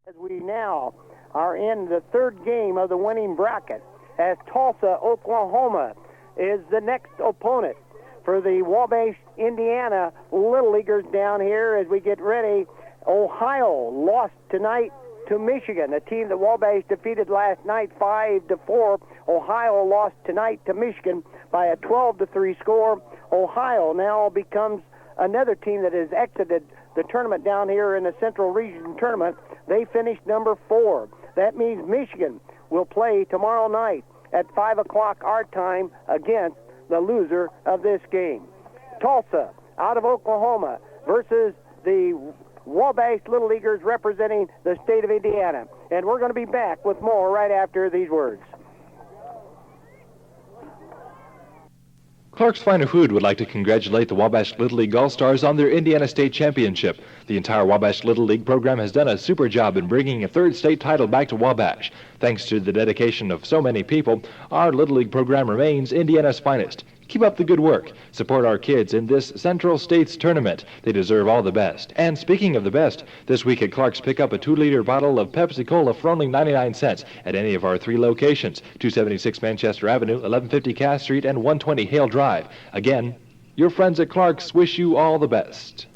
As we now are in the third game of the winning bracket, as Tulsa, Oklahoma is the next opponent for the Wabash, Indiana Little Leaguers down here as we get ready. Ohio lost tonight to Michigan, a team that Wabash defeated last night 5-4. Ohio lost tonight to Michigan by a 12-3 score. Ohio now becomes another team that has exited the tournament down here in the Central Region Tournament. They finished number 4. That means Michigan will play tomorrow night at 5 o'clock our time against the loser of this game. Tulsa, out of Oklahoma, versus the Wabash Little Leaguers representing the state of Indiana. And we're going to be back with more right after these words. Clark's Finer Food would like to congratulate the Wabash Little League All-Stars on their Indiana State Championship. The entire Wabash Little League program has done a super job in bringing a third state title back to Wabash. Thanks to the dedication of so many people, our Little League program remains Indiana's finest. Keep up the good work. Support our kids in this Central States tournament. They deserve all the best. And speaking of the best, this week at Clark's, pick up a 2-liter bottle of Pepsi Cola for only 99 cents at any of our 3 locations, 276 Manchester Avenue, 1150 Cass Street, and 120 Hale Drive. Again, your friends at Clark's wish you all the best.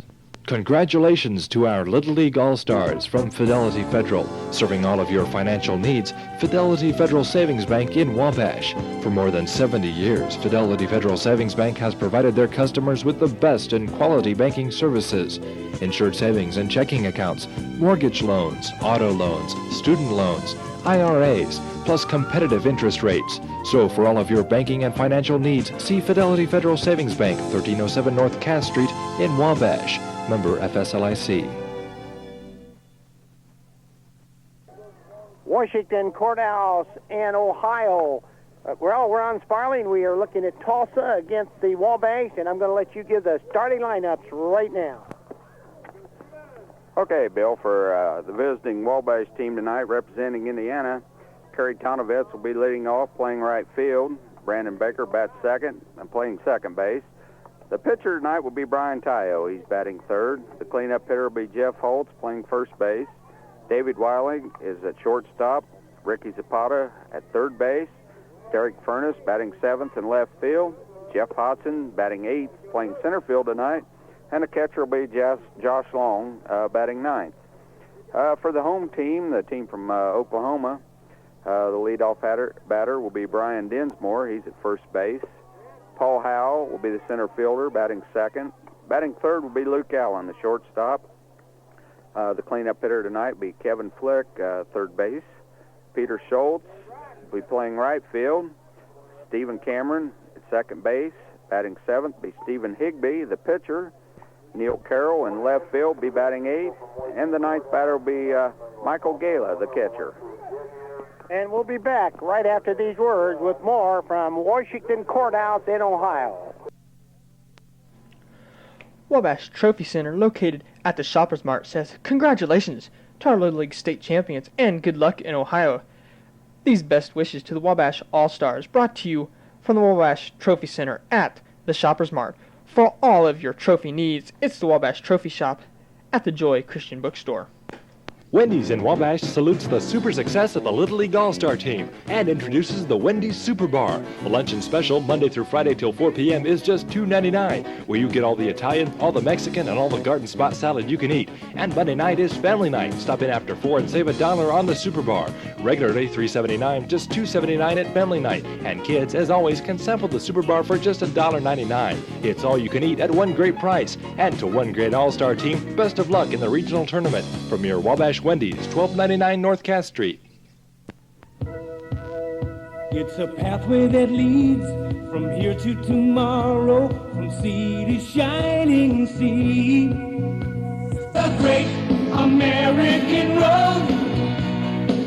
Congratulations to our Little League All-Stars from Fidelity Federal. Serving all of your financial needs, Fidelity Federal Savings Bank in Wabash. For more than 70 years, Fidelity Federal Savings Bank has provided their customers with the best in quality banking services. Insured savings and checking accounts, mortgage loans, auto loans, student loans, IRAs, plus competitive interest rates. So for all of your banking and financial needs, see Fidelity Federal Savings Bank, 1307 North Cass Street in Wabash. Member FSLIC. Washington Courthouse in Ohio. We're on Sparling. We are looking at Tulsa against the Wabash, and I'm going to let you give the starting lineups right now. Okay, Bill, for the visiting Wabash team tonight, representing Indiana, Kerry Tonovets will be leading off, playing right field. Brandon Baker bats second and playing second base. The pitcher tonight will be Brian Tayo. He's batting third. The cleanup hitter will be Jeff Holtz, playing first base. David Wiley is at shortstop. Ricky Zapata at third base. Derek Furness batting seventh in left field. Jeff Hodson batting eighth, playing center field tonight. And the catcher will be Josh Long, batting ninth. For the home team, the team from Oklahoma, the leadoff batter will be Brian Dinsmore. He's at first base. Paul Howell will be the center fielder, batting second. Batting third will be Luke Allen, the shortstop. The cleanup hitter tonight will be Kevin Flick, third base. Peter Schultz will be playing right field. Stephen Cameron at second base. Batting seventh will be Stephen Higbee, the pitcher. Neil Carroll in left field will be batting eighth. And the ninth batter will be Michael Gala, the catcher. And we'll be back right after these words with more from Washington Courthouse in Ohio. Wabash Trophy Center, located at the Shoppers Mart, says congratulations to our Little League state champions and good luck in Ohio. These best wishes to the Wabash All Stars, brought to you from the Wabash Trophy Center at the Shoppers Mart. For all of your trophy needs, it's the Wabash Trophy Shop at the Joy Christian Bookstore. Wendy's in Wabash salutes the super success of the Little League All-Star team and introduces the Wendy's Super Bar. The luncheon special, Monday through Friday till 4 p.m. is just $2.99, where you get all the Italian, all the Mexican, and all the garden spot salad you can eat. And Monday night is family night. Stop in after 4 and save $1 on the Super Bar. Regularly $3.79, just $2.79 at family night. And kids, as always, can sample the Super Bar for just $1.99. It's all you can eat at one great price. And to one great All-Star team, best of luck in the regional tournament. From your Wabash Wendy's, 1299 North Cass Street. It's a pathway that leads from here to tomorrow, from sea to shining sea. The great American road,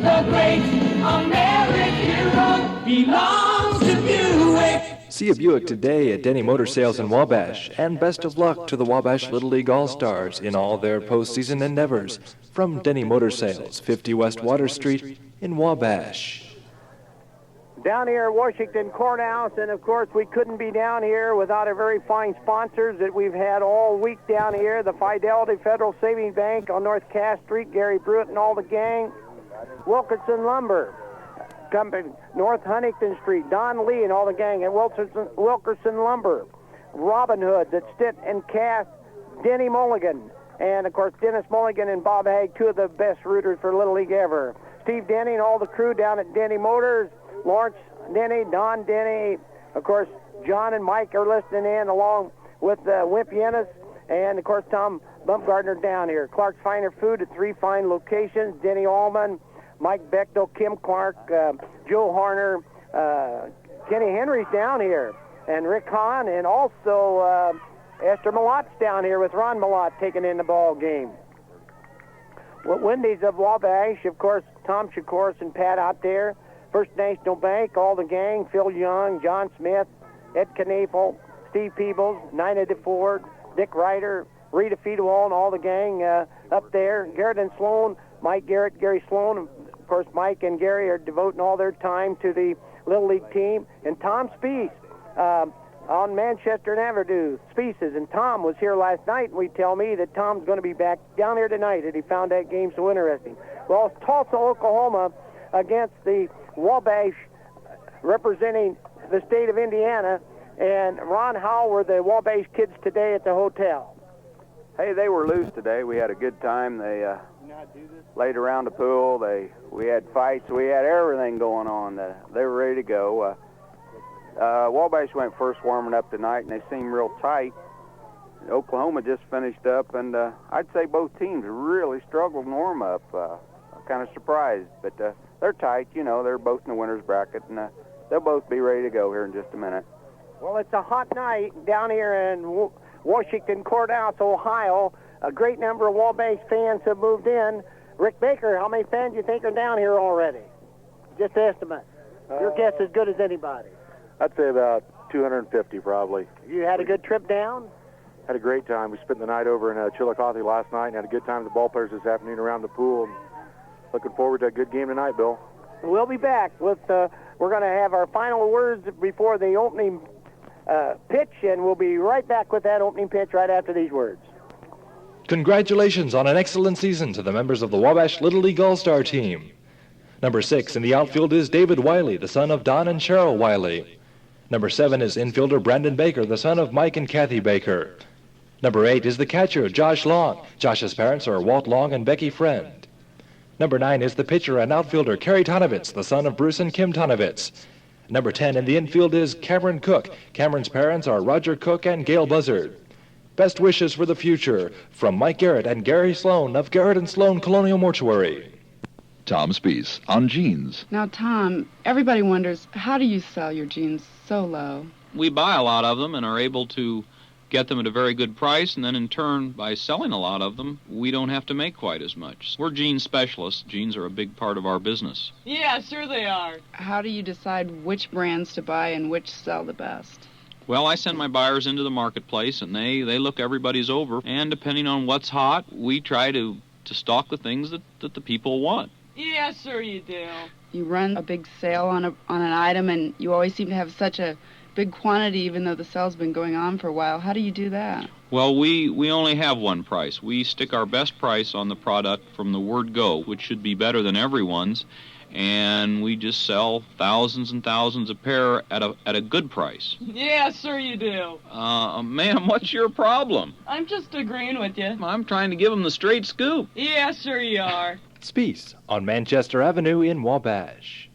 the great American road belongs to Buick. See a Buick today at Denny Motor Sales in Wabash, and best of luck to the Wabash Little League All-Stars in all their postseason endeavors. From Denny Motor Sales, 50 West Water Street in Wabash. down here at Washington Courthouse, and of course we couldn't be down here without our very fine sponsors that we've had all week down here, the Fidelity Federal Savings Bank on North Cass Street, Gary Brewitt and all the gang, Wilkerson Lumber Company, North Huntington Street, Don Lee and all the gang at Wilkerson Lumber, Robin Hood, that Stitt and Cass, Denny Mulligan, and of course Dennis Mulligan and Bob Haig, two of the best rooters for Little League ever. Steve Denny and all the crew down at Denny Motors, Lawrence Denny, Don Denny, of course John and Mike are listening in along with Wimp Yennis, and of course Tom Bumgardner down here. Clark's Finer Food at 3 fine locations, Denny Allman, Mike Bechtel, Kim Clark, Joe Harner, Kenny Henry's down here, and Rick Hahn, and also Esther Malotte's down here with Ron Malotte taking in the ball game. Wendy's of Wabash, of course, Tom Shikoris and Pat out there. First National Bank, all the gang, Phil Young, John Smith, Ed Knapel, Steve Peebles, Nina DeFord, Dick Ryder, Rita Fiedewall, and all the gang up there. Garrett and Sloan, Mike Garrett, Gary Sloan. Of course, Mike and Gary are devoting all their time to the Little League team. And Tom Spies on Manchester and Avenue, Spices. And Tom was here last night, and he tell me that Tom's going to be back down here tonight, and he found that game so interesting. Well, it's Tulsa, Oklahoma against the Wabash representing the state of Indiana. And Ron, how were the Wabash kids today at the hotel? Hey, they were loose today. We had a good time. They laid around the pool. We had fights. We had everything going on. They were ready to go. Wabash went first warming up tonight, and they seemed real tight. Oklahoma just finished up, and I'd say both teams really struggled in warm-up. I'm kind of surprised, but they're tight. You know, they're both in the winner's bracket, and they'll both be ready to go here in just a minute. Well, it's a hot night down here in Washington Courthouse, Ohio. A great number of Wabash fans have moved in. Rick Baker, how many fans do you think are down here already? Just an estimate. Your guess is as good as anybody. I'd say about 250 probably. You had a good trip down? Had a great time. We spent the night over in Chillicothe last night and had a good time with the ball players this afternoon around the pool. And looking forward to a good game tonight, Bill. We'll be back with, we're going to have our final words before the opening pitch, and we'll be right back with that opening pitch right after these words. Congratulations on an excellent season to the members of the Wabash Little League All-Star team. Number 6 in the outfield is David Wiley, the son of Don and Cheryl Wiley. Number 7 is infielder Brandon Baker, the son of Mike and Kathy Baker. Number 8 is the catcher, Josh Long. Josh's parents are Walt Long and Becky Friend. Number 9 is the pitcher and outfielder, Kerry Tonovitz, the son of Bruce and Kim Tonovitz. Number 10 in the infield is Cameron Cook. Cameron's parents are Roger Cook and Gail Buzzard. Best wishes for the future from Mike Garrett and Gary Sloan of Garrett and Sloan Colonial Mortuary. Tom Spies on jeans. Now, Tom, everybody wonders, how do you sell your jeans so low? We buy a lot of them and are able to get them at a very good price, and then in turn, by selling a lot of them, we don't have to make quite as much. We're jean specialists. Jeans are a big part of our business. Yeah, sure they are. How do you decide which brands to buy and which sell the best? Well, I send my buyers into the marketplace, and they look everybody's over, and depending on what's hot, we try to stock the things that the people want. Yeah, sure you do. You run a big sale on an item, and you always seem to have such a big quantity, even though the sale's been going on for a while. How do you do that? Well, we only have one price. We stick our best price on the product from the word go, which should be better than everyone's, and we just sell thousands and thousands a pair at a good price. Yeah, sure you do. Ma'am, what's your problem? I'm just agreeing with you. I'm trying to give them the straight scoop. Yeah, sure you are. Spies on Manchester Avenue in Wabash.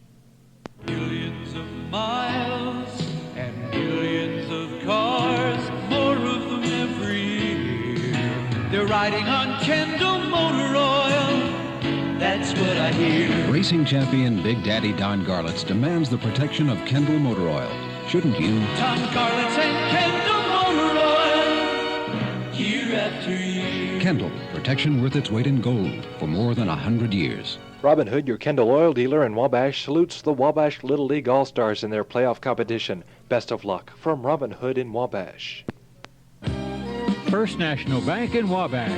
Millions of miles and millions of cars, more of them every year. They're riding on Kendall Motor Oil. That's what I hear. Racing champion Big Daddy Don Garlitz demands the protection of Kendall Motor Oil. Shouldn't you? Tom Garlitz and Kendall Motor Oil, year after year. Kendall, protection worth its weight in gold for more than 100 years. Robin Hood, your Kendall oil dealer in Wabash, salutes the Wabash Little League All-Stars in their playoff competition. Best of luck from Robin Hood in Wabash. First National Bank in Wabash.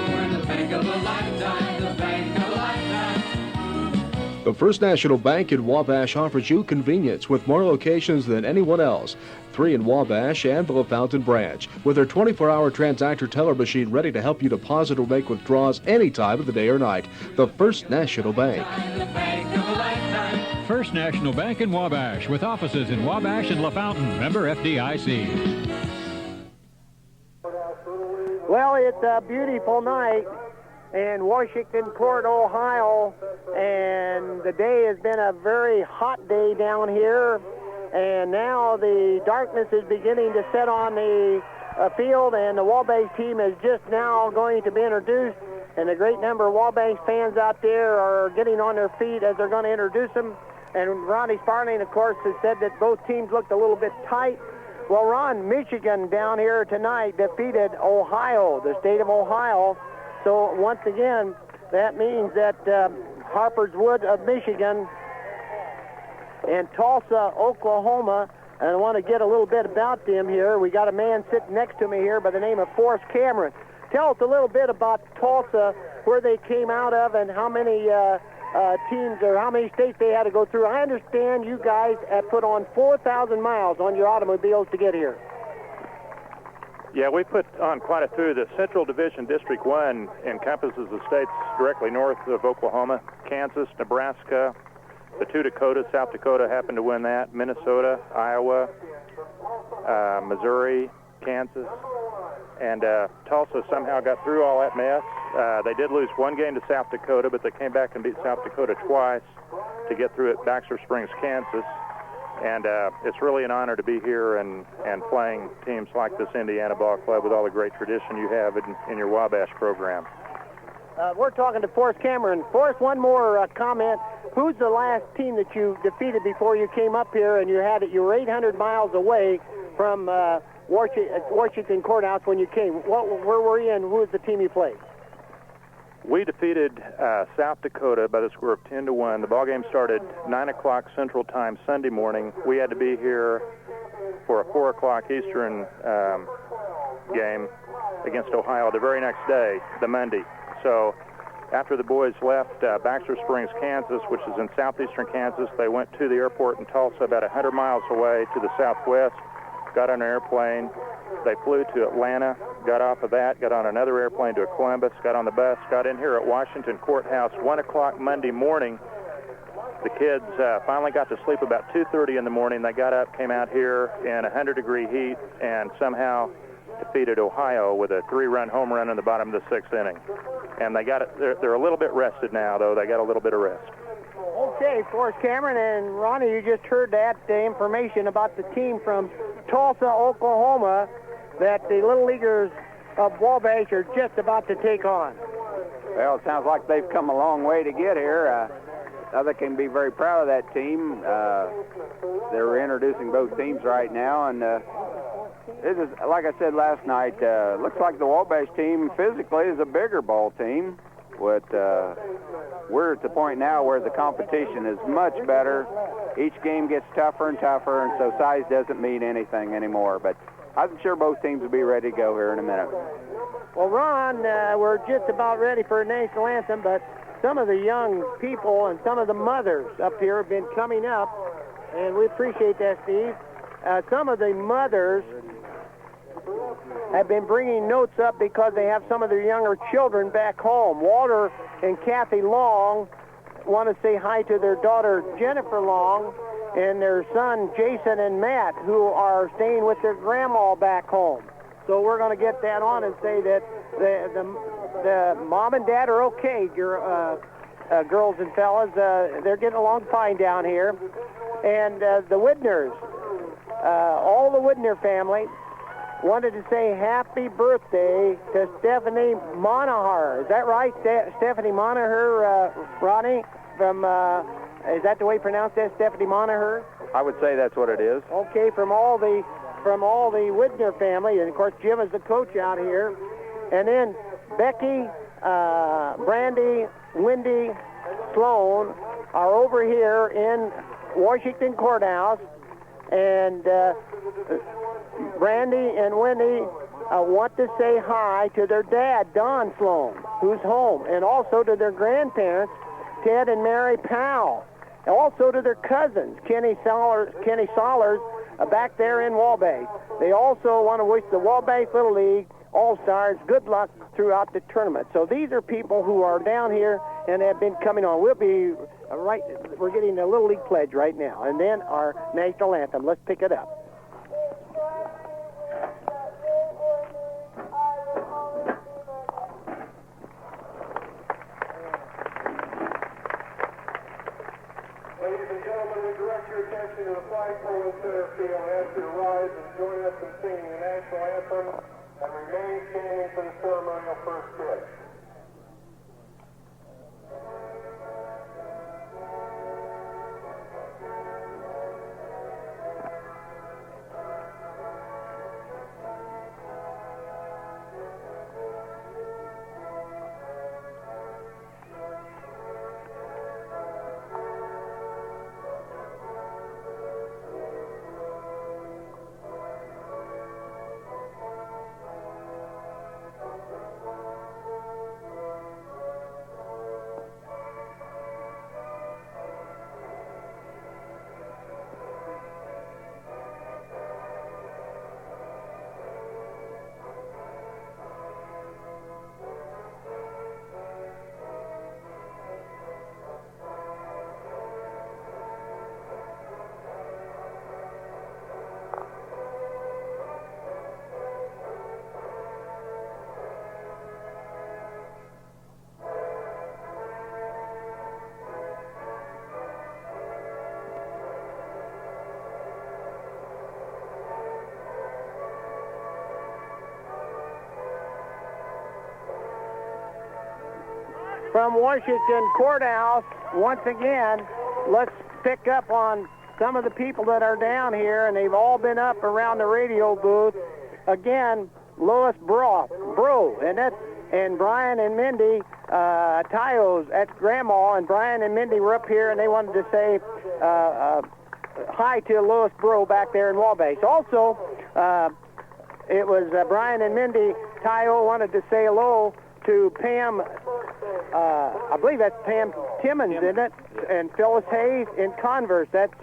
We're the bank of a lifetime, the bank of a lifetime. The First National Bank in Wabash offers you convenience with more locations than anyone else. 3 in Wabash and the LaFountain branch, with their 24-hour transactor teller machine ready to help you deposit or make withdrawals any time of the day or night. The First National Bank. First National Bank in Wabash, with offices in Wabash and LaFountain. Member FDIC. Well, it's a beautiful night in Washington Court, Ohio, and the day has been a very hot day down here, and now the darkness is beginning to set on the field, and the Wabash team is just now going to be introduced, and a great number of Wabash fans out there are getting on their feet as they're going to introduce them. And Ronnie Sparling, of course, has said that both teams looked a little bit tight. Well, Ron, Michigan down here tonight defeated Ohio, the state of Ohio. So once again, that means that Harper's Wood of Michigan and Tulsa, Oklahoma, and I want to get a little bit about them here. We got a man sitting next to me here by the name of Forrest Cameron. Tell us a little bit about Tulsa, where they came out of, and how many teams or how many states they had to go through. I understand you guys have put on 4,000 miles on your automobiles to get here. Yeah, we put on quite a few. The Central Division District 1 encompasses the states directly north of Oklahoma, Kansas, Nebraska, the 2 Dakotas. South Dakota happened to win that, Minnesota, Iowa, Missouri, Kansas, and Tulsa somehow got through all that mess. They did lose 1 game to South Dakota, but they came back and beat South Dakota twice to get through at Baxter Springs, Kansas. And it's really an honor to be here and playing teams like this Indiana Ball Club with all the great tradition you have in your Wabash program. We're talking to Forrest Cameron. Forrest, one more comment. Who's the last team that you defeated before you came up here, and you were 800 miles away from Washington Courthouse when you came? Where were you, and who was the team you played? We defeated South Dakota by the score of 10-1. The ball game started 9 o'clock Central Time Sunday morning. We had to be here for a 4 o'clock Eastern game against Ohio the very next day, the Monday. So after the boys left Baxter Springs, Kansas, which is in southeastern Kansas, they went to the airport in Tulsa, about 100 miles away to the southwest, got on an airplane. They flew to Atlanta, got off of that, got on another airplane to Columbus, got on the bus, got in here at Washington Courthouse 1 o'clock Monday morning. The kids finally got to sleep about 2:30 in the morning. They got up, came out here in 100-degree heat, and somehow defeated Ohio with a 3-run home run in the bottom of the 6th inning. And they got it. They're a little bit rested now, though. They got a little bit of rest. Okay, Forrest Cameron and Ronnie, you just heard that information about the team from Tulsa, Oklahoma, that the Little Leaguers of Wabash are just about to take on. Well, it sounds like they've come a long way to get here. They can be very proud of that team. They're introducing both teams right now, and this is, like I said last night, looks like the Wabash team physically is a bigger ball team. But we're at the point now where the competition is much better. Each game gets tougher and tougher, and so size doesn't mean anything anymore. But I'm sure both teams will be ready to go here in a minute. Well, Ron, we're just about ready for a national anthem, but some of the young people and some of the mothers up here have been coming up, and we appreciate that, Steve. Some of the mothers have been bringing notes up because they have some of their younger children back home. Walter and Kathy Long want to say hi to their daughter Jennifer Long and their son Jason and Matt, who are staying with their grandma back home. So we're going to get that on and say that the mom and dad are okay, girls and fellas. They're getting along fine down here. And the Widners, all the Widner family, wanted to say happy birthday to Stephanie Monagher. Is that right, Stephanie Monagher, Ronnie? From is that the way you pronounce that, Stephanie Monagher? I would say that's what it is. Okay, from all the Widner family, and of course Jim is the coach out here, and then Becky, Brandy, Wendy, Sloan are over here in Washington Courthouse, and Brandy and Wendy want to say hi to their dad, Don Sloan, who's home, and also to their grandparents, Ted and Mary Powell. And also to their cousins, Kenny Sollers, back there in Wabash. They also want to wish the Wabash Little League All-Stars good luck throughout the tournament. So these are people who are down here and have been coming on. We're getting a Little League pledge right now, and then our national anthem. Let's pick it up. Ladies and gentlemen, we direct your attention to the flagpole in center field and ask you to rise and join us in singing the national anthem and remain standing for the ceremonial first pitch. From Washington Courthouse, once again, let's pick up on some of the people that are down here, and they've all been up around the radio booth. Again, Lois Bro, and Brian and Mindy Tyos, that's Grandma, and Brian and Mindy were up here, and they wanted to say hi to Lois Bro back there in Wabash. Also, it was Brian and Mindy Tyo wanted to say hello to Pam, I believe that's Pam Timmons, isn't it? And Phyllis Hayes in Converse. That's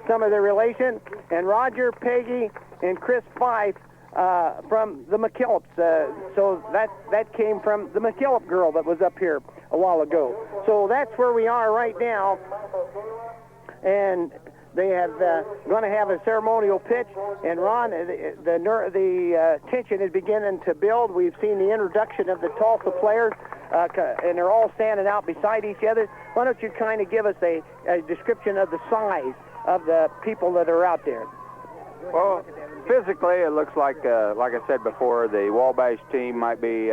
some of their relation. And Roger, Peggy, and Chris Fife from the McKillops. So that came from the McKillop girl that was up here a while ago. So that's where we are right now. And they have going to have a ceremonial pitch, and Ron, the tension is beginning to build. We've seen the introduction of the Tulsa players, and they're all standing out beside each other. Why don't you kind of give us a description of the size of the people that are out there? Well, physically, it looks like I said before, the Wabash team might be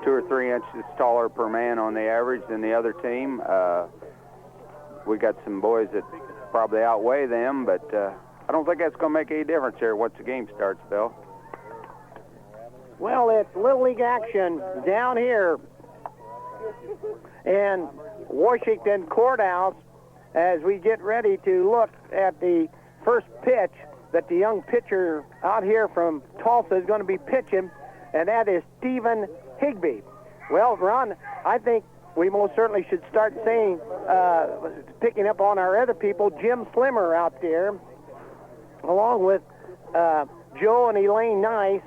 2 or 3 inches taller per man on the average than the other team. We got some boys that probably outweigh them, but I don't think that's going to make any difference here once the game starts, Bill. Well, it's Little League action down here in Washington Courthouse as we get ready to look at the first pitch that the young pitcher out here from Tulsa is going to be pitching, and that is Stephen Higbee. Well, Ron, I think we most certainly should start saying, picking up on our other people, Jim Slimmer out there, along with Joe and Elaine Nice,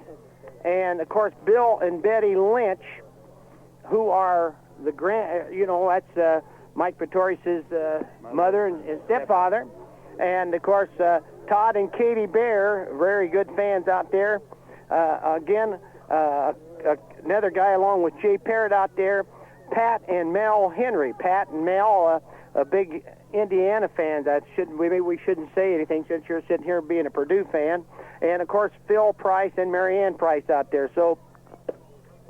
and, of course, Bill and Betty Lynch, who are that's Mike Pretorius' mother and stepfather. And, of course, Todd and Katie Bear, very good fans out there. Again, another guy along with Jay Parrott out there, Pat and Mel Henry. Pat and Mel, a big Indiana fan. Maybe we shouldn't say anything since you're sitting here being a Purdue fan. And, of course, Phil Price and Marianne Price out there. So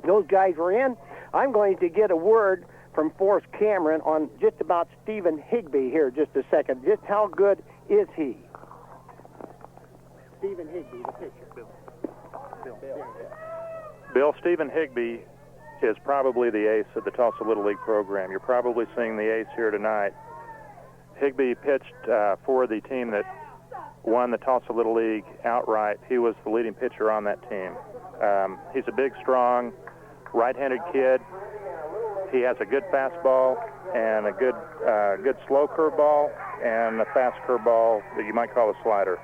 those guys were in. I'm going to get a word from Forrest Cameron on just about Stephen Higbee here just a second. Just how good is he? Stephen Higbee, the pitcher. Bill, Stephen Higbee is probably the ace of the Tulsa Little League program. You're probably seeing the ace here tonight. Higbee pitched for the team that won the Tulsa Little League outright. He was the leading pitcher on that team. He's a big, strong, right-handed kid. He has a good fastball. and a good slow curveball and a fast curveball that you might call a slider.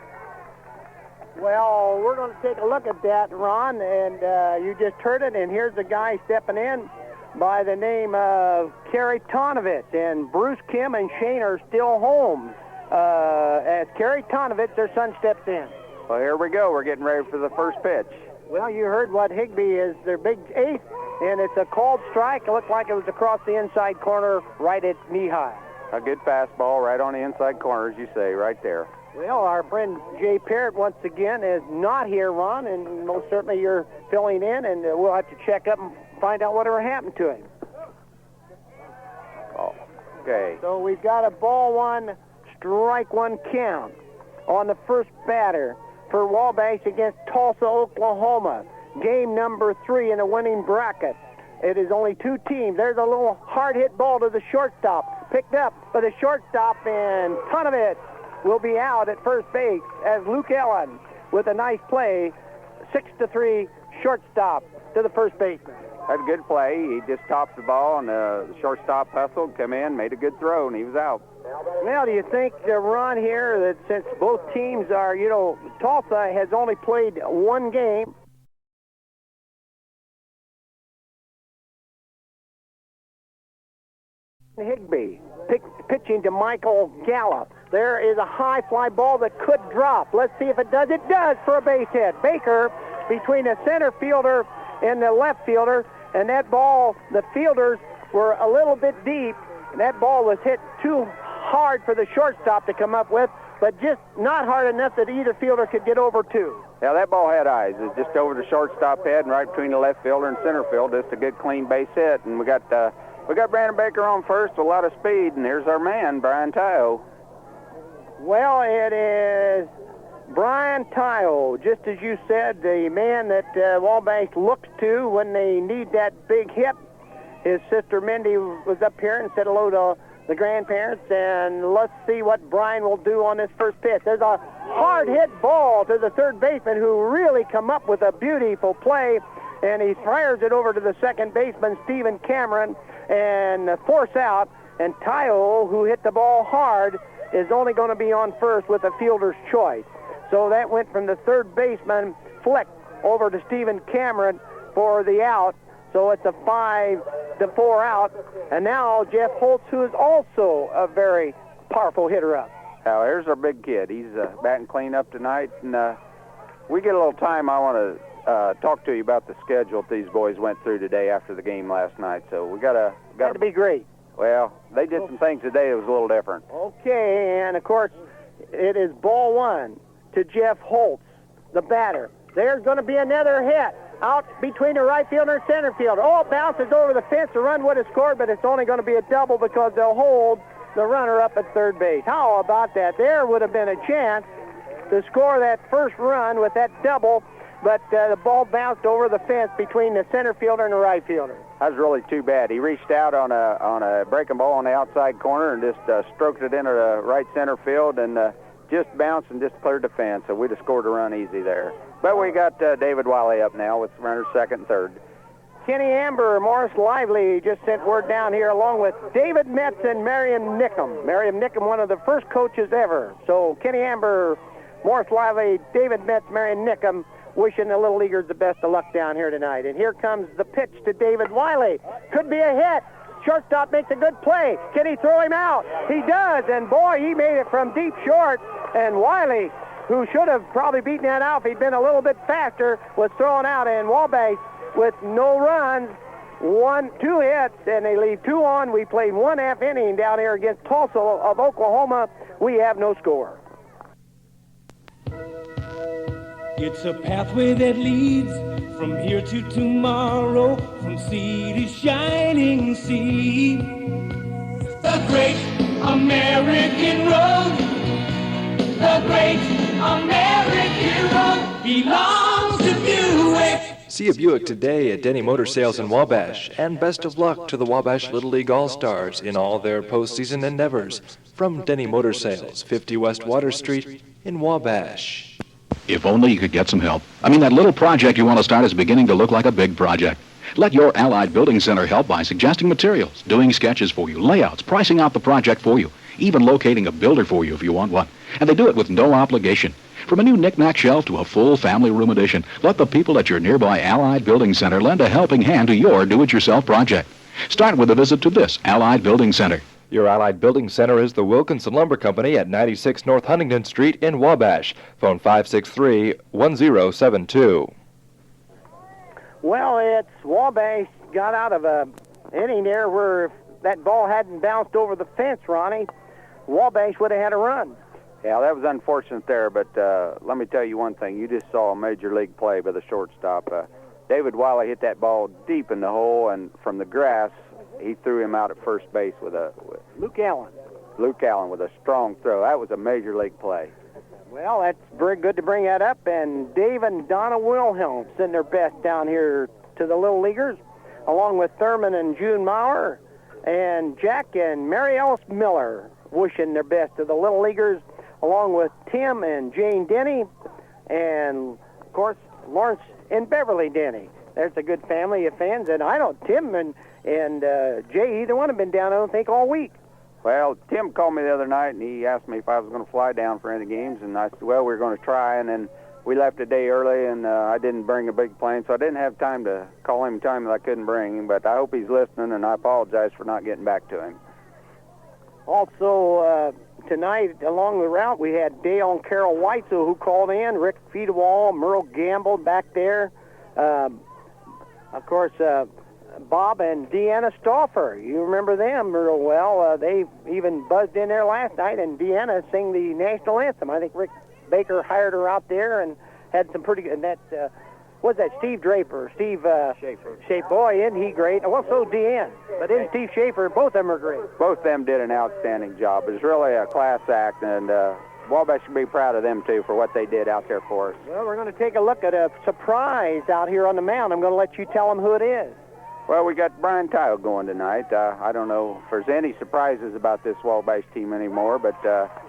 Well, we're going to take a look at that, Ron, and you just heard it, and here's a guy stepping in by the name of Kerry Tonovitz, and Bruce, Kim, and Shane are still home. As Kerry Tonovitz, their son, steps in. Well, here we go. We're getting ready for the first pitch. Well, you heard what Higbee is their big eighth, and it's a called strike. It looked like it was across the inside corner right at knee-high. A good fastball right on the inside corner, as you say, right there. Well, our friend Jay Parrott, once again, is not here, Ron, and most certainly you're filling in, and we'll have to check up and find out whatever happened to him. Oh, okay. So we've got a ball one, strike one count on the first batter for Wabash against Tulsa, Oklahoma. Game number 3 in the winning bracket. It is only 2 teams. There's a little hard-hit ball to the shortstop. Picked up by the shortstop, and Tonovitz will be out at first base as Luke Ellen with a nice play, 6-3 shortstop to the first baseman. Had a good play. He just topped the ball, and the shortstop hustled, come in, made a good throw, and he was out. Well, do you think, Ron, here, that since both teams are, Tulsa has only played one game, Higbee pitching to Michael Gallup. There is a high fly ball that could drop. Let's see if it does. It does for a base hit. Baker between the center fielder and the left fielder, and that ball, the fielders were a little bit deep, and that ball was hit too hard for the shortstop to come up with, but just not hard enough that either fielder could get over to. Yeah, that ball had eyes. It's just over the shortstop head and right between the left fielder and center field. Just a good clean base hit, and we got Brandon Baker on first with a lot of speed, and here's our man, Brian Tyo. Well, it is Brian Tyo, just as you said, the man that Wabash looks to when they need that big hit. His sister Mindy was up here and said hello to the grandparents, and let's see what Brian will do on this first pitch. There's a hard-hit ball to the third baseman who really come up with a beautiful play, and he fires it over to the second baseman, Stephen Cameron, and force out, and Tyo, who hit the ball hard, is only going to be on first with a fielder's choice. So that went from the third baseman, Flick, over to Stephen Cameron for the out. So it's a 5-4 out. And now Jeff Holtz, who is also a very powerful hitter up. Now, here's our big kid. He's batting clean up tonight. And we get a little time. I want to talk to you about the schedule these boys went through today after the game last night. So we got to be great. Well, they did some things today that was a little different. Okay, and of course, it is ball one to Jeff Holtz, the batter. There's going to be another hit out between the right fielder and center fielder. Oh, it bounces over the fence. The run would have scored, but it's only going to be a double because they'll hold the runner up at third base. How about that? There would have been a chance to score that first run with that double, but the ball bounced over the fence between the center fielder and the right fielder. That was really too bad. He reached out on a breaking ball on the outside corner and just stroked it into the right center field and just bounced and just cleared the fence. So we'd have scored a run easy there. But we got David Wiley up now with runners second and third. Kenny Amber, Morris Lively just sent word down here along with David Metz and Miriam Nickham. Miriam Nickham, one of the first coaches ever. So Kenny Amber, Morris Lively, David Metz, Miriam Nickham, wishing the Little Leaguers the best of luck down here tonight. And here comes the pitch to David Wiley. Could be a hit. Shortstop makes a good play. Can he throw him out? He does, and boy, he made it from deep short. And Wiley, who should have probably beaten that out if he'd been a little bit faster, was thrown out. And Wabash with no runs, 2 hits, and they leave 2 on. We played 1/2 inning down here against Tulsa of Oklahoma. We have no score. It's a pathway that leads from here to tomorrow, from sea to shining sea. The great American road, the great American road belongs to Buick. See a Buick today at Denny Motor Sales in Wabash, and best of luck to the Wabash Little League All-Stars in all their postseason endeavors. From Denny Motor Sales, 50 West Water Street in Wabash. If only you could get some help. I mean, that little project you want to start is beginning to look like a big project. Let your Allied Building Center help by suggesting materials, doing sketches for you, layouts, pricing out the project for you, even locating a builder for you if you want one. And they do it with no obligation. From a new knick-knack shelf to a full family room addition, let the people at your nearby Allied Building Center lend a helping hand to your do-it-yourself project. Start with a visit to this Allied Building Center. Your Allied Building Center is the Wilkinson Lumber Company at 96 North Huntington Street in Wabash. Phone 563-1072. Well, it's Wabash got out of a inning there where if that ball hadn't bounced over the fence, Ronnie, Wabash would have had a run. Yeah, that was unfortunate there, but let me tell you one thing. You just saw a major league play by the shortstop. David Wiley hit that ball deep in the hole, and from the grass, he threw him out at first base with Luke Allen with a strong throw. That was a major league play. Well, that's very good to bring that up. And Dave and Donna Wilhelm send their best down here to the Little Leaguers, along with Thurman and June Maurer, and Jack and Mary Alice Miller wishing their best to the Little Leaguers, along with Tim and Jane Denny, and, of course, Lawrence and Beverly Denny. There's a good family of fans, and I don't, Tim and Jay, either one have been down, I don't think, all week. Well, Tim called me the other night, and he asked me if I was going to fly down for any games, and I said, well, we're going to try, and then we left a day early, and I didn't bring a big plane, so I didn't have time to call him time that I couldn't bring him, but I hope he's listening, and I apologize for not getting back to him. Also, tonight, along the route, we had Dale and Carol Weitzel who called in, Rick Feedwall, Merle Gamble back there, of course, Bob and Deanna Stauffer. You remember them real well. They even buzzed in there last night, and Deanna sang the national anthem. I think Rick Baker hired her out there and had some pretty good, and that, what's that, Steve Draper? Steve Schaefer. Boy, isn't he great? Well, so Deanna. But isn't Steve Schaefer, both of them are great. Both of them did an outstanding job. It was really a class act, and Wabash should be proud of them, too, for what they did out there for us. Well, we're going to take a look at a surprise out here on the mound. I'm going to let you tell them who it is. Well, we got Brian Tile going tonight. I don't know if there's any surprises about this Wabash team anymore, but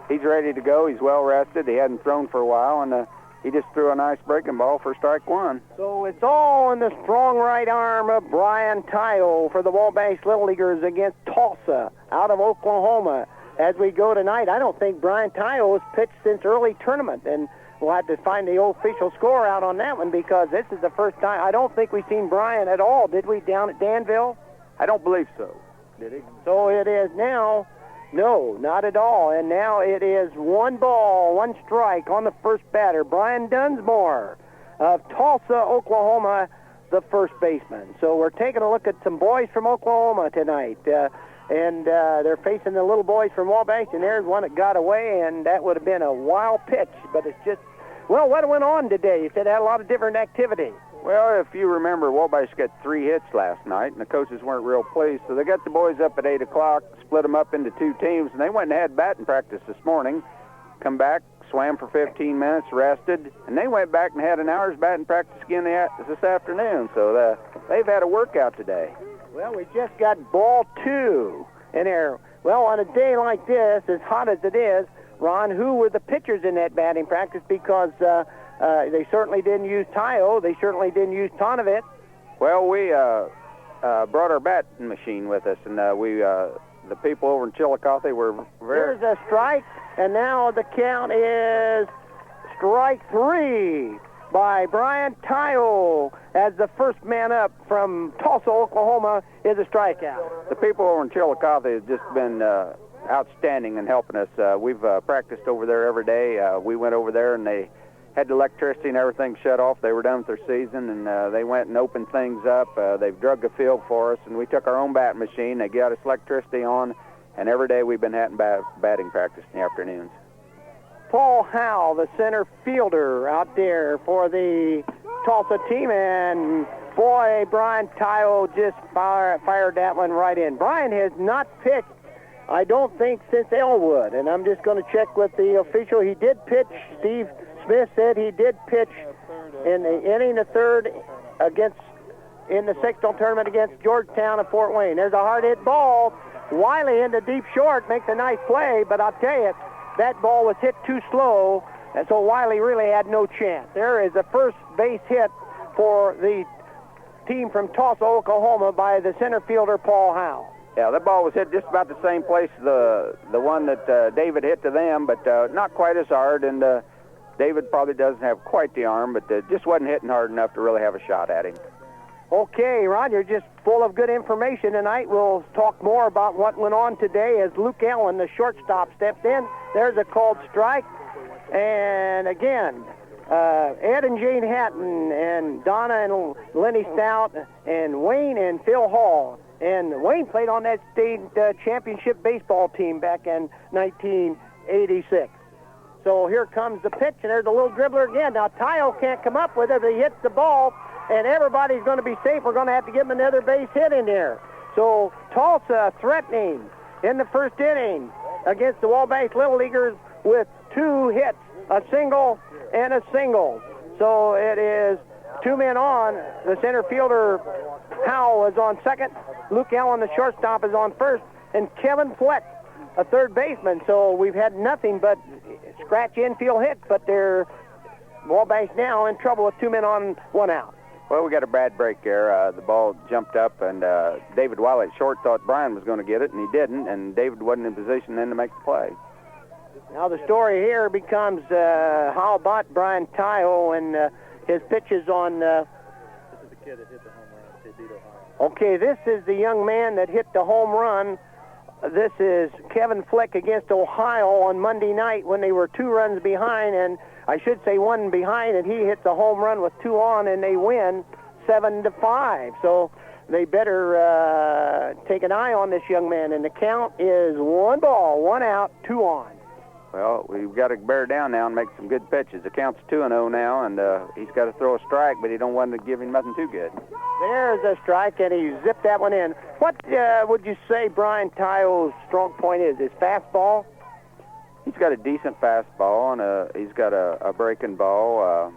he's ready to go. He's well rested. He hadn't thrown for a while, and he just threw a nice breaking ball for strike one. So it's all in the strong right arm of Brian Tile for the Wabash Little Leaguers against Tulsa out of Oklahoma. As we go tonight, I don't think Brian Tile has pitched since early tournament, and we'll have to find the official score out on that one because this is the first time. I don't think we've seen Brian at all, did we, down at Danville? I don't believe so. Did he? So it is now, no, not at all. And now it is 1 ball, 1 strike on the first batter, Brian Dunsmore of Tulsa, Oklahoma, the first baseman. So we're taking a look at some boys from Oklahoma tonight. And they're facing the little boys from Wabash, and there's one that got away, and that would have been a wild pitch. But it's just, well, what went on today? You said it had a lot of different activity. Well, if you remember, Wabash got 3 hits last night, and the coaches weren't real pleased. So they got the boys up at 8 o'clock, split them up into 2 teams, and they went and had batting practice this morning. Come back, swam for 15 minutes, rested, and they went back and had an hour's batting practice again this afternoon. So they've had a workout today. Well, we just got ball 2 in there. Well, on a day like this, as hot as it is, Ron, who were the pitchers in that batting practice? Because they certainly didn't use Tyo. They certainly didn't use Tonovit. Well, we brought our batting machine with us, and the people over in Chillicothe were very... Here's a strike, and now the count is strike 3 by Brian Tyo as the first man up from Tulsa, Oklahoma, is a strikeout. The people over in Chillicothe have just been outstanding in helping us. We've practiced over there every day. We went over there, and they had the electricity and everything shut off. They were done with their season, and they went and opened things up. They've drug the field for us, and we took our own batting machine. They got us electricity on, and every day we've been having batting practice in the afternoons. Paul Howell, the center fielder out there for the Tulsa team, and boy, Brian Tyo just fired that one right in. Brian has not pitched, I don't think, since Elwood, and I'm just going to check with the official. He did pitch. Steve Smith said he did pitch in the inning of third in the sectional tournament against Georgetown and Fort Wayne. There's a hard hit ball. Wiley into deep short makes a nice play, but I'll tell you, that ball was hit too slow, and so Wiley really had no chance. There is a first base hit for the team from Tulsa, Oklahoma, by the center fielder, Paul Howe. Yeah, that ball was hit just about the same place the one that David hit to them, but not quite as hard, and David probably doesn't have quite the arm, but just wasn't hitting hard enough to really have a shot at him. Okay, Ron, you're just full of good information tonight. We'll talk more about what went on today as Luke Allen, the shortstop, steps in. There's a called strike. And again, Ed and Jane Hatton and Donna and Lenny Stout and Wayne and Phil Hall. And Wayne played on that state championship baseball team back in 1986. So here comes the pitch, and there's a little dribbler again. Now, Tayo can't come up with it, but he hits the ball, and everybody's going to be safe. We're going to have to give him another base hit in there. So Tulsa threatening in the first inning against the Wabash Little Leaguers with 2 hits, a single and a single. So it is 2 men on. The center fielder, Howell, is on second. Luke Allen, the shortstop, is on first. And Kevin Fleck, a third baseman. So we've had nothing but scratch infield hits, but they're Wabash now in trouble with 2 men on, 1 out. Well, we got a bad break there. The ball jumped up, and David Wiley at short thought Brian was going to get it, and he didn't, and David wasn't in position then to make the play. Now the story here becomes how about Brian Tayo and his pitches on... This is the kid that hit the home run. They beat Ohio. Okay, this is the young man that hit the home run. This is Kevin Fleck against Ohio on Monday night when they were 2 runs behind, and I should say 1 behind, and he hits a home run with 2 on, and they win 7-5. So they better take an eye on this young man, and the count is 1 ball, 1 out, 2 on. Well, we've got to bear down now and make some good pitches. The count's 2-0 now, and he's got to throw a strike, but he don't want to give him nothing too good. There's a strike, and he zipped that one in. What would you say Brian Tayo's strong point is? His fastball? He's got a decent fastball, and he's got a breaking ball.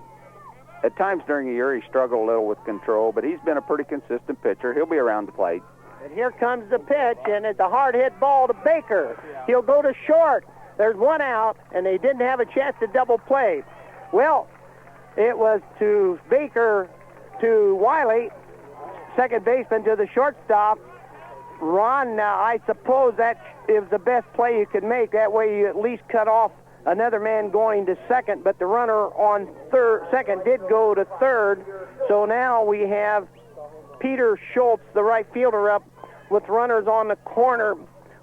At times during the year, he struggled a little with control, but he's been a pretty consistent pitcher. He'll be around the plate. And here comes the pitch, and it's a hard-hit ball to Baker. He'll go to short. There's 1 out, and they didn't have a chance to double play. Well, it was to Baker, to Wiley, second baseman to the shortstop. Ron, I suppose that is the best play you could make. That way you at least cut off another man going to second, but the runner on second did go to third. So now we have Peter Schultz, the right fielder, up with runners on the corner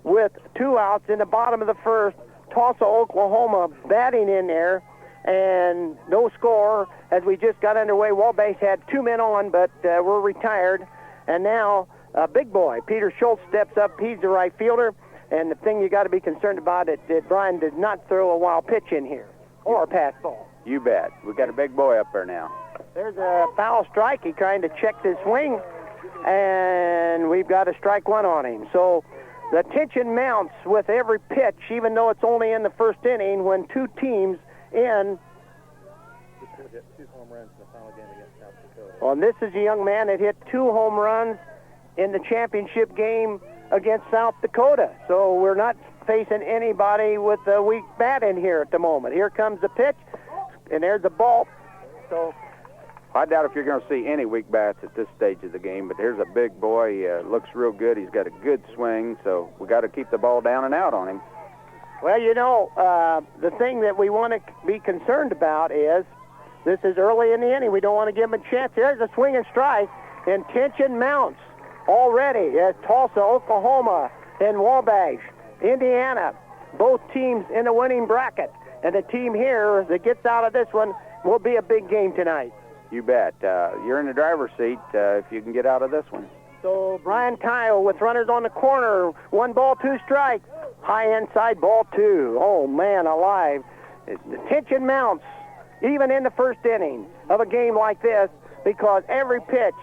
with 2 outs in the bottom of the first. Tulsa, Oklahoma batting in there, and no score as we just got underway. Wabash had 2 men on, but were retired. And now big boy, Peter Schultz, steps up. He's the right fielder. And the thing you got to be concerned about is that Brian did not throw a wild pitch in here or a pass ball. You bet. We got a big boy up there now. There's a foul strike. He's trying to check his swing, and we've got a strike 1 on him. So the tension mounts with every pitch, even though it's only in the first inning, when 2 teams in. Hit 2 home runs in the final game against South Dakota. Well, and this is a young man that hit 2 home runs in the championship game against South Dakota. So we're not facing anybody with a weak bat in here at the moment. Here comes the pitch, and there's the ball. So I doubt if you're going to see any weak bats at this stage of the game, but here's a big boy. He looks real good. He's got a good swing, so we got to keep the ball down and out on him. Well, you know, the thing that we want to be concerned about is this is early in the inning. We don't want to give him a chance. There's a swing and strike, and tension mounts already as Tulsa, Oklahoma, and Wabash, Indiana, both teams in the winning bracket. And the team here that gets out of this one will be a big game tonight. You bet. You're in the driver's seat if you can get out of this one. So Brian Tayo with runners on the corner. 1 ball, 2 strikes. High inside, ball 2. Oh, man alive. The tension mounts even in the first inning of a game like this because every pitch,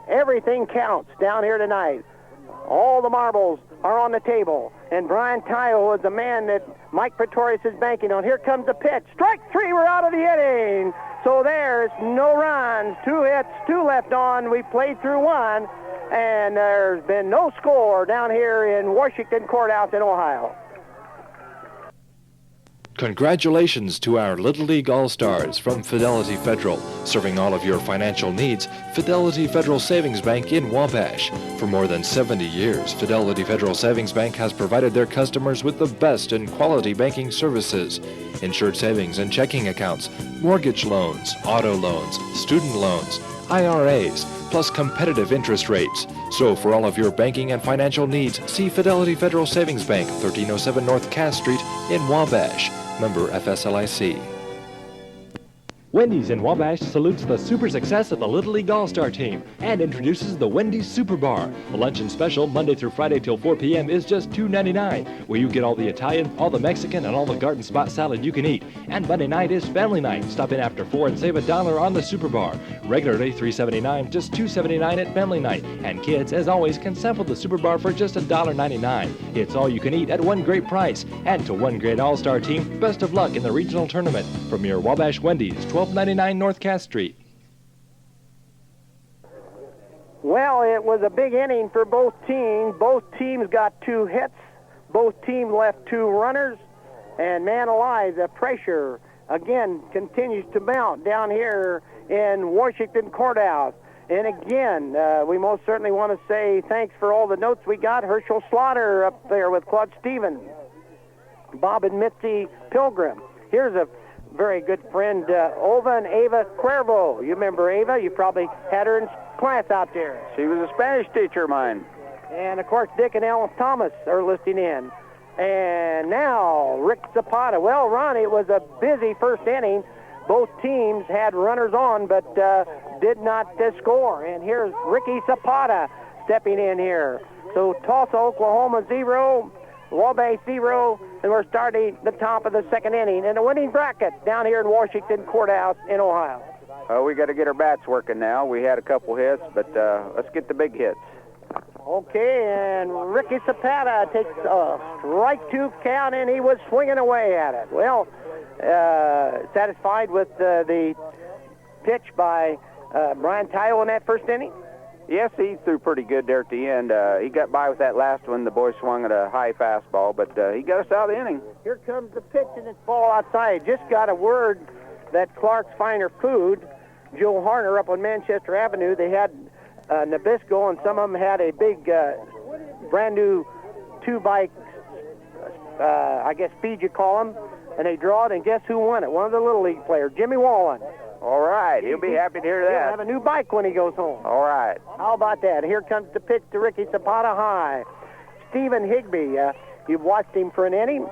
everything counts down here tonight. All the marbles are on the table. And Brian Tayo is the man that Mike Pretorius is banking on. Here comes the pitch. Strike 3, we're out of the inning. So there's no runs, 2 hits, 2 left on. We played through 1, and there's been no score down here in Washington Courthouse in Ohio. Congratulations to our Little League All-Stars from Fidelity Federal. Serving all of your financial needs, Fidelity Federal Savings Bank in Wabash. For more than 70 years, Fidelity Federal Savings Bank has provided their customers with the best in quality banking services. Insured savings and checking accounts, mortgage loans, auto loans, student loans, IRAs, plus competitive interest rates. So for all of your banking and financial needs, see Fidelity Federal Savings Bank, 1307 North Cass Street in Wabash. Member FSLIC. Wendy's in Wabash salutes the super success of the Little League All-Star team and introduces the Wendy's Super Bar. The luncheon special, Monday through Friday till 4 p.m. is just $2.99, where you get all the Italian, all the Mexican, and all the garden spot salad you can eat. And Monday night is family night. Stop in after 4 and save $1 on the Super Bar. Regularly $3.79, just $2.79 at family night. And kids, as always, can sample the Super Bar for just $1.99. It's all you can eat at one great price. And to one great All-Star team, best of luck in the regional tournament. From your Wabash Wendy's, 1299 North Cass Street. Well, it was a big inning for both teams. Both teams got 2 hits. Both teams left 2 runners. And man alive, the pressure again continues to mount down here in Washington Courthouse. And again, we most certainly want to say thanks for all the notes we got. Herschel Slaughter up there with Claude Stevens, Bob and Mitzi Pilgrim. Here's a very good friend, Ova and Ava Cuervo. You remember Ava? You probably had her in class out there. She was a Spanish teacher of mine. And, of course, Dick and Ellen Thomas are listening in. And now, Rick Zapata. Well, Ron, it was a busy first inning. Both teams had runners on, but did not score. And here's Ricky Zapata stepping in here. So Tulsa, Oklahoma 0, Wabash 0, and we're starting the top of the second inning in the winning bracket down here in Washington Courthouse in Ohio. We got to get our bats working now. We had a couple hits, but let's get the big hits. Okay, and Ricky Zapata takes a strike 2 count, and he was swinging away at it. Well, satisfied with the pitch by Brian Tayo in that first inning? Yes, he threw pretty good there at the end. He got by with that last one. The boy swung at a high fastball, but he got us out of the inning. Here comes the pitch, and it's ball outside. Just got a word that Clark's Finer Food, Joe Harner up on Manchester Avenue, they had Nabisco, and some of them had a big brand new 2-bike, I guess speed you call them, and they draw it, and guess who won it? One of the Little League players, Jimmy Wallen. All right, he'll be happy to hear that. He'll have a new bike when he goes home. All right. How about that? Here comes the pitch to Ricky Zapata high. Stephen Higbee, you've watched him for an inning.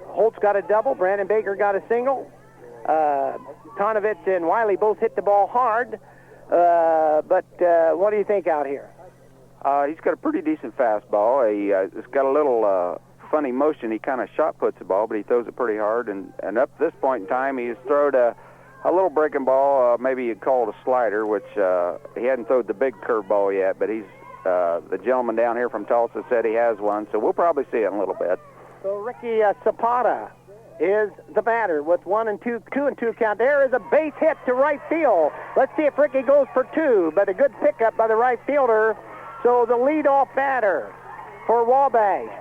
Holtz got a double. Brandon Baker got a single. Tonovitz and Wiley both hit the ball hard. But what do you think out here? He's got a pretty decent fastball. It's got a little funny motion. He kind of shot puts the ball, but he throws it pretty hard. And up to this point in time, he's thrown a little breaking ball. Maybe you'd call it a slider, which he hadn't thrown the big curveball yet. But he's the gentleman down here from Tulsa said he has one, so we'll probably see it in a little bit. So Ricky Zapata is the batter with 1-2 count. There is a base hit to right field. Let's see if Ricky goes for 2, but a good pickup by the right fielder. So the leadoff batter for Wabash,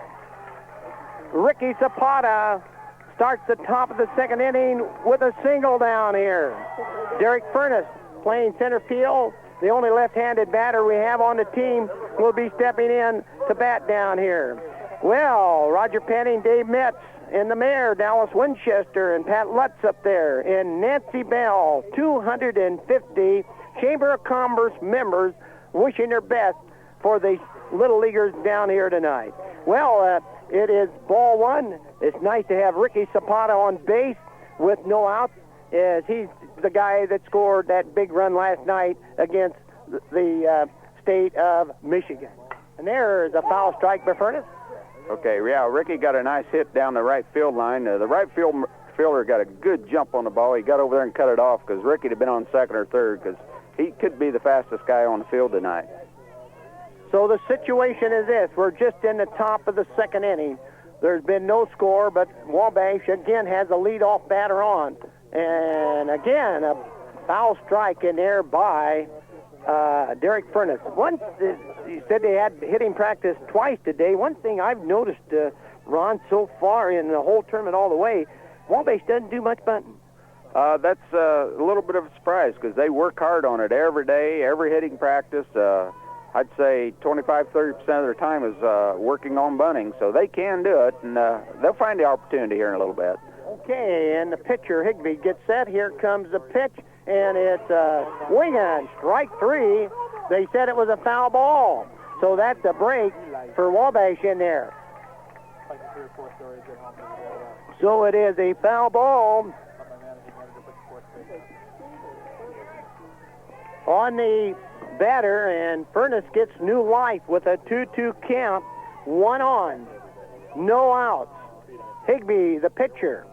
Ricky Zapata, starts the top of the second inning with a single down here. Derek Furness playing center field. The only left-handed batter we have on the team will be stepping in to bat down here. Well, Roger Penning, Dave Metz, and the mayor, Dallas Winchester, and Pat Lutz up there, and Nancy Bell, 250 Chamber of Commerce members wishing their best for the Little Leaguers down here tonight. Well, it is ball 1. It's nice to have Ricky Zapata on base with no outs, as he's the guy that scored that big run last night against the state of Michigan. And there's a foul strike by Furness. Okay, yeah, Ricky got a nice hit down the right field line. The right fielder got a good jump on the ball. He got over there and cut it off because Ricky had been on second or third because he could be the fastest guy on the field tonight. So the situation is this. We're just in the top of the second inning. There's been no score, but Wabash again has a leadoff batter on. And again, a foul strike in there by Derek Furness. You said they had hitting practice twice today. One thing I've noticed, Ron, so far in the whole tournament all the way, Wabash doesn't do much bunting. That's a little bit of a surprise because they work hard on it every day, every hitting practice. I'd say 25-30% of their time is working on bunting, so they can do it, and they'll find the opportunity here in a little bit. Okay, and the pitcher, Higbee, gets set. Here comes the pitch, and it's swinging. Strike 3. They said it was a foul ball, so that's a break for Wabash in there. So it is a foul ball on the batter, and Furness gets new life with a 2-2 count, 1 on, no outs. Higbee, the pitcher,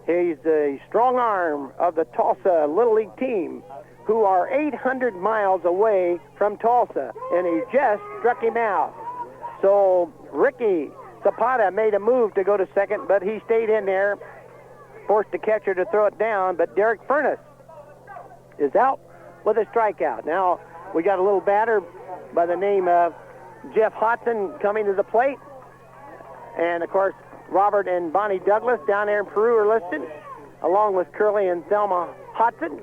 he's the strong arm of the Tulsa Little League team, who are 800 miles away from Tulsa, and he just struck him out. So Ricky Zapata made a move to go to second, but he stayed in there, forced the catcher to throw it down, but Derek Furness is out with a strikeout. Now we got a little batter by the name of Jeff Hodson coming to the plate, and of course Robert and Bonnie Douglas down there in Peru are listed, along with Curly and Thelma Hodson.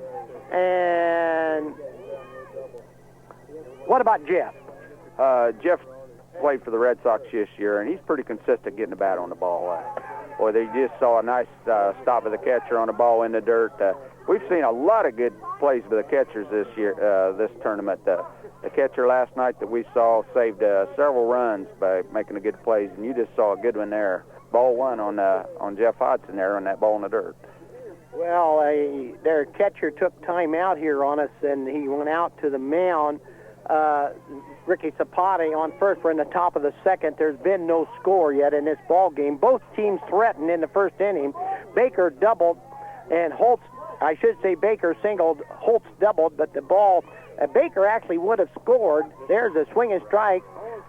And what about Jeff? Jeff played for the Red Sox this year, and he's pretty consistent getting the bat on the ball. Boy, they just saw a nice stop of the catcher on the ball in the dirt. We've seen a lot of good plays by the catchers this year, this tournament. The catcher last night that we saw saved several runs by making a good plays, and you just saw a good one there. Ball 1 on Jeff Hodson there on that ball in the dirt. Well, their catcher took time out here on us, and he went out to the mound. Ricky Zapata on first. We're in the top of the second. There's been no score yet in this ball game. Both teams threatened in the first inning. Baker doubled, and Holtz, I should say Baker singled, Holtz doubled, but the ball, Baker actually would have scored. There's a swing and strike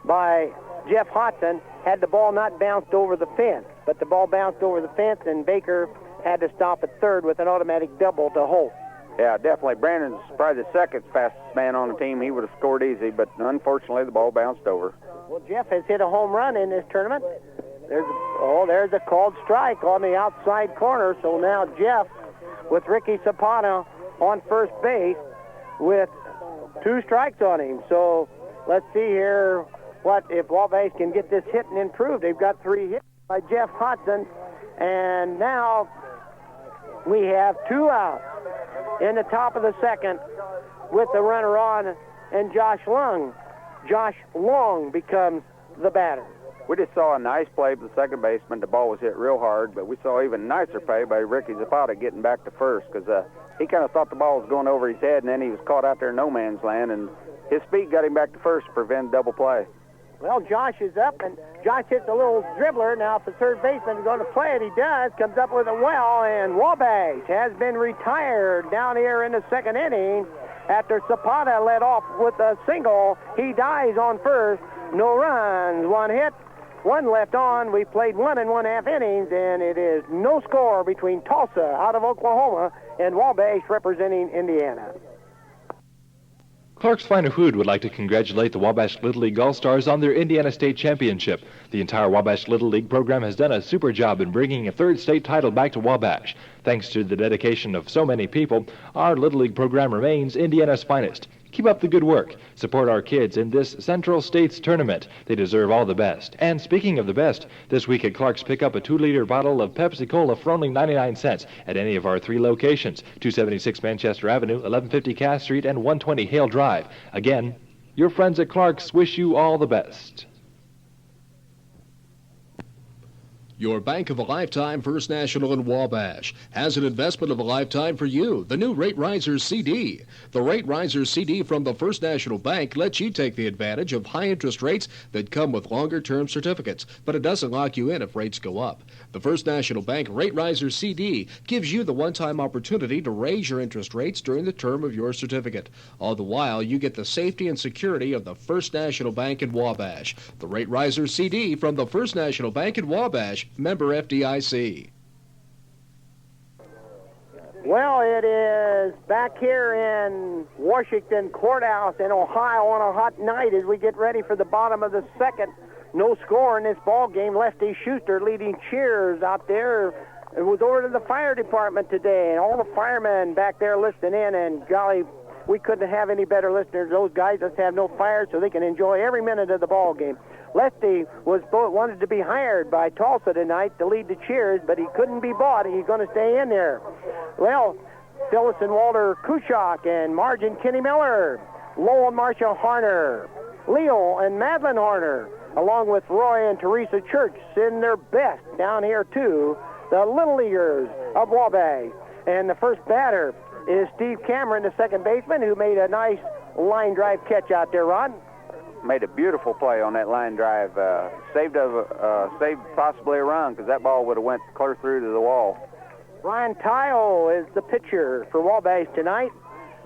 by Jeff Hodson had the ball not bounced over the fence, but the ball bounced over the fence, and Baker had to stop at third with an automatic double to Holtz. Yeah, definitely. Brandon's probably the second fastest man on the team. He would have scored easy, but unfortunately the ball bounced over. Well, Jeff has hit a home run in this tournament. There's a called strike on the outside corner. So now Jeff with Ricky Zapata on first base with 2 strikes on him. So let's see here what if Wabash can get this hit and improve. They've got 3 hits by Jeff Hodson, and now we have 2 outs in the top of the second with the runner on, and Josh Long. Josh Long becomes the batter. We just saw a nice play by the second baseman. The ball was hit real hard, but we saw even nicer play by Ricky Zapata getting back to first, because he kind of thought the ball was going over his head, and then he was caught out there in no man's land, and his speed got him back to first to prevent double play. Well, Josh is up, and Josh hits a little dribbler. Now, if the third baseman is going to play it, he does. Comes up with a well, and Wabash has been retired down here in the second inning after Zapata led off with a single. He dies on first. No runs, 1 hit, 1 left on. We played 1 1/2 innings, and it is no score between Tulsa out of Oklahoma and Wabash representing Indiana. Clark's Finer Food would like to congratulate the Wabash Little League All-Stars on their Indiana State Championship. The entire Wabash Little League program has done a super job in bringing a 3rd state title back to Wabash. Thanks to the dedication of so many people, our Little League program remains Indiana's finest. Keep up the good work. Support our kids in this Central States tournament. They deserve all the best. And speaking of the best, this week at Clark's, pick up a 2-liter bottle of Pepsi Cola for only 99 cents at any of our 3 locations, 276 Manchester Avenue, 1150 Cass Street, and 120 Hale Drive. Again, your friends at Clark's wish you all the best. Your Bank of a Lifetime First National in Wabash has an investment of a lifetime for you, the new Rate Riser CD. The Rate Riser CD from the First National Bank lets you take the advantage of high interest rates that come with longer-term certificates, but it doesn't lock you in if rates go up. The First National Bank Rate Riser CD gives you the one-time opportunity to raise your interest rates during the term of your certificate. All the while, you get the safety and security of the First National Bank in Wabash. The Rate Riser CD from the First National Bank in Wabash, member FDIC. Well, it is back here in Washington Courthouse in Ohio on a hot night as we get ready for the bottom of the second. no score in this ball game. Lefty Schuster leading cheers out there. It was over to the fire department today, and all the firemen back there listening in, and golly, we couldn't have any better listeners. Those guys just have no fire, so they can enjoy every minute of the ball game. Lefty wanted to be hired by Tulsa tonight to lead the cheers, but he couldn't be bought. He's going to stay in there. Well, Phyllis and Walter Kushak and Marge and Kenny Miller, Lowell and Marcia Harner, Leo and Madeline Harner, along with Roy and Teresa Church, send their best down here to the Little Leaguers of Wabash. And the first batter is Steve Cameron, the second baseman, who made a nice line drive catch out there, Ron. Made a beautiful play on that line drive. Saved possibly a run, because that ball would have went clear through to the wall. Brian Tile is the pitcher for Wabash tonight.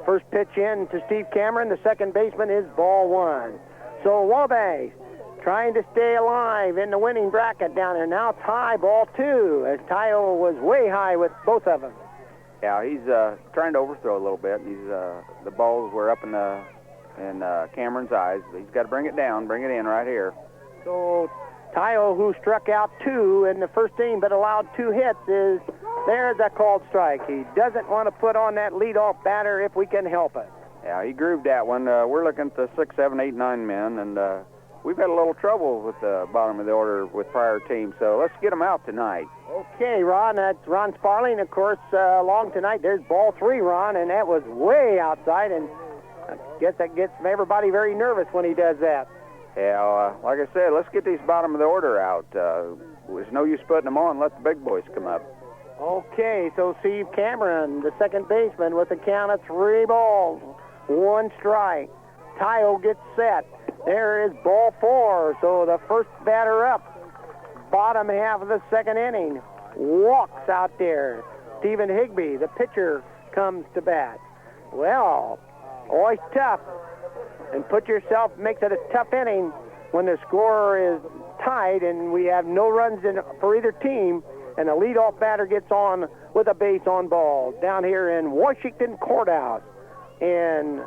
First pitch in to Steve Cameron. The second baseman is ball one. So Wabash trying to stay alive in the winning bracket down there. Now tie ball two, as Tile was way high with both of them. Yeah, he's trying to overthrow a little bit. He's the balls were up in Cameron's eyes. He's got to bring it down, bring it in right here. So Tile, who struck out two in the first inning but allowed two hits, there's a called strike. He doesn't want to put on that leadoff batter if we can help it. Yeah, he grooved that one. We're looking at the 6, 7, 8, 9 men, and we've had a little trouble with the bottom of the order with prior teams, so let's get them out tonight. Okay, Ron, that's Ron Sparling, of course, along tonight. There's ball three, Ron, and that was way outside, and I guess that gets everybody very nervous when he does that. Yeah, like I said, let's get these bottom of the order out. There's no use putting them on. Let the big boys come up. Okay, so Steve Cameron, the second baseman, with a count of 3 balls, 1 strike. Tile gets set. There is ball 4, so the first batter up, bottom half of the second inning, walks out there. Stephen Higbee, the pitcher, comes to bat. Well, always tough. And makes it a tough inning when the score is tied and we have no runs in for either team, and the leadoff batter gets on with a base on ball down here in Washington Courthouse in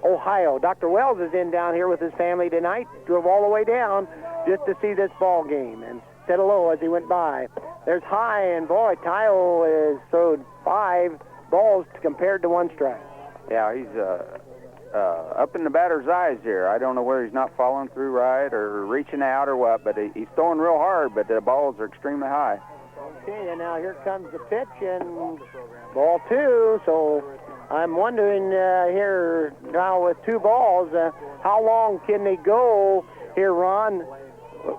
Ohio. Dr. Wells is in down here with his family tonight. Drove all the way down just to see this ball game and said hello as he went by. There's high, and boy, Tile is throwed 5 balls compared to 1 strike. Yeah, he's up in the batter's eyes here. I don't know whether he's not following through right or reaching out or what, but he's throwing real hard, but the balls are extremely high. Okay, and now here comes the pitch, and ball 2. So I'm wondering here now with 2 balls, how long can they go here, Ron? Of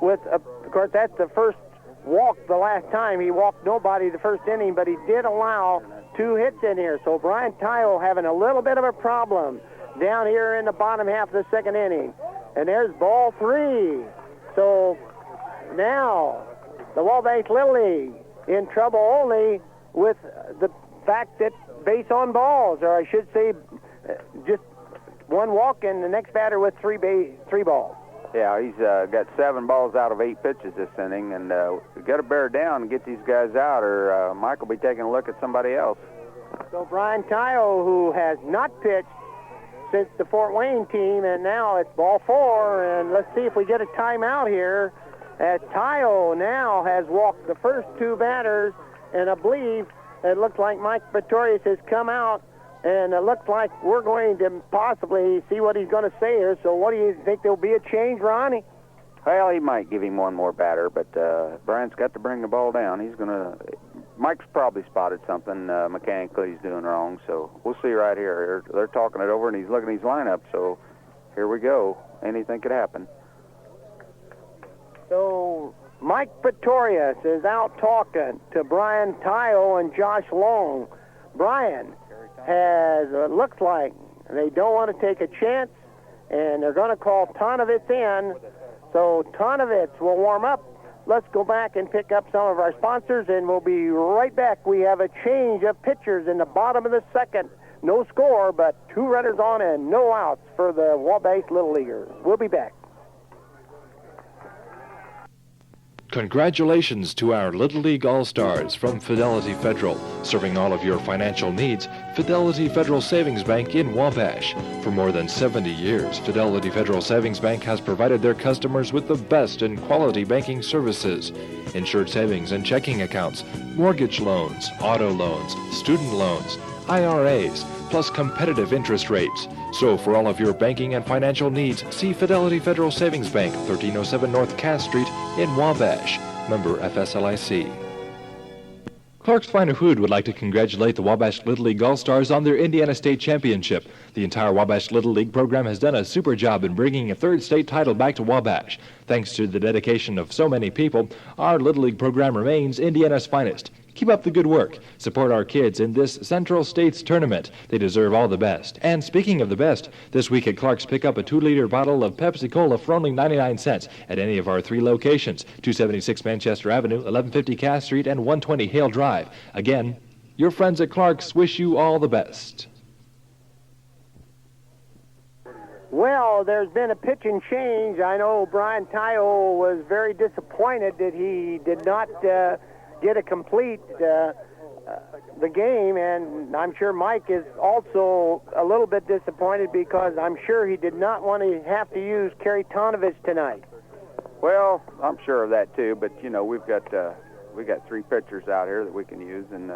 course, that's the first walk the last time. He walked nobody the first inning, but he did allow 2 hits in here. So Brian Tile having a little bit of a problem down here in the bottom half of the second inning. And there's ball 3. So now the Wabash Little League in trouble only with the fact that base on balls, or I should say just 1 walk and the next batter with 3 balls. Yeah, he's got 7 balls out of 8 pitches this inning, and we've got to bear down and get these guys out, or Mike will be taking a look at somebody else. So Brian Tile, who has not pitched since the Fort Wayne team, and now it's ball 4, and let's see if we get a timeout here, as Tile now has walked the first 2 batters, and I believe it looks like Mike Pretorius has come out, and it looks like we're going to possibly see what he's going to say here. So what do you think? There'll be a change, Ronnie? Well, he might give him 1 more batter, but Brian's got to bring the ball down. Mike's probably spotted something mechanically he's doing wrong, so we'll see right here. They're talking it over, and he's looking at his lineup, so here we go. Anything could happen. So Mike Pretorius is out talking to Brian Tile and Josh Long. Brian looks like they don't want to take a chance, and they're going to call Tonovitz in. So Tonovitz will warm up. Let's go back and pick up some of our sponsors, and we'll be right back. We have a change of pitchers in the bottom of the second. No score, but 2 runners on and no outs for the Wabash Little Leaguers. We'll be back. Congratulations to our Little League All-Stars from Fidelity Federal. Serving all of your financial needs, Fidelity Federal Savings Bank in Wabash. For more than 70 years, Fidelity Federal Savings Bank has provided their customers with the best in quality banking services. Insured savings and checking accounts, mortgage loans, auto loans, student loans, IRAs, plus competitive interest rates. So for all of your banking and financial needs, see Fidelity Federal Savings Bank, 1307 North Cass Street in Wabash. Member FSLIC. Clark's Finer Food would like to congratulate the Wabash Little League All-Stars on their Indiana State Championship. The entire Wabash Little League program has done a super job in bringing a third state title back to Wabash. Thanks to the dedication of so many people, our Little League program remains Indiana's finest. Keep up the good work. Support our kids in this Central States tournament. They deserve all the best. And speaking of the best, this week at Clark's, pick up a 2-liter bottle of Pepsi-Cola for only 99 cents at any of our 3 locations, 276 Manchester Avenue, 1150 Cass Street, and 120 Hale Drive. Again, your friends at Clark's wish you all the best. Well, there's been a pitching change. I know Brian Tyo was very disappointed that he did not get a complete the game, and I'm sure Mike is also a little bit disappointed because I'm sure he did not want to have to use Kerry Tonovich tonight. Well, I'm sure of that too, but you know, we got 3 pitchers out here that we can use, and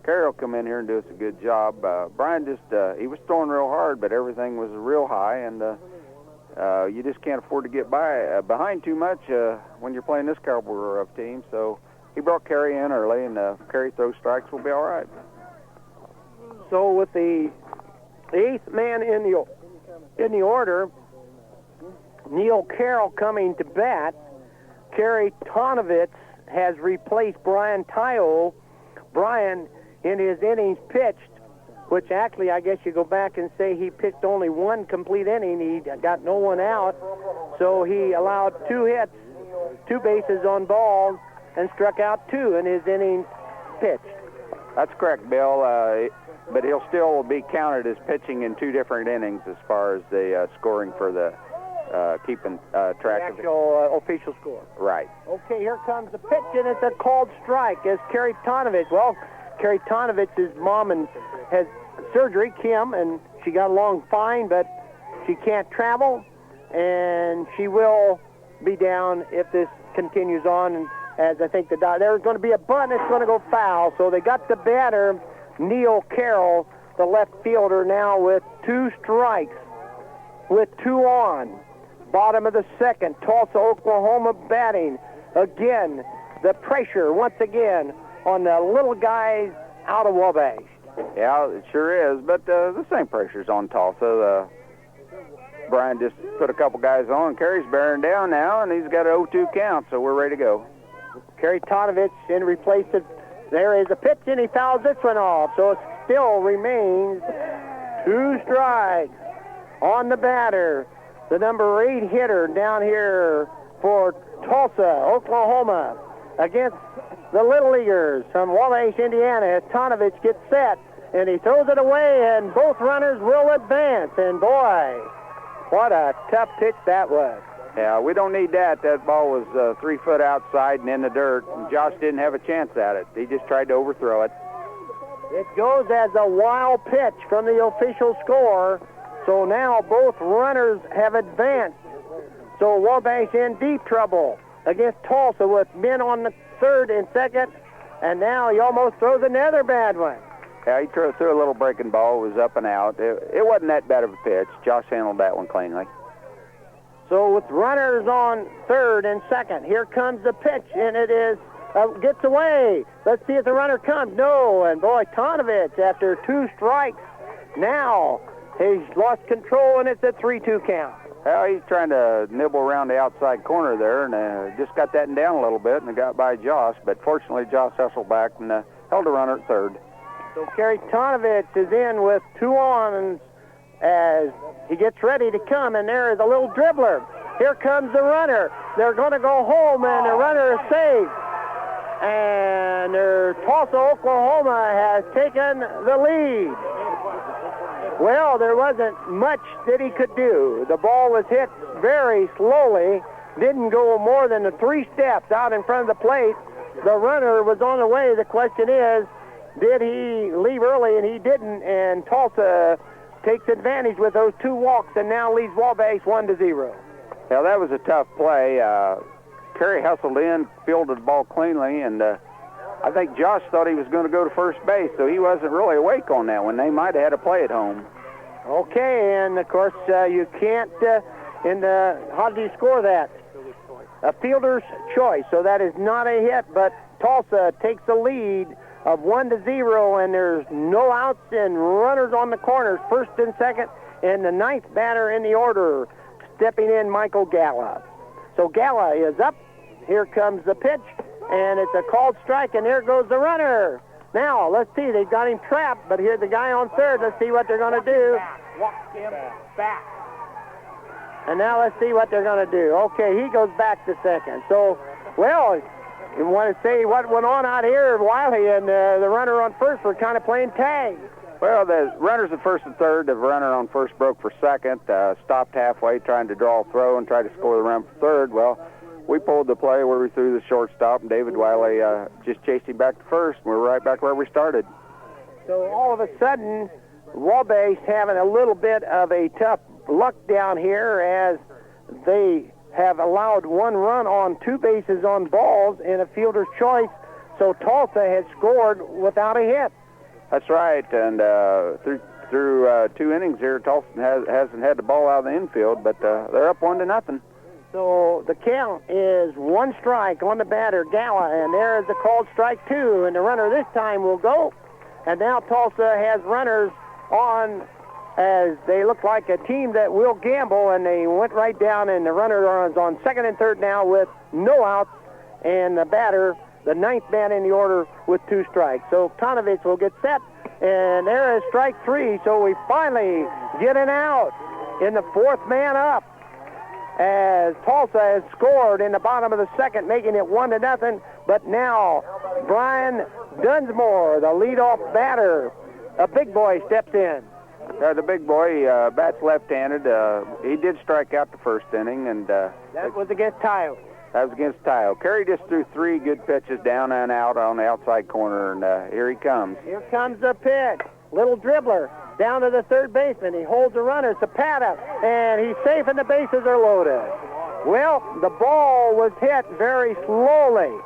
Kerry will come in here and do us a good job. Brian just he was throwing real hard, but everything was real high, and you just can't afford to get behind too much when you're playing this caliber of team. So he brought Kerry in early, and Kerry throws strikes will be all right. So with the 8th man in the order, Neil Carroll coming to bat, Kerry Tonovich has replaced Brian Tyo. Brian, in his innings pitched, which actually I guess you go back and say he pitched only 1 complete inning. He got no one out, so he allowed 2 hits, 2 bases on balls, and struck out 2 in his innings pitched. That's correct, Bill, but he'll still be counted as pitching in 2 different innings as far as the scoring for the keeping track of the actual official score. Right. Okay, here comes the pitch, and it's a called strike as Kerry Tonovich. Well, Kerry Tonovich's mom has surgery, Kim, and she got along fine, but she can't travel, and she will be down if this continues on. And as I think there's going to be a bunt, it's going to go foul. So they got the batter, Neil Carroll, the left fielder, now with 2 strikes, with 2 on. Bottom of the 2nd, Tulsa, Oklahoma batting. Again, the pressure once again on the little guys out of Wabash. Yeah, it sure is, but the same pressure's on Tulsa. Brian just put a couple guys on, and Kerry's bearing down now, and he's got an 0-2 count, so we're ready to go. Kerry Tonovich in replacement. There is a pitch, and he fouls this one off. So it still remains 2 strikes on the batter. The number 8 hitter down here for Tulsa, Oklahoma, against the Little Leaguers from Wabash, Indiana. As Tonovich gets set, and he throws it away, and both runners will advance. And boy, what a tough pitch that was. Yeah, we don't need that. That ball was 3 foot outside and in the dirt. And Josh didn't have a chance at it. He just tried to overthrow it. It goes as a wild pitch from the official score. So now both runners have advanced. So Wabash in deep trouble against Tulsa with men on the 3rd and 2nd. And now he almost throws another bad one. Yeah, he threw a little breaking ball. It was up and out. It wasn't that bad of a pitch. Josh handled that one cleanly. So with runners on 3rd and 2nd, here comes the pitch, and it is gets away. Let's see if the runner comes. No, and boy, Tonovich, after 2 strikes, now he's lost control, and it's a 3-2 count. Well, he's trying to nibble around the outside corner there, and just got that down a little bit, and it got by Josh. But fortunately, Josh hustled back and held a runner at 3rd. So Kerry Tonovich is in with 2 on as he gets ready to come, and there is a little dribbler. Here comes the runner. They're going to go home, and the runner is safe. And Tulsa, Oklahoma has taken the lead. Well, there wasn't much that he could do. The ball was hit very slowly, didn't go more than the 3 steps out in front of the plate. The runner was on the way. The question is, did he leave early? And he didn't, and Tulsa takes advantage with those 2 walks and now leads Wabash 1-0. Yeah, that was a tough play. Kerry hustled in, fielded the ball cleanly, and I think Josh thought he was going to go to first base, so he wasn't really awake on that one. They might have had a play at home. Okay, and of course you can't, how do you score that? A fielder's choice, so that is not a hit, but Tulsa takes the lead of 1-0, and there's no outs and runners on the corners, first and second, and the 9th batter in the order, stepping in Michael Galla. So Galla is up. Here comes the pitch, and it's a called strike, and there goes the runner. Now, let's see, they've got him trapped, but here's the guy on third. Let's see what they're going to do. Walk him back. And now let's see what they're going to do. Okay, he goes back to second. So, well, you want to say what went on out here? Wiley and the runner on first were kind of playing tag. Well, the runners at first and third, the runner on first broke for second, stopped halfway trying to draw a throw and try to score the run for third. Well, we pulled the play where we threw the shortstop, and David Wiley just chased him back to first, and we're right back where we started. So all of a sudden, Wabash having a little bit of a tough luck down here as they have allowed 1 run on 2 bases on balls in a fielder's choice. So Tulsa has scored without a hit. That's right, and through 2 innings here, Tulsa hasn't had the ball out of the infield, but they're up 1-0. So the count is 1 strike on the batter, Galla, and there is the called strike 2, and the runner this time will go. And now Tulsa has runners on as they look like a team that will gamble, and they went right down, and the runner is on second and third now with no outs, and the batter, the 9th man in the order with 2 strikes. So Tonovich will get set, and there is strike 3, so we finally get an out in the 4th man up as Tulsa has scored in the bottom of the second, making it 1-0, but now Brian Dunsmore, the leadoff batter, a big boy, steps in. The big boy bats left-handed. He did strike out the first inning, and that was against Tayo. That was against Tayo. Kerry just threw 3 good pitches down and out on the outside corner, and here he comes. Here comes the pitch. Little dribbler down to the third baseman. He holds the runner, Zapata, and he's safe, and the bases are loaded. Well, the ball was hit very slowly.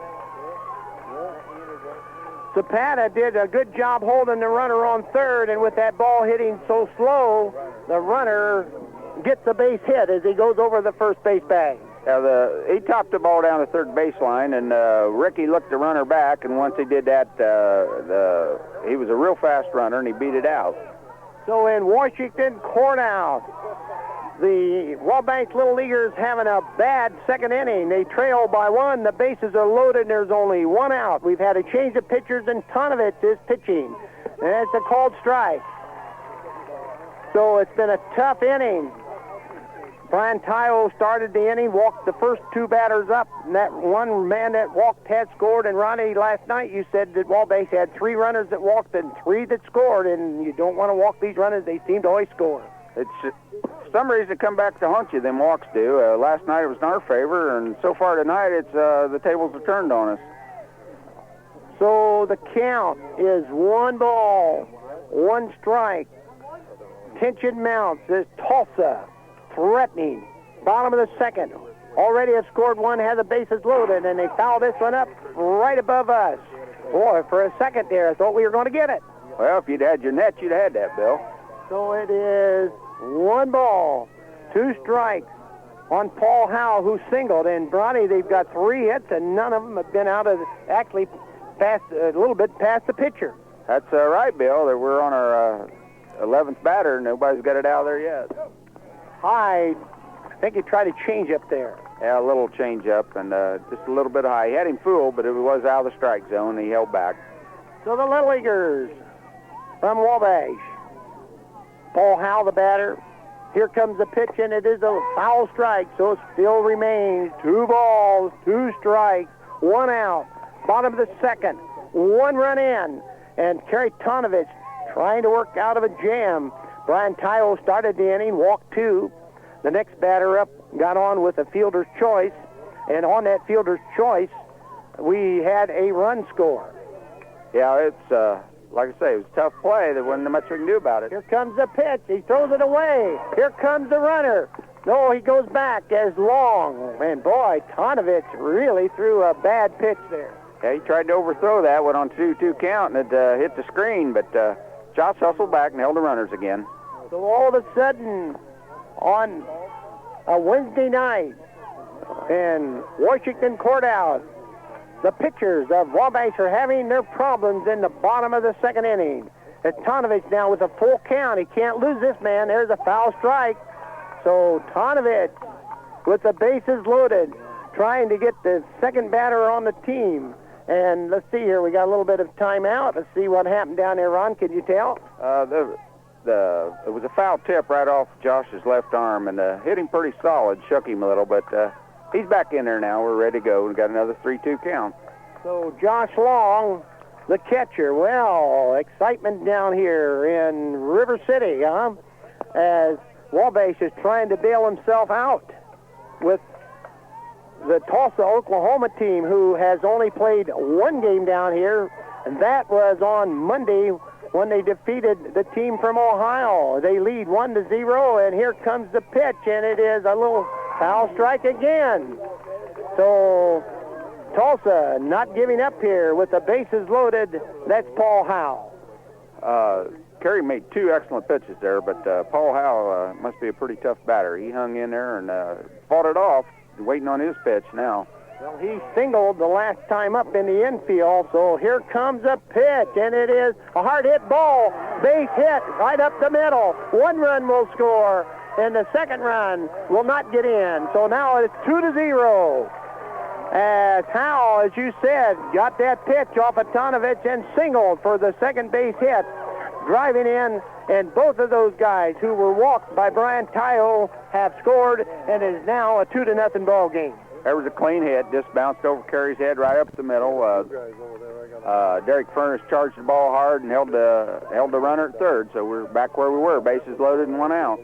Zapata did a good job holding the runner on third, and with that ball hitting so slow, the runner gets a base hit as he goes over the first base bag. He topped the ball down the third baseline, and Ricky looked the runner back, and once he did that, he was a real fast runner, and he beat it out. So in Washington, Cornell, the Wabash Little Leaguers having a bad second inning. They trail by 1. The bases are loaded, and there's only 1 out. We've had a change of pitchers, and Tonovich is pitching. And it's a called strike. So it's been a tough inning. Brian Tayo started the inning, walked the first 2 batters up, and that 1 man that walked had scored. And Ronnie, last night you said that Wabash had 3 runners that walked and 3 that scored, and you don't want to walk these runners. They seem to always score. It's for some reason it come back to haunt you, them walks do. Last night it was in our favor, and so far tonight it's the tables have turned on us. So the count is 1 ball, 1 strike. Tension mounts. There's Tulsa threatening. Bottom of the second. Already have scored 1, has the bases loaded, and they foul this one up right above us. Boy, for a second there, I thought we were going to get it. Well, if you'd had your net, you'd have had that, Bill. So it is 1 ball, 2 strikes on Paul Howe, who singled. And Bronny, they've got 3 hits, and none of them have been out of, actually past a little bit past the pitcher. That's right, Bill. We're on our 11th batter. Nobody's got it out of there yet. I think he tried to change up there. Yeah, a little change up and just a little bit high. He had him fooled, but it was out of the strike zone. He held back. So the Little Leaguers from Wabash. Paul Howe, the batter. Here comes the pitch, and it is a foul strike, so it still remains 2 balls, 2 strikes, 1 out. Bottom of the second, 1 run in, and Kerry Tonovich trying to work out of a jam. Brian Tayo started the inning, walked 2. The next batter up got on with a fielder's choice, and on that fielder's choice, we had a run score. Yeah, it's, like I say, it was a tough play. There wasn't much we can do about it. Here comes the pitch. He throws it away. Here comes the runner. No, he goes back as long. And boy, Tonovich really threw a bad pitch there. Yeah, he tried to overthrow that, went on 2-2 count, and it hit the screen, but Josh hustled back and held the runners again. So all of a sudden, on a Wednesday night in Washington Courthouse, the pitchers of Wabash are having their problems in the bottom of the second inning. It's Tonovich now with a full count. He can't lose this man. There's a foul strike. So Tonovich, with the bases loaded, trying to get the second batter on the team. And let's see here. We got a little bit of timeout. Let's see what happened down there, Ron. Can you tell? It was a foul tip right off Josh's left arm, and hit him pretty solid, shook him a little, but he's back in there now. We're ready to go. We've got another 3-2 count. So Josh Long, the catcher. Well, excitement down here in River City, as Wabash is trying to bail himself out with the Tulsa, Oklahoma team, who has only played one game down here, and that was on Monday when they defeated the team from Ohio. They lead 1-0, and here comes the pitch, and it is a little foul strike again. So Tulsa not giving up here with the bases loaded. That's Paul Howe. Kerry made two excellent pitches there, but Paul Howe must be a pretty tough batter. He hung in there and fought it off, waiting on his pitch now. Well, he singled the last time up in the infield, so here comes a pitch, and it is a hard-hit ball, base hit right up the middle. One run will score, and the second run will not get in. So now it's 2-0. As Howe, as you said, got that pitch off of Tonovich and singled for the second base hit, driving in, and both of those guys who were walked by Brian Tayo have scored, and it is now a 2-0 ball game. There was a clean hit, just bounced over Kerry's head right up the middle. Derek Furnace charged the ball hard and held the runner at third, so we're back where we were, bases loaded and one out.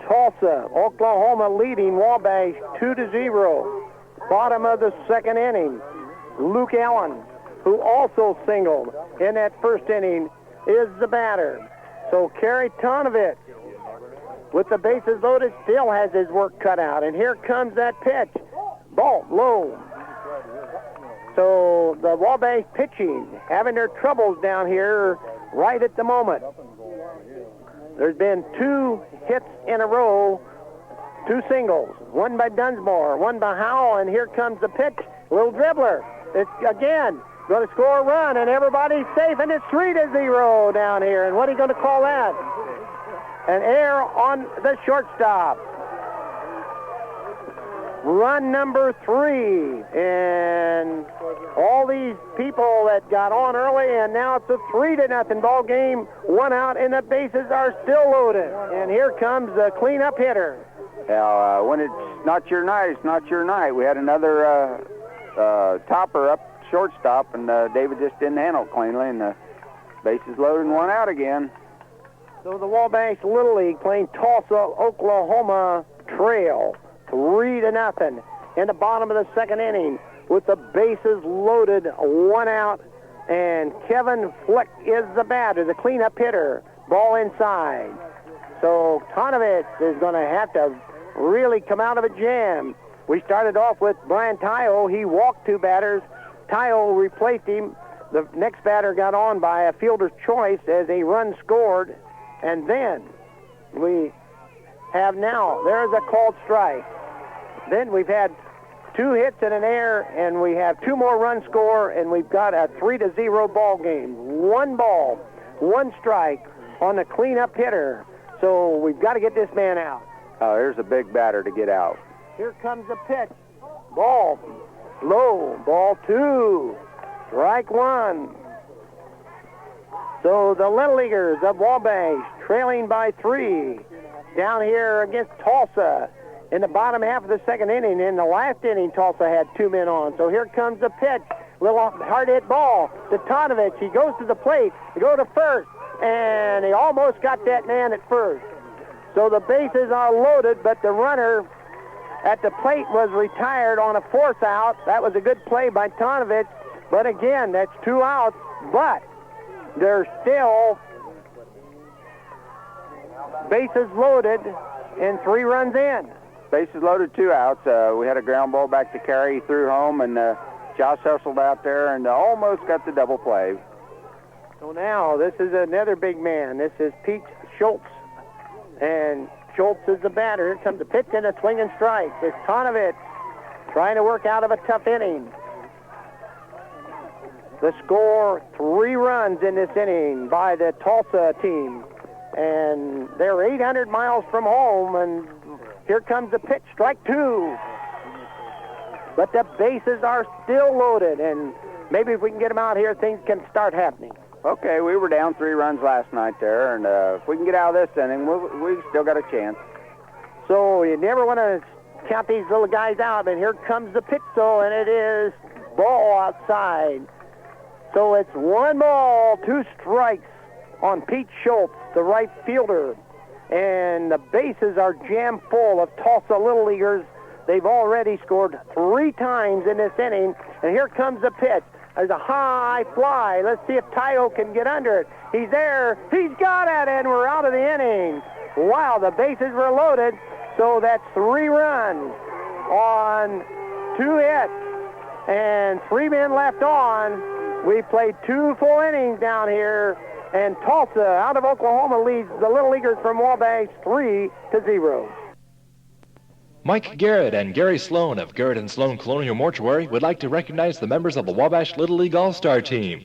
Tulsa, Oklahoma leading Wabash 2-0. Bottom of the second inning. Luke Allen, who also singled in that first inning, is the batter. So Kerry Tonovich, with the bases loaded, still has his work cut out. And here comes that pitch. Ball low. So the Wabash pitching having their troubles down here right at the moment. There's been 2 hits in a row, 2 singles, one by Dunsmore, one by Howell, and here comes the pitch. Little dribbler. It's again going to score a run, and everybody's safe, and it's 3-0 down here. And what are you going to call that? An error on the shortstop. Run number 3. And all these people that got on early, and now it's a 3-0 ball game. One out, and the bases are still loaded. And here comes the cleanup hitter. Now, when it's not your night, it's not your night. We had another topper up shortstop, and David just didn't handle it cleanly, and the bases loaded and one out again. So the Wabash Little League playing Tulsa, Oklahoma trail 3-0 in the bottom of the second inning with the bases loaded, one out, and Kevin Flick is the batter, the cleanup hitter. Ball inside. So Tonovich is going to have to really come out of a jam. We started off with Brian Tayo. He walked 2 batters. Tayo replaced him. The next batter got on by a fielder's choice as a run scored. And then we have now, there's a called strike. Then we've had 2 hits and an error, and we have 2 more runs score, and we've got a 3-0 ball game. 1 ball, 1 strike on the cleanup hitter. So we've got to get this man out. There's a big batter to get out. Here comes the pitch. Ball low, ball 2, strike 1. So the Little Leaguers of Wabash trailing by 3 down here against Tulsa in the bottom half of the second inning. In the last inning, Tulsa had 2 men on. So here comes the pitch. Little hard-hit ball to Tonovich. He goes to the plate. They go to first, and he almost got that man at first. So the bases are loaded, but the runner at the plate was retired on a force out. That was a good play by Tonovich. But again, that's 2 outs. But there's still bases loaded and 3 runs in. Bases loaded, 2 outs. We had a ground ball back to Carey. He threw home, and Josh hustled out there and almost got the double play. So now this is another big man. This is Pete Schultz. And Schultz is the batter. Here comes the pitch and a swing and strike. It's Tonovich trying to work out of a tough inning. The score, 3 runs in this inning by the Tulsa team. And they're 800 miles from home, and here comes the pitch, strike 2. But the bases are still loaded, and maybe if we can get them out here, things can start happening. Okay, we were down 3 runs last night there, and if we can get out of this inning, we've still got a chance. So you never want to count these little guys out, and here comes the pitch, and it is ball outside. So it's 1 ball, 2 strikes on Pete Schultz, the right fielder. And the bases are jammed full of Tulsa Little Leaguers. They've already scored 3 times in this inning, and here comes the pitch. There's a high fly. Let's see if Tayo can get under it. He's there. He's got it, and we're out of the inning. Wow, the bases were loaded, so that's 3 runs on 2 hits and 3 men left on. We played 2 full innings down here, and Tulsa, out of Oklahoma, leads the Little Leaguers from Wabash 3-0. Mike Garrett and Gary Sloan of Garrett and Sloan Colonial Mortuary would like to recognize the members of the Wabash Little League All-Star team.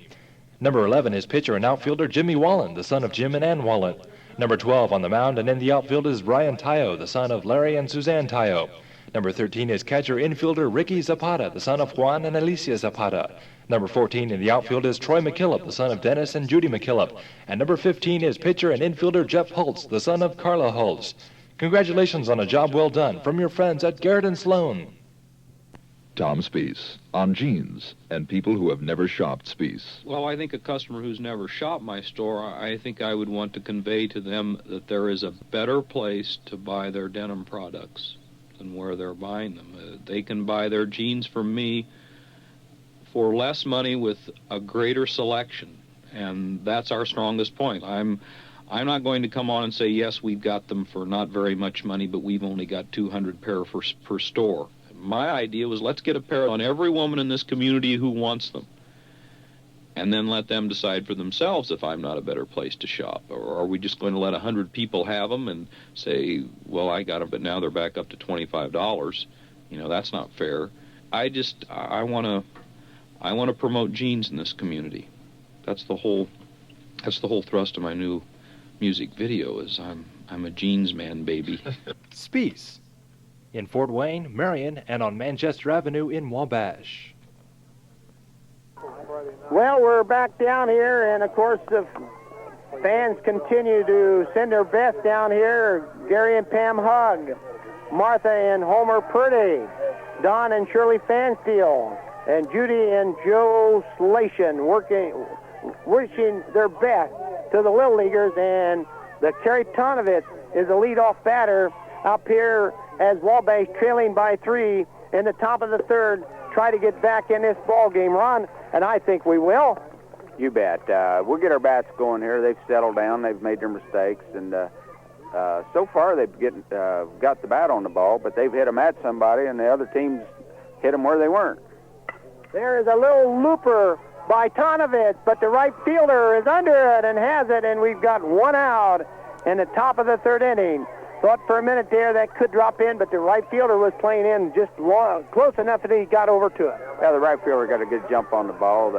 Number 11 is pitcher and outfielder Jimmy Wallen, the son of Jim and Ann Wallen. Number 12 on the mound and in the outfield is Brian Tayo, the son of Larry and Suzanne Tayo. Number 13 is catcher infielder Ricky Zapata, the son of Juan and Alicia Zapata. Number 14 in the outfield is Troy McKillop, the son of Dennis and Judy McKillop. And number 15 is pitcher and infielder Jeff Holtz, the son of Carla Holtz. Congratulations on a job well done from your friends at Garrett and Sloan. Tom Spees on jeans and people who have never shopped Spees. Well, I think a customer who's never shopped my store, I think I would want to convey to them that there is a better place to buy their denim products than where they're buying them. They can buy their jeans from me for less money with a greater selection, and that's our strongest point. I'm not going to come on and say, yes, we've got them for not very much money, but we've only got 200 pair per store. My idea was, let's get a pair on every woman in this community who wants them, and then let them decide for themselves if I'm not a better place to shop. Or are we just going to let 100 people have them and say, well, I got them, but now they're back up to $25. You know, that's not fair. I want to promote jeans in this community. That's the whole thrust of my new music video. Is I'm a jeans man, baby. Spees in Fort Wayne, Marion, and on Manchester Avenue in Wabash. Well, we're back down here, and of course the fans continue to send their best down here. Gary and Pam Hugg, Martha and Homer Purdy, Don and Shirley Fansteel, and Judy and Joe Slation wishing their best to the Little Leaguers. And the Kerry Tonovich is the leadoff batter up here as Wabash trailing by 3 in the top of the 3rd. Try to get back in this ball game, Ron, and I think we will. You bet. We'll get our bats going here. They've settled down. They've made their mistakes, and so far they've got the bat on the ball, but they've hit them at somebody, and the other teams hit them where they weren't. There is a little looper by Tonovich, but the right fielder is under it and has it, and we've got 1 out in the top of the 3rd inning. Thought for a minute there that could drop in, but the right fielder was playing in just close enough that he got over to it. Yeah, the right fielder got a good jump on the ball.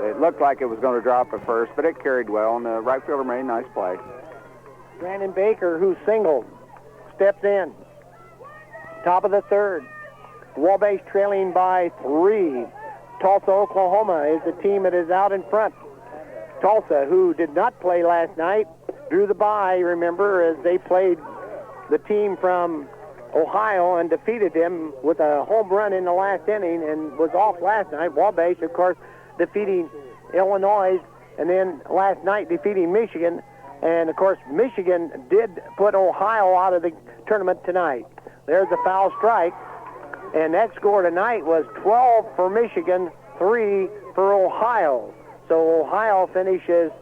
It looked like it was going to drop at first, but it carried well, and the right fielder made a nice play. Brandon Baker, who singled, steps in. Top of the 3rd. Wabash trailing by 3. Tulsa, Oklahoma is the team that is out in front. Tulsa, who did not play last night, drew the bye, remember, as they played the team from Ohio and defeated them with a home run in the last inning and was off last night. Wabash, of course, defeating Illinois, and then last night defeating Michigan. And, of course, Michigan did put Ohio out of the tournament tonight. There's a foul strike. And that score tonight was 12 for Michigan, 3 for Ohio. So Ohio finishes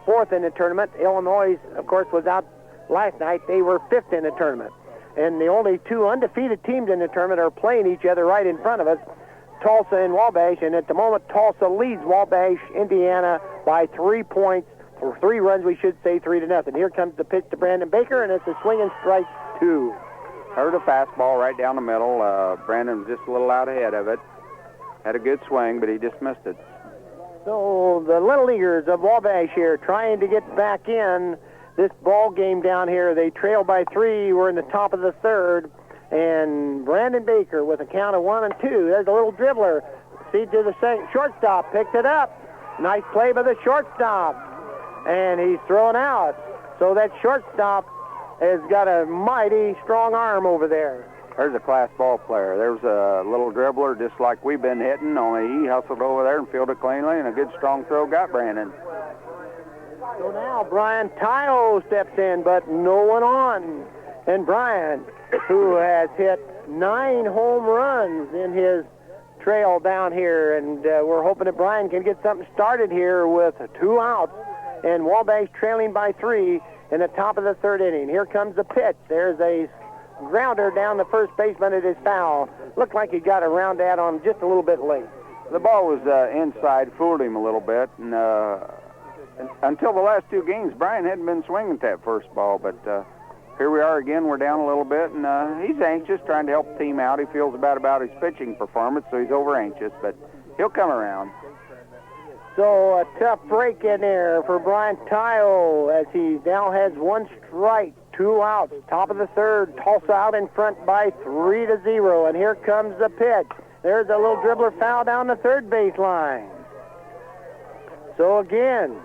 4th in the tournament. Illinois, of course, was out last night. They were 5th in the tournament. And the only two undefeated teams in the tournament are playing each other right in front of us, Tulsa and Wabash. And at the moment, Tulsa leads Wabash, Indiana, by 3 points, or 3 runs, we should say, 3-0. Here comes the pitch to Brandon Baker, and it's a swinging strike 2. Heard a fastball right down the middle. Brandon was just a little out ahead of it. Had a good swing, but he just missed it. So the Little Leaguers of Wabash here trying to get back in this ball game down here. They trail by 3. We're in the top of the 3rd. And Brandon Baker with a count of 1 and 2. There's a little dribbler. See to the shortstop. Picked it up. Nice play by the shortstop. And he's thrown out. So that shortstop has got a mighty strong arm over there. There's a class ball player. There's a little dribbler just like we've been hitting, only he hustled over there and fielded cleanly, and a good strong throw got Brandon. So now Brian Tyo steps in, but no one on. And Brian, who has hit 9 home runs in his trail down here, and we're hoping that Brian can get something started here with 2 outs, and Wabash trailing by 3 in the top of the 3rd inning. Here comes the pitch. There's a grounder down the first baseman. It is foul. Looked like he got around that on just a little bit late. The ball was inside, fooled him a little bit, and until the last 2 games, Brian hadn't been swinging that first ball, but here we are again. We're down a little bit, and he's anxious, trying to help the team out. He feels bad about his pitching performance, so he's over anxious, but he'll come around. So a tough break in there for Brian Tyo as he now has 1 strike, 2 outs. Top of the 3rd, Tulsa out in front by 3-0. And here comes the pitch. There's a little dribbler foul down the 3rd baseline. So again,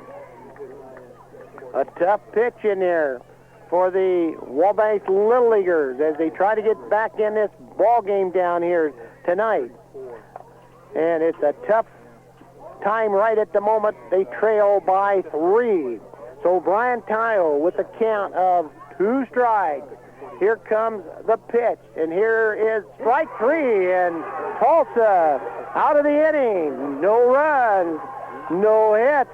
a tough pitch in there for the Wabash Little Leaguers as they try to get back in this ball game down here tonight. And it's a tough time right at the moment. They trail by 3. So Brian Tyo with a count of 2 strikes. Here comes the pitch, and here is strike 3, and Tulsa out of the inning. No runs, no hits,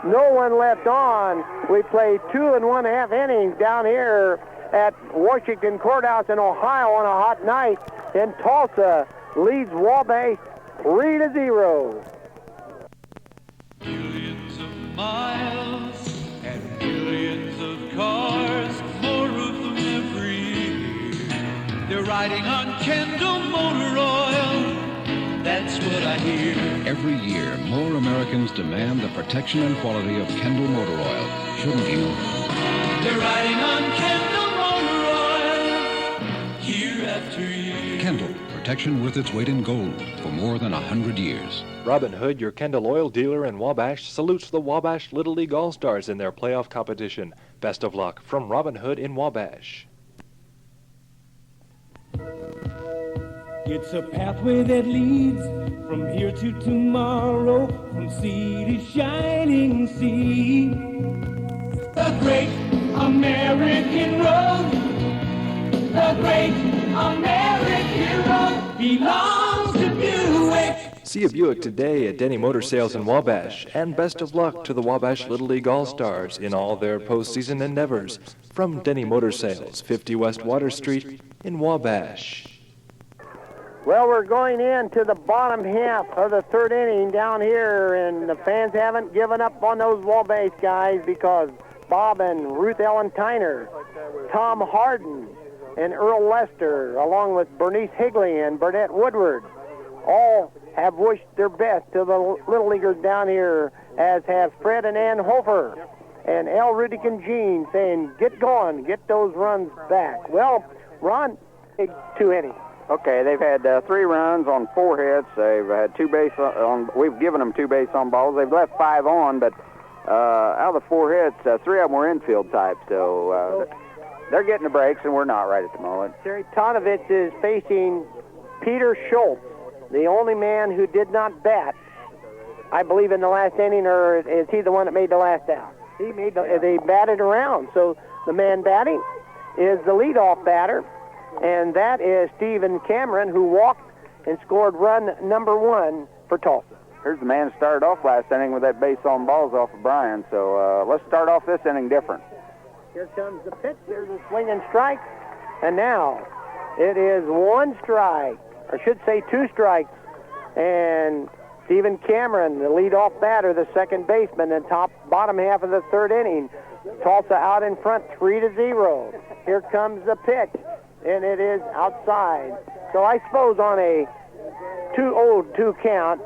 no one left on. We played 2 1/2 innings down here at Washington Courthouse in Ohio on a hot night, and Tulsa leads Wabash 3-0. Millions of miles and millions of cars, more of them every year. They're riding on Kendall Motor Oil. That's what I hear. Every year, more Americans demand the protection and quality of Kendall Motor Oil. Shouldn't you? They're riding on Kendall Motor Oil year after year. Kendall, protection worth its weight in gold for more than 100 years. Robin Hood, your Kendall Oil dealer in Wabash, salutes the Wabash Little League All Stars in their playoff competition. Best of luck from Robin Hood in Wabash. It's a pathway that leads from here to tomorrow, from sea to shining sea. The great American road, the great American road belongs to Buick. See a Buick today at Denny Motor Sales in Wabash, and best of luck to the Wabash Little League All-Stars in all their postseason endeavors. From Denny Motor Sales, 50 West Water Street in Wabash. Well, we're going into the bottom half of the 3rd inning down here, and the fans haven't given up on those Wabash guys because Bob and Ruth Ellen Tyner, Tom Harden, and Earl Lester, along with Bernice Higley and Burnett Woodward, all have wished their best to the Little Leaguers down here, as have Fred and Ann Hofer and Al Rudick and Gene saying, get going, get those runs back. Well, Ron, 2 innings. Okay, they've had 3 runs on 4 hits. They've had 2 base on. We've given them 2 base on balls. They've left 5 on, but out of the 4 hits, 3 of them were infield type. So they're getting the breaks, and we're not right at the moment. Terry Tonovich is facing Peter Schultz, the only man who did not bat, I believe, in the last inning, or is he the one that made the last out? They batted around. So the man batting is the leadoff batter, and that is Stephen Cameron, who walked and scored run number 1 for Tulsa. Here's the man who started off last inning with that base on balls off of Bryan. So let's start off this inning different. Here comes the pitch. There's a swing and strike. And now it is 1 strike, or I should say 2 strikes. And Stephen Cameron, the leadoff batter, the second baseman, in bottom half of the 3rd inning. Tulsa out in front, 3-0. Here comes the pitch, and it is outside. So I suppose on a 2-0-2 count,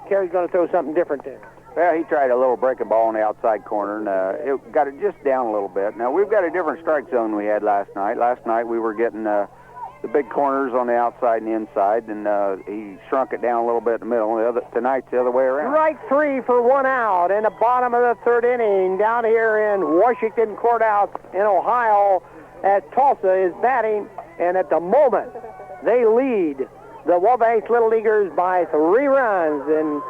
Kerry's going to throw something different there. Well, he tried a little breaking ball on the outside corner, and it got it just down a little bit. Now, we've got a different strike zone we had last night. Last night we were getting the big corners on the outside and the inside, and he shrunk it down a little bit in the middle. Tonight's the other way around. Strike 3 for 1 out in the bottom of the 3rd inning down here in Washington Courthouse in Ohio as Tulsa is batting, and at the moment they lead the Wabash Little Leaguers by 3 runs, and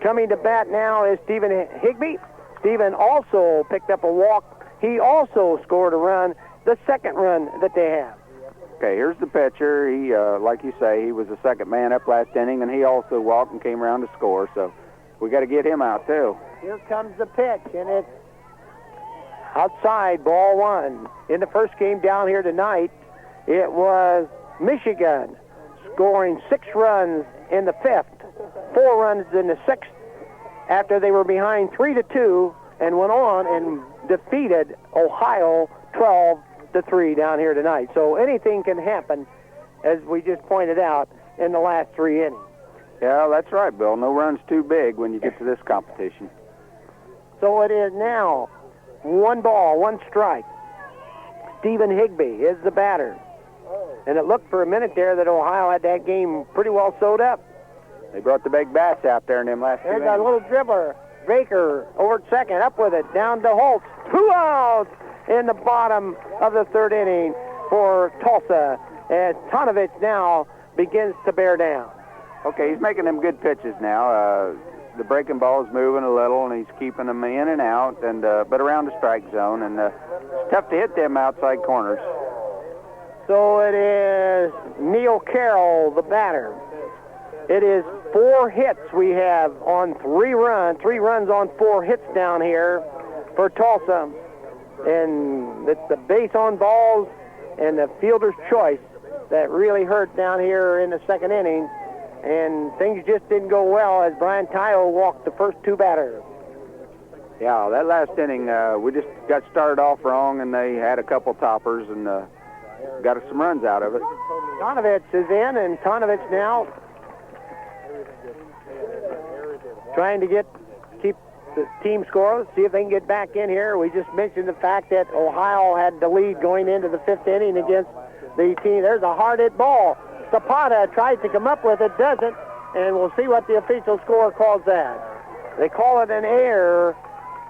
coming to bat now is Stephen Higbee. Stephen also picked up a walk. He also scored a run, the second run that they have. Okay, here's the pitcher. He, like you say, he was the second man up last inning, and he also walked and came around to score, so we got to get him out, too. Here comes the pitch, and it's outside, ball 1. In the first game down here tonight, it was Michigan scoring 6 runs in the 5th, 4 runs in the 6th, after they were behind 3-2, and went on and defeated Ohio 12-3 down here tonight. So anything can happen, as we just pointed out, in the last 3 innings. Yeah, that's right, Bill. No run's too big when you get to this competition. So it is now 1 ball, 1 strike. Stephen Higbee is the batter. And it looked for a minute there that Ohio had that game pretty well sewed up. They brought the big bats out there in them last 2 innings. There's a little dribbler. Baker over at second, up with it, down to Holtz. 2 outs in the bottom of the 3rd inning for Tulsa, as Tonovich now begins to bear down. Okay, he's making them good pitches now. The breaking ball is moving a little, and he's keeping them in and out, and but around the strike zone, and it's tough to hit them outside corners. So it is Neil Carroll, the batter. It is 4 hits we have on 3 runs. 3 runs on 4 hits down here for Tulsa. And it's the base on balls and the fielder's choice that really hurt down here in the 2nd inning. And things just didn't go well as Brian Tayo walked the first 2 batters. Yeah, that last inning, we just got started off wrong, and they had a couple toppers and got us some runs out of it. Tonovich is in, and Tonovich now trying to keep the team scoreless, see if they can get back in here. We just mentioned the fact that Ohio had the lead going into the 5th inning against the team. There's a hard hit ball. Zapata tries to come up with it, doesn't, and we'll see what the official score calls that. They call it an error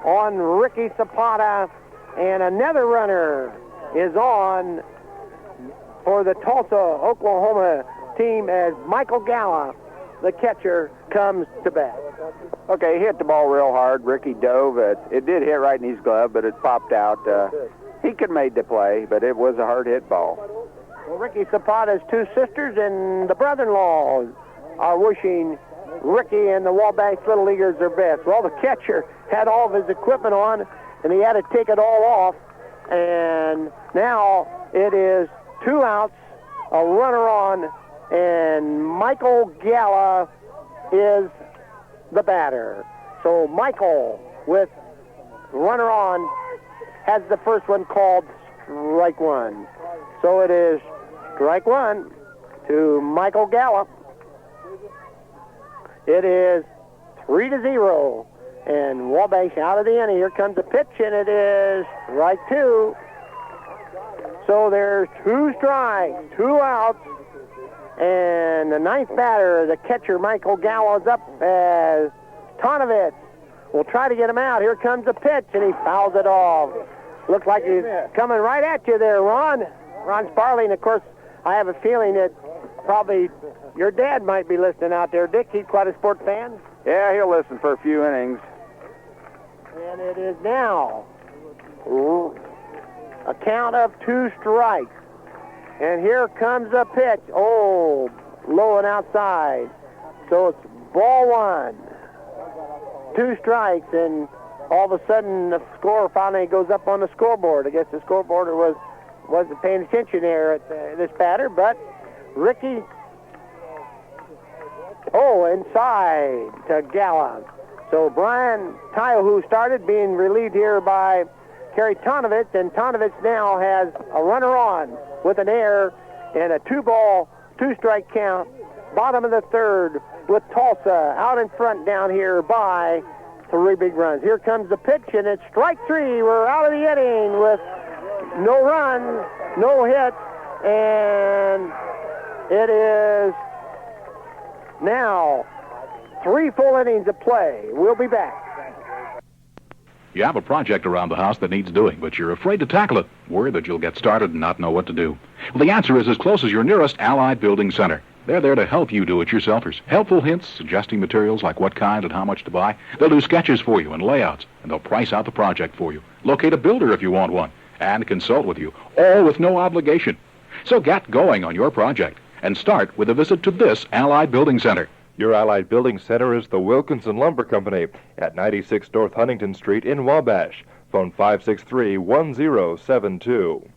on Ricky Zapata, and another runner is on for the Tulsa, Oklahoma team as Michael Galla, the catcher, comes to bat. Okay, he hit the ball real hard. Ricky dove. It did hit right in his glove, but it popped out. He could have made the play, but it was a hard-hit ball. Well, Ricky Zapata's 2 sisters and the brother-in-law are wishing Ricky and the Wabash Little Leaguers their best. Well, the catcher had all of his equipment on, and he had to take it all off. And now it is 2 outs, a runner on, and Michael Galla is the batter. So Michael, with runner on, has the first one called strike 1. So it is strike 1 to Michael Galla. It is 3-0, and Wabash out of the inning. Here comes the pitch, and it is strike 2. So there's 2 strikes, 2 outs, and the 9th batter, the catcher, Michael Galla, is up as Tonovich will try to get him out. Here comes the pitch, and he fouls it off. Looks like he's coming right at you there, Ron Sparley. And, of course, I have a feeling that probably your dad might be listening out there. Dick, he's quite a sport fan. Yeah, he'll listen for a few innings. And it is now a count of 2 strikes. And here comes a pitch. Oh, low and outside. So it's ball 1. 2 strikes, and all of a sudden the score finally goes up on the scoreboard. I guess the scoreboard wasn't paying attention there at this batter, but Ricky, inside to Gala. So Brian Tyo, who started, being relieved here by Kerry Tonovitz, and Tonovitz now has a runner on with an error and a 2-ball, 2-strike count. Bottom of the 3rd with Tulsa out in front down here by 3 big runs. Here comes the pitch, and it's strike 3. We're out of the inning with no runs, no hits, and it is now 3 full innings of play. We'll be back. You have a project around the house that needs doing, but you're afraid to tackle it, worried that you'll get started and not know what to do. Well, the answer is as close as your nearest Allied Building Center. They're there to help you do-it-yourselfers. Helpful hints, suggesting materials like what kind and how much to buy. They'll do sketches for you and layouts, and they'll price out the project for you. Locate a builder if you want one, and consult with you, all with no obligation. So get going on your project, and start with a visit to this Allied Building Center. Your Allied Building Center is the Wilkinson Lumber Company at 96 North Huntington Street in Wabash. Phone 563-1072.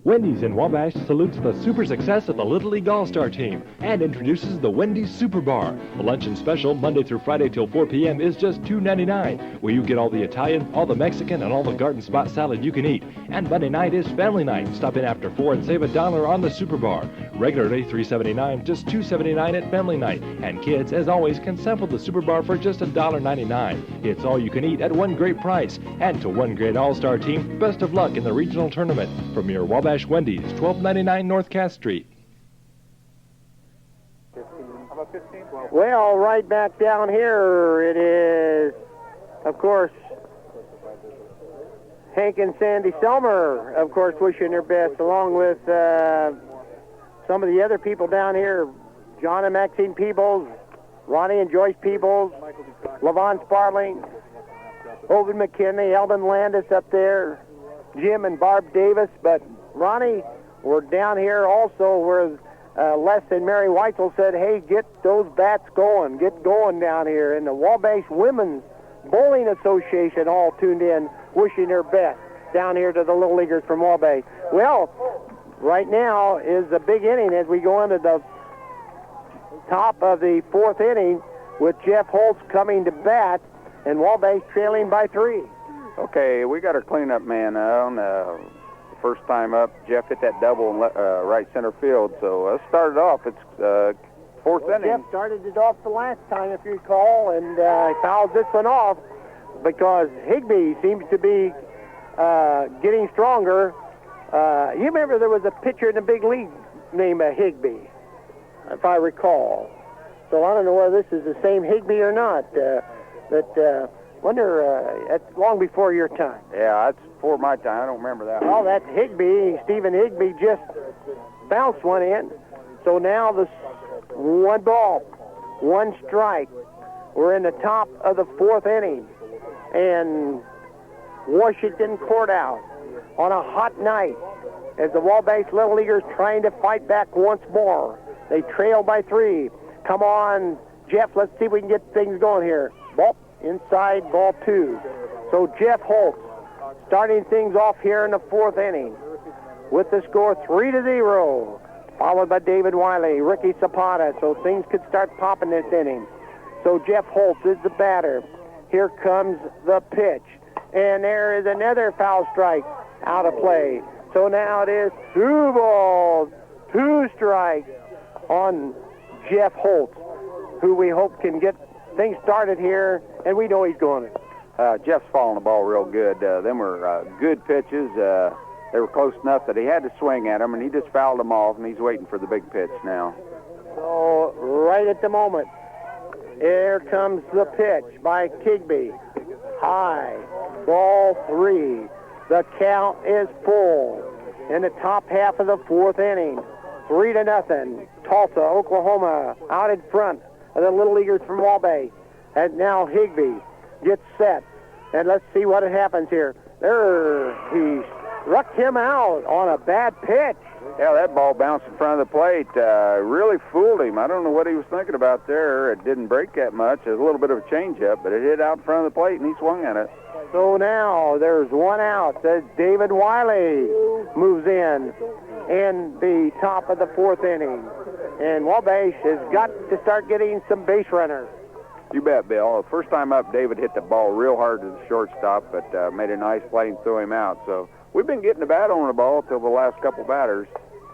Wendy's in Wabash salutes the super success of the Little League All-Star team and introduces the Wendy's Super Bar. The luncheon special, Monday through Friday till 4 p.m. is just $2.99, where you get all the Italian, all the Mexican, and all the garden spot salad you can eat. And Monday night is family night. Stop in after 4 and save $1 on the Super Bar. Regularly $3.79, just $2.79 at family night. And kids, as always, can sample the Super Bar for just $1.99. It's all you can eat at one great price. And to one great All-Star team, best of luck in the regional tournament. From your Wabash Wendy's, 1299 North Cass Street. Well, right back down here, it is, of course, Hank and Sandy Selmer, of course, wishing their best, along with some of the other people down here, John and Maxine Peebles, Ronnie and Joyce Peebles, Levon Sparling, Ovid McKinley, Eldon Landis up there, Jim and Barb Davis, but Ronnie, we're down here also where Les and Mary Weitzel said, hey, get those bats going. Get going down here. And the Wabash Women's Bowling Association all tuned in, wishing their best down here to the Little Leaguers from Wabash. Well, right now is a big inning as we go into the top of the 4th inning with Jeff Holtz coming to bat and Wabash trailing by 3. Okay, we got our cleanup man on. First time up, Jeff hit that double in right center field. So let's start it off. It's 4th inning. Jeff started it off the last time, if you recall, and he fouled this one off because Higbee seems to be getting stronger. You remember there was a pitcher in the big league named Higbee, if I recall. So I don't know whether this is the same Higbee or not. But wonder, that's long before your time. Yeah, that's before my time. I don't remember that. Well, that's Higbee. Stephen Higbee just bounced one in. So now the 1 ball, 1 strike. We're in the top of the 4th inning. And Washington Courthouse on a hot night as the Wabash Little Leaguers trying to fight back once more. They trail by 3. Come on, Jeff, let's see if we can get things going here. Ball inside, ball 2. So Jeff Holtz starting things off here in the 4th inning with the score 3-0, followed by David Wiley, Ricky Zapata, so things could start popping this inning. So Jeff Holtz is the batter. Here comes the pitch, and there is another foul strike out of play. So now it is 2 balls, 2 strikes on Jeff Holtz, who we hope can get things started here, and we know he's going to. Jeff's following the ball real good. Them were good pitches. They were close enough that he had to swing at them, and he just fouled them off, and he's waiting for the big pitch now. So right at the moment, here comes the pitch by Higbee. High, ball 3. The count is full in the top half of the 4th inning. 3-0. Tulsa, Oklahoma, out in front of the Little Leaguers from Wabash. And now Higbee gets set. And let's see what happens here. There, he struck him out on a bad pitch. Yeah, that ball bounced in front of the plate. Really fooled him. I don't know what he was thinking about there. It didn't break that much. It was a little bit of a changeup, but it hit out in front of the plate, and he swung at it. So now there's one out. David Wiley moves in the top of the fourth inning. And Wabash has got to start getting some base runners. You bet, Bill. First time up, David hit the ball real hard to the shortstop, but made a nice play and threw him out. So we've been getting the bat on the ball till the last couple batters.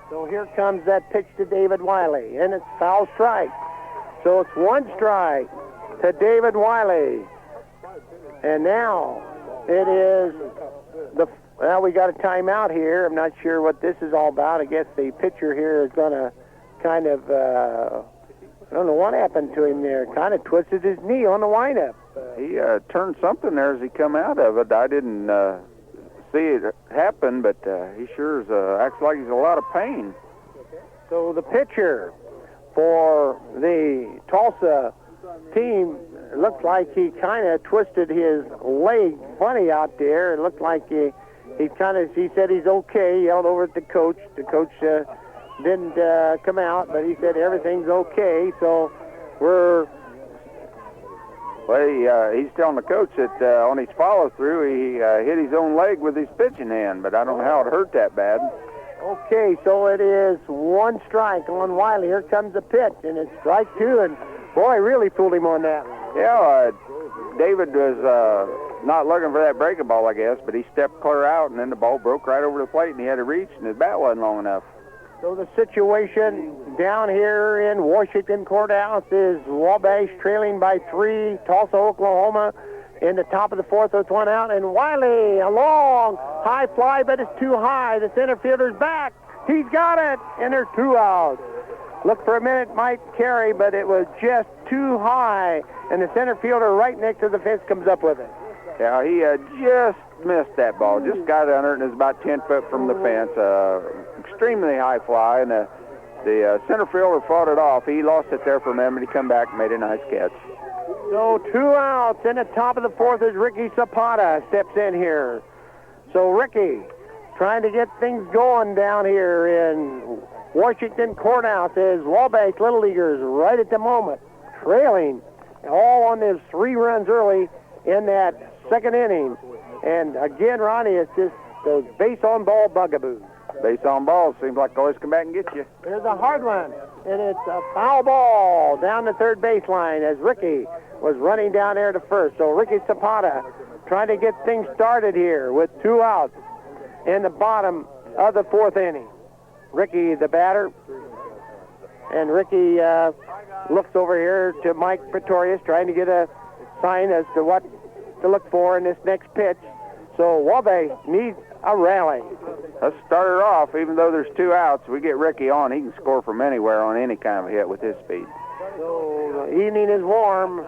So here comes that pitch to David Wiley, and it's foul strike. So it's one strike to David Wiley. And now it is well, we got a timeout here. I'm not sure what this is all about. I guess the pitcher here is going to kind of, I don't know what happened to him there. Kind of twisted his knee on the windup. He turned something there as he come out of it. I didn't see it happen, but he sure acts like he's in a lot of pain. So the pitcher for the Tulsa team, it looks like he kind of twisted his leg funny out there. It looked like he said he's okay, yelled over at the coach. The coach didn't come out, but he said everything's okay. So he's telling the coach that on his follow-through, he hit his own leg with his pitching hand, but I don't know how it hurt that bad. Okay, so it is one strike on Wiley. Here comes the pitch, and it's strike two, and boy, really fooled him on that. Yeah, David was not looking for that breaking ball, I guess, but he stepped clear out, and then the ball broke right over the plate, and he had to reach, and his bat wasn't long enough. So the situation down here in Washington Courthouse is Wabash trailing by 3, Tulsa, Oklahoma, in the top of the fourth with one out, and Wiley, a long high fly, but it's too high. The center fielder's back. He's got it, and there's 2 outs. Look for a minute, might carry, but it was just too high, and the center fielder right next to the fence comes up with it. Yeah, he just missed that ball. Just got under it, and it's about 10 foot from the fence. Extremely high fly, and the center fielder fought it off. He lost it there for a minute. He come back and made a nice catch. So 2 outs in the top of the fourth as Ricky Zapata steps in here. So Ricky trying to get things going down here in Washington Courthouse as Wabash Little Leaguers right at the moment trailing all on those 3 runs early in that second inning. And again, Ronnie, it's just those base-on-ball bugaboos. Base on ball seems like they always come back and get you. There's a hard one, and it's a foul ball down the third baseline as Ricky was running down there to first. So Ricky Zapata trying to get things started here with 2 outs in the bottom of the fourth inning. Ricky, the batter, and Ricky looks over here to Mike Pretorius trying to get a sign as to what to look for in this next pitch. So Wabash needs a rally. Let's start it off. Even though there's 2 outs, we get Ricky on. He can score from anywhere on any kind of hit with his speed. So the evening is warm.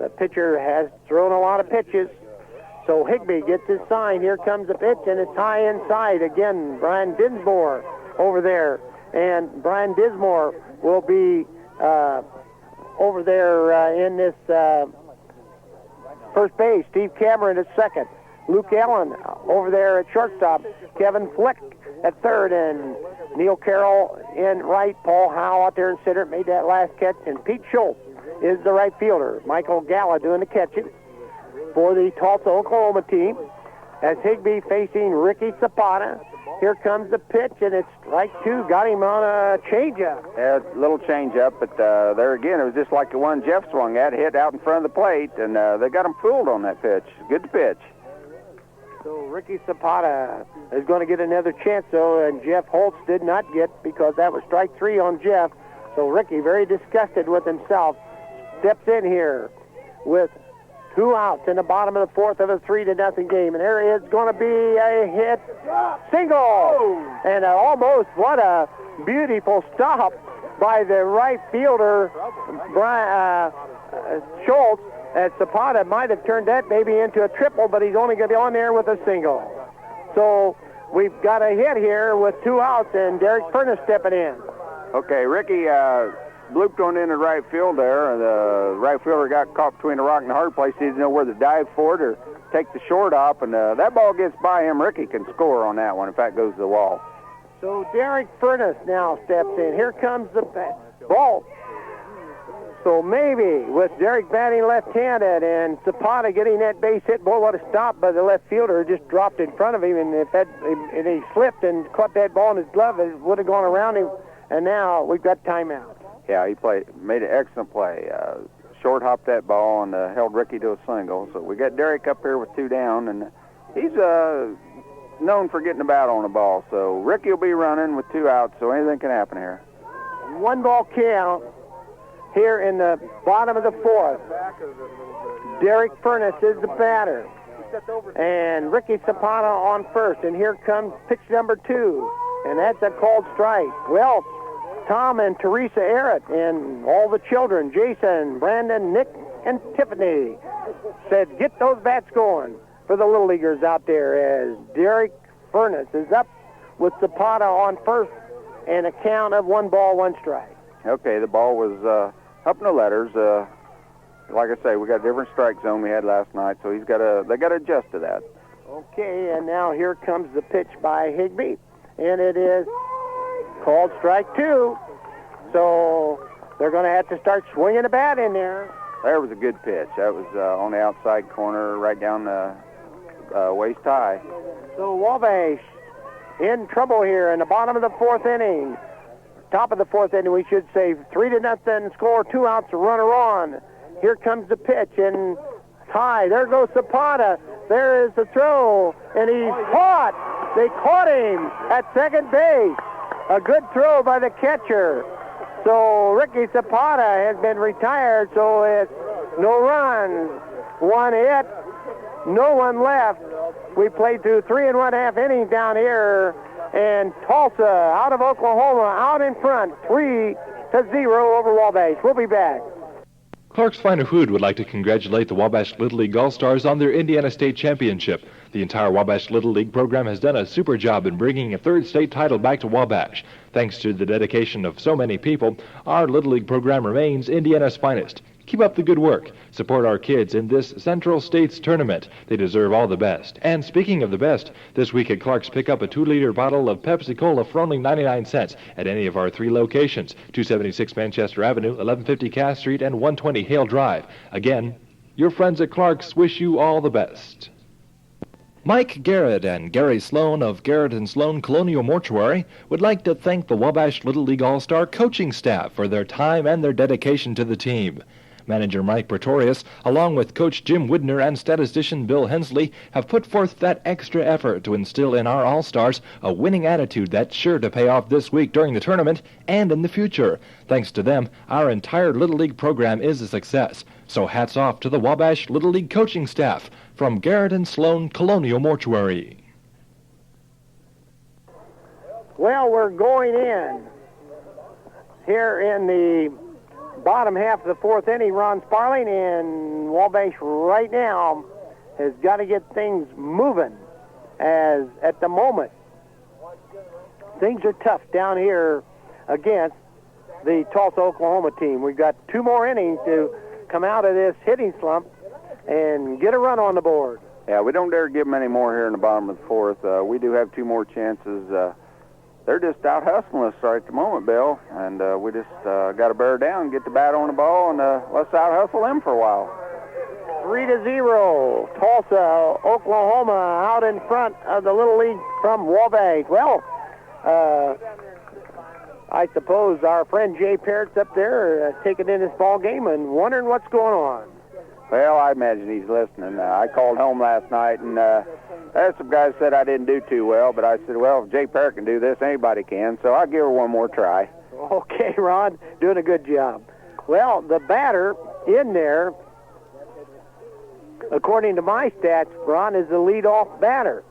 The pitcher has thrown a lot of pitches. So Higbee gets his sign. Here comes the pitch, and it's high inside. Again, Brian Dinsmore over there. And Brian Dinsmore will be over there in this first base. Steve Cameron at second. Luke Allen over there at shortstop. Kevin Flick at third, and Neil Carroll in right. Paul Howe out there in center made that last catch, and Pete Schultz is the right fielder. Michael Galla doing the catching for the Tulsa, Oklahoma team. As Higbee facing Ricky Zapata. Here comes the pitch, and it's strike 2. Got him on a changeup. Yeah, a little changeup, but there again, it was just like the one Jeff swung at, hit out in front of the plate, and they got him fooled on that pitch. Good pitch. So Ricky Zapata is going to get another chance, though, and Jeff Holtz did not get because that was strike 3 on Jeff. So Ricky, very disgusted with himself, steps in here with 2 outs in the bottom of the fourth of a 3-0 game. And there is going to be a hit single. And almost, what a beautiful stop by the right fielder, Brian Schultz. As Zapata might have turned that maybe into a triple, but he's only going to be on there with a single. So we've got a hit here with 2 outs, and Derek Furness stepping in. Okay, Ricky blooped on into right field there. The right fielder got caught between a rock and a hard place. He didn't know whether to dive for it or take the short hop, and that ball gets by him. Ricky can score on that one if that goes to the wall. So Derek Furness now steps in. Here comes the ball. So maybe with Derek batting left-handed and Zapata getting that base hit, boy, what a stop by the left fielder. Just dropped in front of him, and if he slipped and caught that ball in his glove, it would have gone around him. And now we've got timeout. Yeah, he made an excellent play. Short hopped that ball and held Ricky to a single. So we got Derek up here with 2 down, and he's known for getting about on the ball. So Ricky will be running with 2 outs, so anything can happen here. 1 ball count here in the bottom of the 4th. Derek Furness is the batter, and Ricky Zapata on first. And here comes pitch number 2, and that's a called strike. Well, Tom and Teresa Arrett and all the children, Jason, Brandon, Nick, and Tiffany, said get those bats going for the Little Leaguers out there as Derek Furness is up with Zapata on first and a count of 1 ball, 1 strike. Okay, the ball was up in the letters. Like I say, we got a different strike zone we had last night, so they got to adjust to that. Okay, and now here comes the pitch by Higbee, and it is called strike 2. So they're going to have to start swinging the bat in there. There was a good pitch. That was on the outside corner, right down the waist high. So Wabash in trouble here in the bottom of the 4th inning. Top of the 4th inning, we should say. 3-0 score, 2 outs, a runner on. Here comes the pitch, and high. There goes Zapata. There is the throw, and he's caught. They caught him at second base. A good throw by the catcher. So Ricky Zapata has been retired, so it's no runs, 1 hit, no one left. We played through 3 1/2 innings down here, and Tulsa out of Oklahoma out in front, 3-0 over Wabash. We'll be back. Clark's Finer Food would like to congratulate the Wabash Little League All-Stars on their Indiana State Championship. The entire Wabash Little League program has done a super job in bringing a 3rd state title back to Wabash. Thanks to the dedication of so many people, our Little League program remains Indiana's finest. Keep up the good work. Support our kids in this Central States tournament. They deserve all the best. And speaking of the best, this week at Clark's, pick up a 2-liter bottle of Pepsi Cola for only 99 cents at any of our 3 locations, 276 Manchester Avenue, 1150 Cass Street, and 120 Hale Drive. Again, your friends at Clark's wish you all the best. Mike Garrett and Gary Sloan of Garrett & Sloan Colonial Mortuary would like to thank the Wabash Little League All-Star coaching staff for their time and their dedication to the team. Manager Mike Pretorius, along with Coach Jim Widner and statistician Bill Hensley, have put forth that extra effort to instill in our All-Stars a winning attitude that's sure to pay off this week during the tournament and in the future. Thanks to them, our entire Little League program is a success. So hats off to the Wabash Little League coaching staff from Garrett & Sloan Colonial Mortuary. Well, we're going in here in the bottom half of the 4th inning. Ron Sparling, and Wabash right now has got to get things moving, as at the moment things are tough down here against the Tulsa, Oklahoma team. We've got 2 more innings to come out of this hitting slump and get a run on the board. Yeah, we don't dare give them any more here in the bottom of the 4th. We do have 2 more chances. They're just out hustling us right at the moment, Bill, and we just got to bear down, get the bat on the ball, and let's out hustle them for a while. 3-0, Tulsa, Oklahoma out in front of the Little League from Wabash. Well, I suppose our friend Jay Parrott's up there taking in this ball game and wondering what's going on. Well, I imagine he's listening. I called home last night, and some guys said I didn't do too well, but I said, well, if Jay Parrott can do this, anybody can, so I'll give her one more try. Okay, Ron, doing a good job. Well, the batter in there, according to my stats, Ron, is the leadoff batter.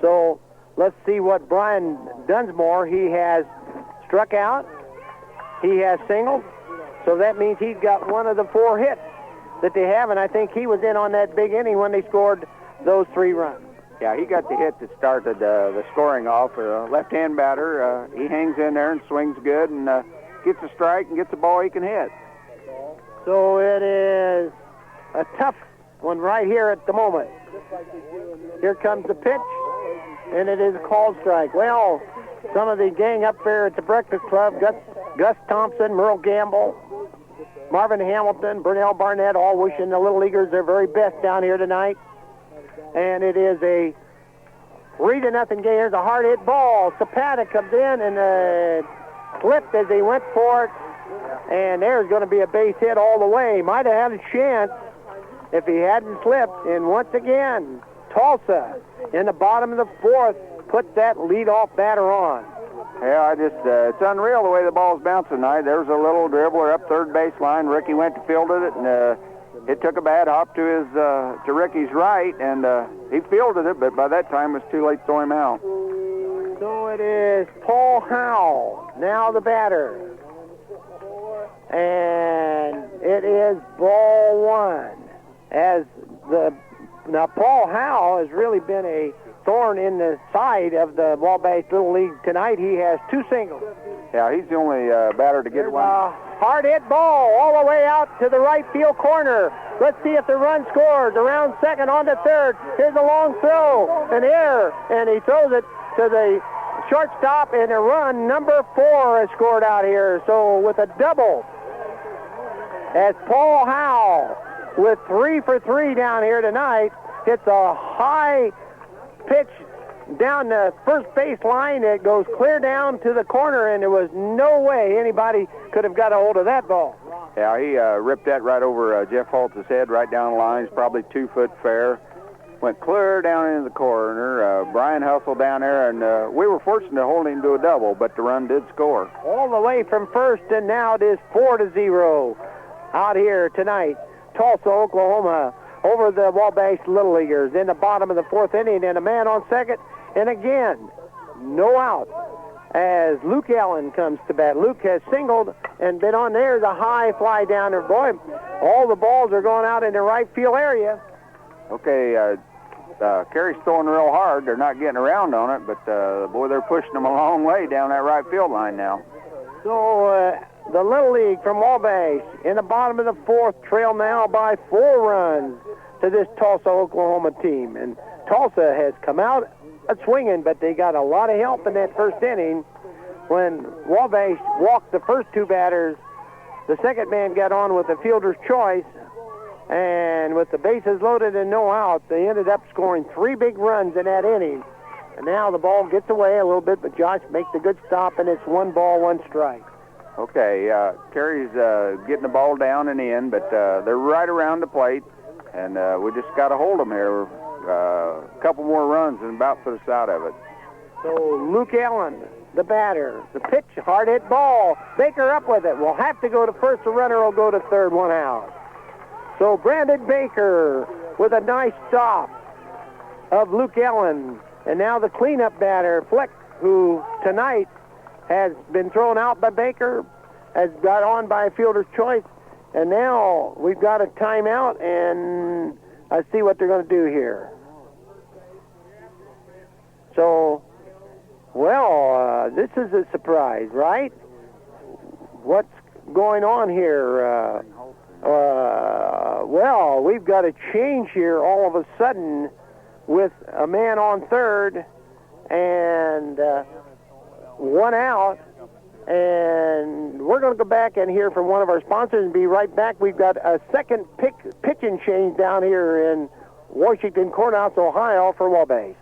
So let's see what Brian Dunsmore, he has struck out, he has singled, so that means he's got one of the 4 hits that they have, and I think he was in on that big inning when they scored those 3 runs. Yeah, he got the hit that started the scoring off. Left-hand batter, he hangs in there and swings good and gets a strike and gets a ball he can hit. So it is a tough one right here at the moment. Here comes the pitch, and it is a called strike. Well, some of the gang up there at the Breakfast Club, Gus Thompson, Merle Gamble, Marvin Hamilton, Burnell Barnett, all wishing the Little Leaguers their very best down here tonight. And it is a 3-0 game. Here's a hard hit ball. Zapata comes in and slipped as he went for it. And there's going to be a base hit all the way. Might have had a chance if he hadn't slipped. And once again, Tulsa in the bottom of the fourth puts that leadoff batter on. Yeah, it's unreal the way the ball's bouncing tonight. There's a little dribbler up third baseline. Ricky went to fielded it, and it took a bad hop to Ricky's right, and he fielded it, but by that time it was too late to throw him out. So it is Paul Howell, now the batter. And it is ball one. Now Paul Howell has really been a thorn in the side of the Wabash Little League tonight. He has 2 singles. Yeah, he's the only batter to get one. A hard hit ball all the way out to the right field corner. Let's see if the run scores. Around second on to third. Here's a long throw, an error, and he throws it to the shortstop, and a run number 4 is scored out here. So with a double, as Paul Howell with 3 for 3 down here tonight, hits a high pitch down the first base line. It goes clear down to the corner, and there was no way anybody could have got a hold of that ball. Yeah, he ripped that right over Jeff Holtz's head, right down the line. It's probably 2 foot fair. Went clear down into the corner. Brian hustled down there, and we were fortunate to hold him to a double, but the run did score. All the way from first, and now it is 4-0 out here tonight. Tulsa, Oklahoma, over the Wabash Little Leaguers in the bottom of the fourth inning, and a man on second, and again, no out as Luke Allen comes to bat. Luke has singled and been on. There's a high fly down there. Boy, all the balls are going out in the right field area. Okay, Kerry's throwing real hard. They're not getting around on it, but boy, they're pushing them a long way down that right field line now. So the Little League from Wabash in the bottom of the fourth trail now by 4 runs to this Tulsa, Oklahoma team. And Tulsa has come out swinging, but they got a lot of help in that first inning. When Wabash walked the first 2 batters, the second man got on with a fielder's choice, and with the bases loaded and no out, they ended up scoring 3 big runs in that inning. And now the ball gets away a little bit, but Josh makes a good stop, and it's 1 ball, 1 strike. Okay, Kerry's getting the ball down and in, but they're right around the plate, and we just got to hold them here. A couple more runs and about put us out of it. So Luke Allen, the batter, the pitch, hard hit ball. Baker up with it. We'll have to go to first. The runner will go to third, 1 out. So Brandon Baker with a nice stop of Luke Allen. And now the cleanup batter, Fleck, who tonight has been thrown out by Baker, has got on by a fielder's choice. And now we've got a timeout, and I see what they're going to do here. So, well, this is a surprise, right? What's going on here? Well, we've got a change here all of a sudden with a man on third and 1 out. And we're going to go back and hear from one of our sponsors and be right back. We've got a second pitching change down here in Washington Courthouse, Ohio for Wabash.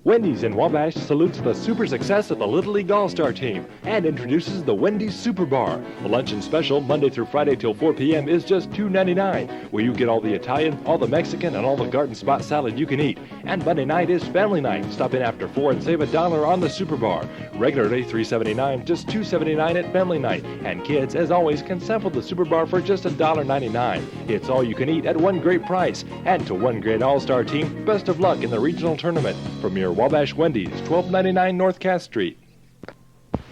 Wendy's in Wabash salutes the super success of the Little League All-Star team and introduces the Wendy's Super Bar. The luncheon special, Monday through Friday till 4 p.m. is just $2.99, where you get all the Italian, all the Mexican, and all the garden spot salad you can eat. And Monday night is family night. Stop in after 4 and save $1 on the Super Bar. Regularly $3.79, just $2.79 at family night. And kids, as always, can sample the Super Bar for just $1.99. It's all you can eat at one great price. And to one great All-Star team, best of luck in the regional tournament. From your Wabash Wendy's, 1299 North Cass Street.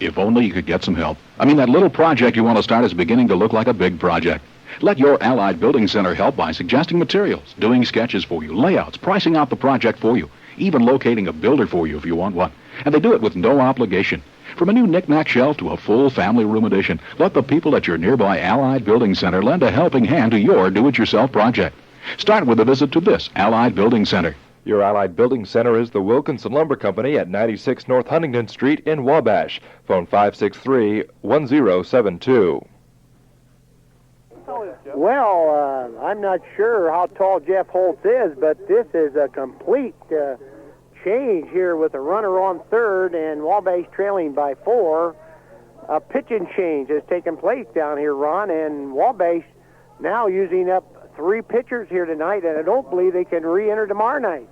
If only you could get some help. I mean, that little project you want to start is beginning to look like a big project. Let your Allied Building Center help by suggesting materials, doing sketches for you, layouts, pricing out the project for you, even locating a builder for you if you want one. And they do it with no obligation. From a new knick-knack shelf to a full family room addition, let the people at your nearby Allied Building Center lend a helping hand to your do-it-yourself project. Start with a visit to this Allied Building Center. Your Allied Building Center is the Wilkinson Lumber Company at 96 North Huntington Street in Wabash. Phone 563-1072. Well, I'm not sure how tall Jeff Holtz is, but this is a complete change here with a runner on third and Wabash trailing by 4. A pitching change has taken place down here, Ron, and Wabash now using up 3 pitchers here tonight, and I don't believe they can re-enter tomorrow night.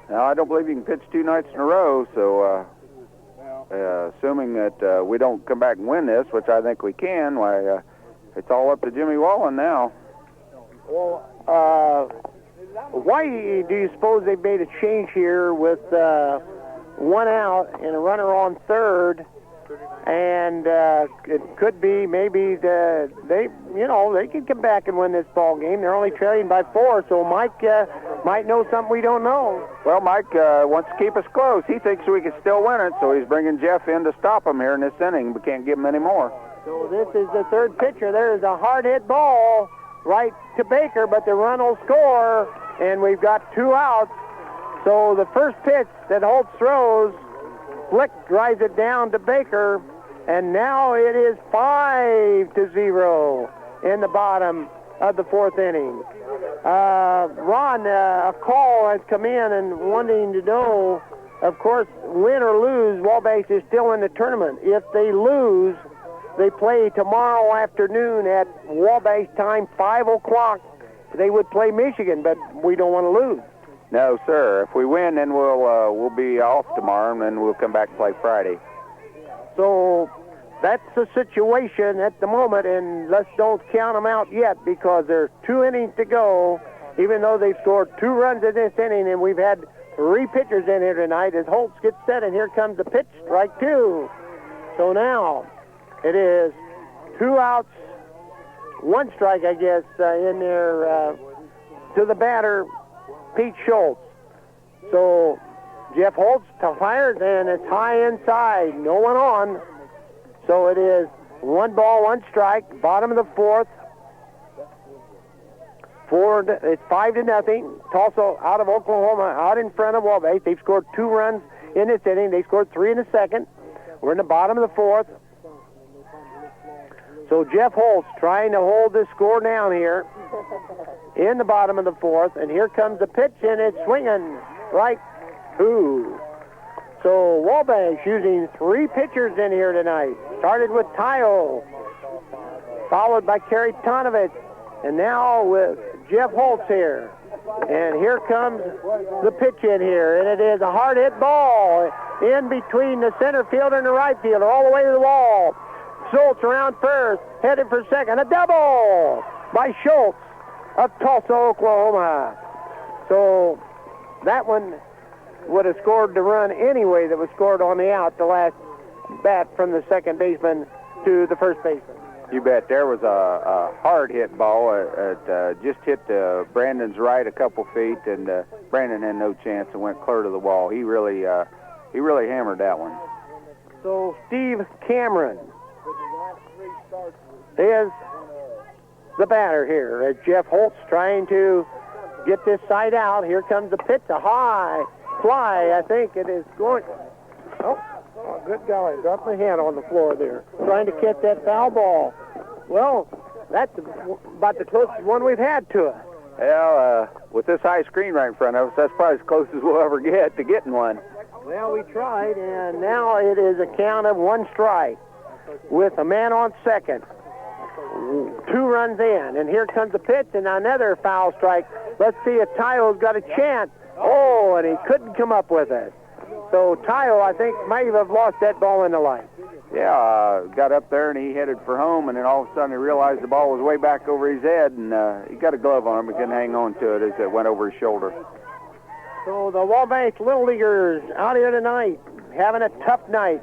Now, I don't believe you can pitch 2 nights in a row, so assuming that we don't come back and win this, which I think we can, why, it's all up to Jimmy Wallen now. Well, why do you suppose they made a change here with 1 out and a runner on third? And it could be maybe they could come back and win this ball game. They're only trailing by 4, so Mike might know something we don't know. Well, Mike wants to keep us close. He thinks we can still win it, so he's bringing Jeff in to stop him here in this inning. We can't give him any more. So this is the third pitcher. There's a hard hit ball right to Baker, but the run will score, and we've got 2 outs. So the first pitch that Holtz throws, Flick drives it down to Baker, and now it is 5-0 in the bottom of the 4th inning. Ron, a call has come in and wanting to know, of course, win or lose, Wabash is still in the tournament. If they lose, they play tomorrow afternoon at Wabash time, 5 o'clock. They would play Michigan, but we don't want to lose. No, sir. If we win, then we'll be off tomorrow, and then we'll come back and play Friday. So that's the situation at the moment, and let's don't count them out yet because there's 2 innings to go, even though they've scored 2 runs in this inning, and we've had 3 pitchers in here tonight as Holtz gets set, and here comes the pitch, strike 2. So now it is 2 outs, 1 strike, I guess, in there to the batter, Pete Schultz. So Jeff Holtz fires, and it's high inside. No one on. So it is 1 ball, 1 strike, bottom of the 4th. It's 5-0. Tulsa out of Oklahoma, out in front of Wabash. They've scored 2 runs in this inning. They scored 3 in the second. We're in the bottom of the 4th. So Jeff Holtz trying to hold this score down here in the bottom of the 4th. And here comes the pitch, and it's swinging right to. So Wabash using 3 pitchers in here tonight. Started with Tayo, followed by Kerry Tonovich, and now with Jeff Holtz here. And here comes the pitch in here, and it is a hard hit ball in between the center fielder and the right fielder, all the way to the wall. Schultz around first, headed for second. A double by Schultz of Tulsa, Oklahoma. So that one would have scored the run anyway that was scored on the out, the last bat from the second baseman to the first baseman. You bet. There was a hard-hit ball. It just hit Brandon's right a couple feet, and Brandon had no chance and went clear to the wall. He really hammered that one. So Steve Cameron is the batter here as Jeff Holtz trying to get this side out. Here comes the pitch, a high fly. I think it is going. Oh, good golly, dropped my hand on the floor there, trying to catch that foul ball. Well, that's about the closest one we've had to it. Well, with this high screen right in front of us, that's probably as close as we'll ever get to getting one. Well, we tried, and now it is a count of 1 strike with a man on second. 2 runs in, and here comes the pitch, and another foul strike. Let's see if Tayo's got a chance. Oh, and he couldn't come up with it. So Tayo, I think, might have lost that ball in the light. Yeah, got up there, and he headed for home, and then all of a sudden he realized the ball was way back over his head, and he got a glove on him. He couldn't hang on to it as it went over his shoulder. So the Wabash Little Leaguers out here tonight, having a tough night.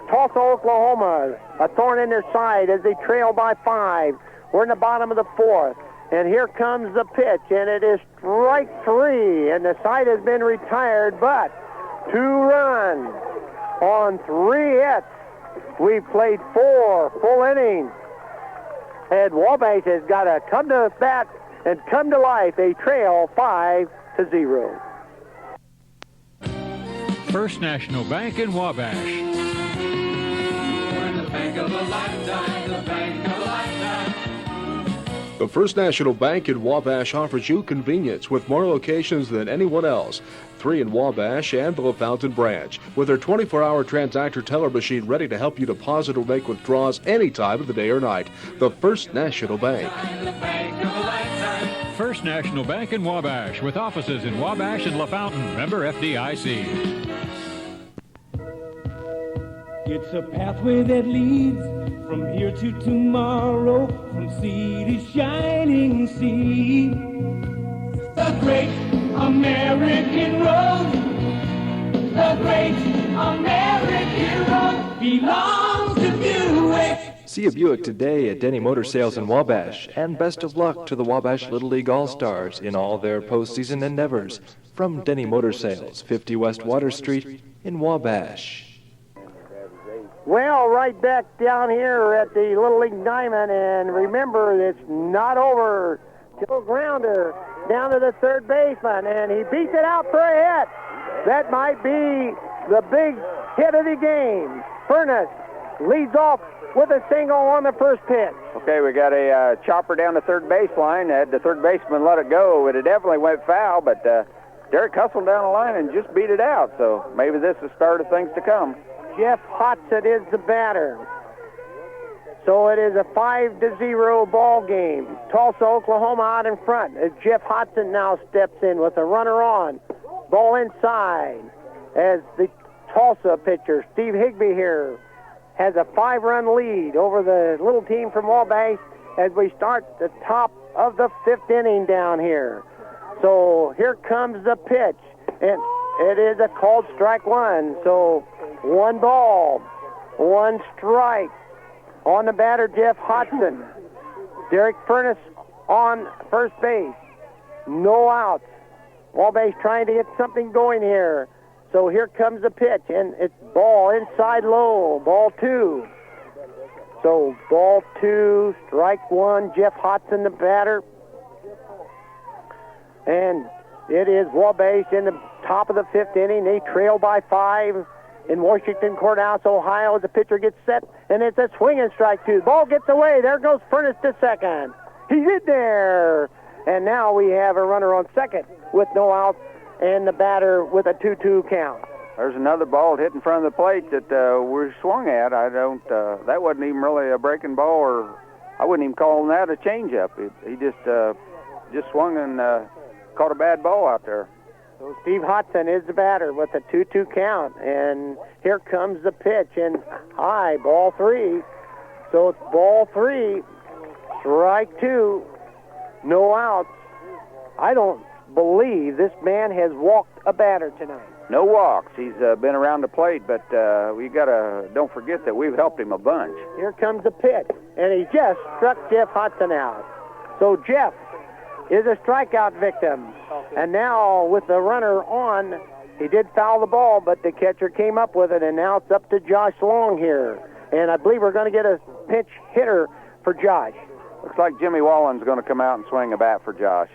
Tulsa, Oklahoma, a thorn in their side as they trail by 5. We're in the bottom of the 4th. And here comes the pitch, and it is strike 3, and the side has been retired, but 2 runs on 3 hits. We've played 4 full innings. And Wabash has got to come to bat and come to life. They trail 5-0. First National Bank in Wabash. We're the bank of a lifetime, the bank of a lifetime. The First National Bank in Wabash offers you convenience with more locations than anyone else. 3 in Wabash and the LaFountain branch, with their 24-hour transactor teller machine ready to help you deposit or make withdrawals any time of the day or night. The First National Bank. First National Bank in Wabash, with offices in Wabash and LaFountain. Member FDIC. It's a pathway that leads from here to tomorrow, from sea to shining sea. The great American road, the great American road belongs to Buick. See a Buick today at Denny Motor Sales in Wabash, and best of luck to the Wabash Little League All-Stars in all their postseason endeavors. From Denny Motor Sales, 50 West Water Street in Wabash. Well, right back down here at the Little League Diamond, and remember, it's not over. Joe Grounder down to the third baseman, and he beats it out for a hit. That might be the big hit of the game. Furness leads off with a single on the first pitch. Okay, we got a chopper down the third baseline. The third baseman let it go. It definitely went foul, but Derek hustled down the line and just beat it out. So maybe this is the start of things to come. Jeff Hodson is the batter. So it is a 5-0 ball game. Tulsa, Oklahoma out in front as Jeff Hodson now steps in with a runner on. Ball inside as the Tulsa pitcher, Steve Higbee here, has a 5-run lead over the little team from Wabash as we start the top of the 5th inning down here. So here comes the pitch, and it is a called strike one. So 1 ball, 1 strike. On the batter, Jeff Hodson. Derek Furness on first base. No outs. Wabash trying to get something going here. So here comes the pitch, and it's ball inside low, ball 2. So ball 2, strike 1, Jeff Hodson the batter. And it is Wabash in the top of the 5th inning. They trail by 5 in Washington Courthouse, Ohio. The pitcher gets set, and it's a swinging strike 2. Ball gets away. There goes Furness to second. He's in there. And now we have a runner on second with no outs, and the batter with a 2-2 count. There's another ball hit in front of the plate that we swung at. That wasn't even really a breaking ball, or I wouldn't even call that a changeup. He just swung and caught a bad ball out there. So Steve Hodson is the batter with a 2-2 count, and here comes the pitch, and high, ball 3. So it's ball 3, strike 2, no outs. I don't believe this man has walked a batter tonight. No walks. He's been around the plate, but we don't forget that we've helped him a bunch. Here comes the pitch, and he just struck Jeff Hodson out. So Jeff is a strikeout victim. And now with the runner on, he did foul the ball, but the catcher came up with it, and now it's up to Josh Long here. And I believe we're going to get a pinch hitter for Josh. Looks like Jimmy Wallen's going to come out and swing a bat for Josh.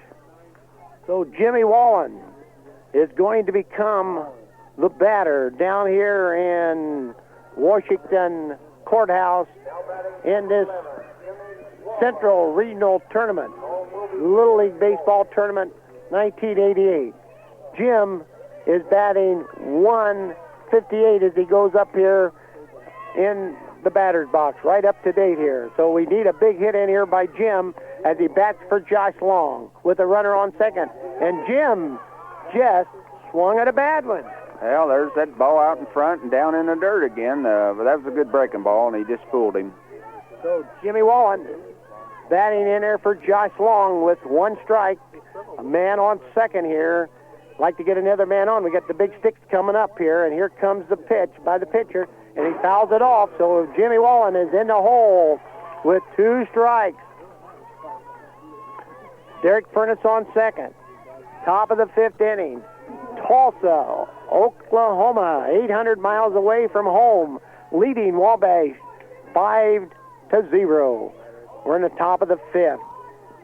So Jimmy Wallen is going to become the batter down here in Washington Courthouse in this Central Regional Tournament, Little League Baseball Tournament 1988. Jim is batting 158 as he goes up here in the batter's box, right up to date here. So we need a big hit in here by Jim as he bats for Josh Long with a runner on second. And Jim just swung at a bad one. Well, there's that ball out in front and down in the dirt again. But that was a good breaking ball, and he just fooled him. So Jimmy Wallen batting in there for Josh Long with 1 strike. A man on second here. Like to get another man on. We got the big sticks coming up here, and here comes the pitch by the pitcher, and he fouls it off. So Jimmy Wallen is in the hole with 2 strikes. Derek Furness on second. Top of the 5th inning. Tulsa, Oklahoma, 800 miles away from home, leading Wabash 5-0. We're in the top of the 5th.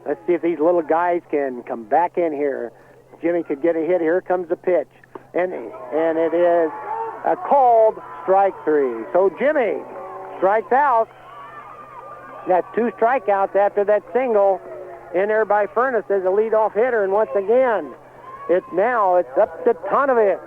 Let's see if these little guys can come back in here. Jimmy could get a hit. Here comes the pitch. And it is a called strike 3. So Jimmy strikes out. Got 2 strikeouts after that single in there by Furness as a leadoff hitter. And once again, it's up to Tonovich.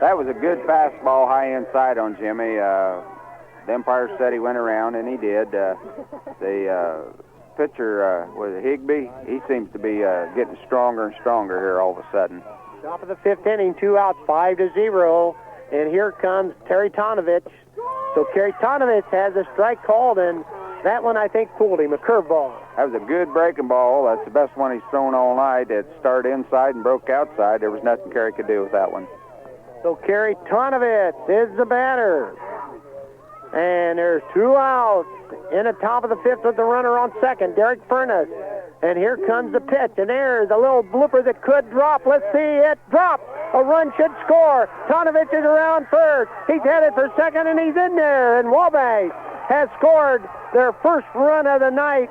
That was a good fastball high inside on Jimmy. The umpire said he went around, and he did. The pitcher was Higbee. He seems to be getting stronger and stronger here all of a sudden. Top of the 5th inning, 2 outs, 5-0. And here comes Terry Tonovich. So Terry Tonovich has a strike called, and that one I think fooled him, a curveball. That was a good breaking ball. That's the best one he's thrown all night. It started inside and broke outside. There was nothing Kerry could do with that one. So Kerry Tonovich is the batter. And there's 2 outs in the top of the 5th with the runner on second, Derek Furness. And here comes the pitch, and there's a little blooper that could drop. Let's see it drop. A run should score. Tonovich is around first. He's headed for second, and he's in there. And Wabash has scored their first run of the night,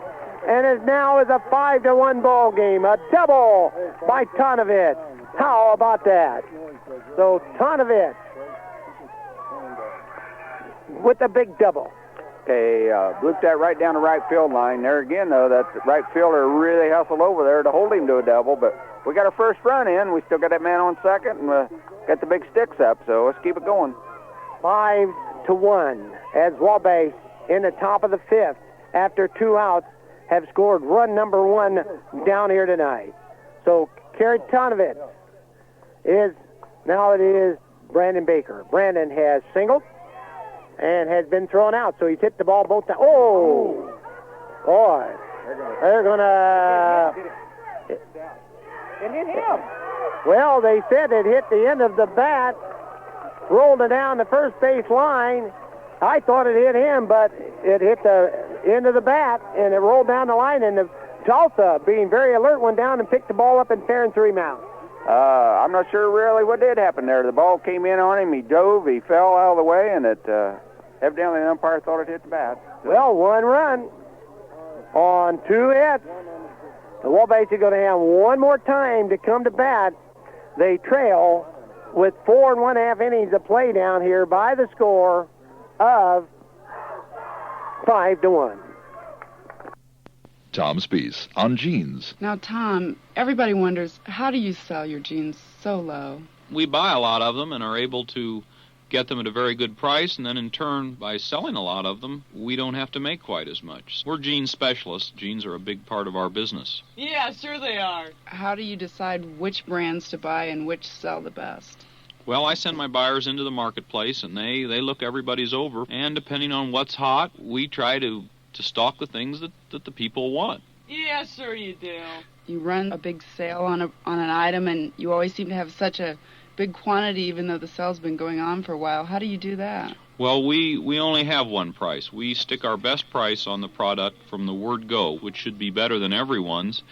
and it now is a 5-1 ball game. A double by Tonovich. How about that? So Tonovich with a big double. They looped that right down the right field line. There again, though, that right fielder really hustled over there to hold him to a double, but we got our first run in. We still got that man on second, and got the big sticks up, so let's keep it going. 5-1 as Wabash in the top of the 5th after 2 outs have scored run number 1 down here tonight. So Kerry Tonovich now it is Brandon Baker. Brandon has singled and has been thrown out, so he's hit the ball both times. Oh, boy. They're going to... It hit him. Well, they said it hit the end of the bat, rolled it down the first base line. I thought it hit him, but it hit the end of the bat, and it rolled down the line, and the Tulsa, being very alert, went down and picked the ball up and fair and threw him out. I'm not sure really what did happen there. The ball came in on him, he dove, he fell out of the way, and it evidently the umpire thought it hit the bat. Well, 1 run on 2 hits. The Wabash are going to have one more time to come to bat. They trail with 4 1/2 innings of play down here by the score of 5-1. Tom Spees on jeans. Now, Tom, everybody wonders, how do you sell your jeans so low? We buy a lot of them and are able to get them at a very good price, and then in turn, by selling a lot of them, we don't have to make quite as much. We're jean specialists. Jeans are a big part of our business. Yeah, sure they are. How do you decide which brands to buy and which sell the best? Well, I send my buyers into the marketplace, and they look everybody's over, and depending on what's hot, we try to stock the things that the people want. Yeah, sure you do. You run a big sale on an item, and you always seem to have such a big quantity, even though the sale's been going on for a while. How do you do that? Well, we only have one price. We stick our best price on the product from the word go, which should be better than everyone's,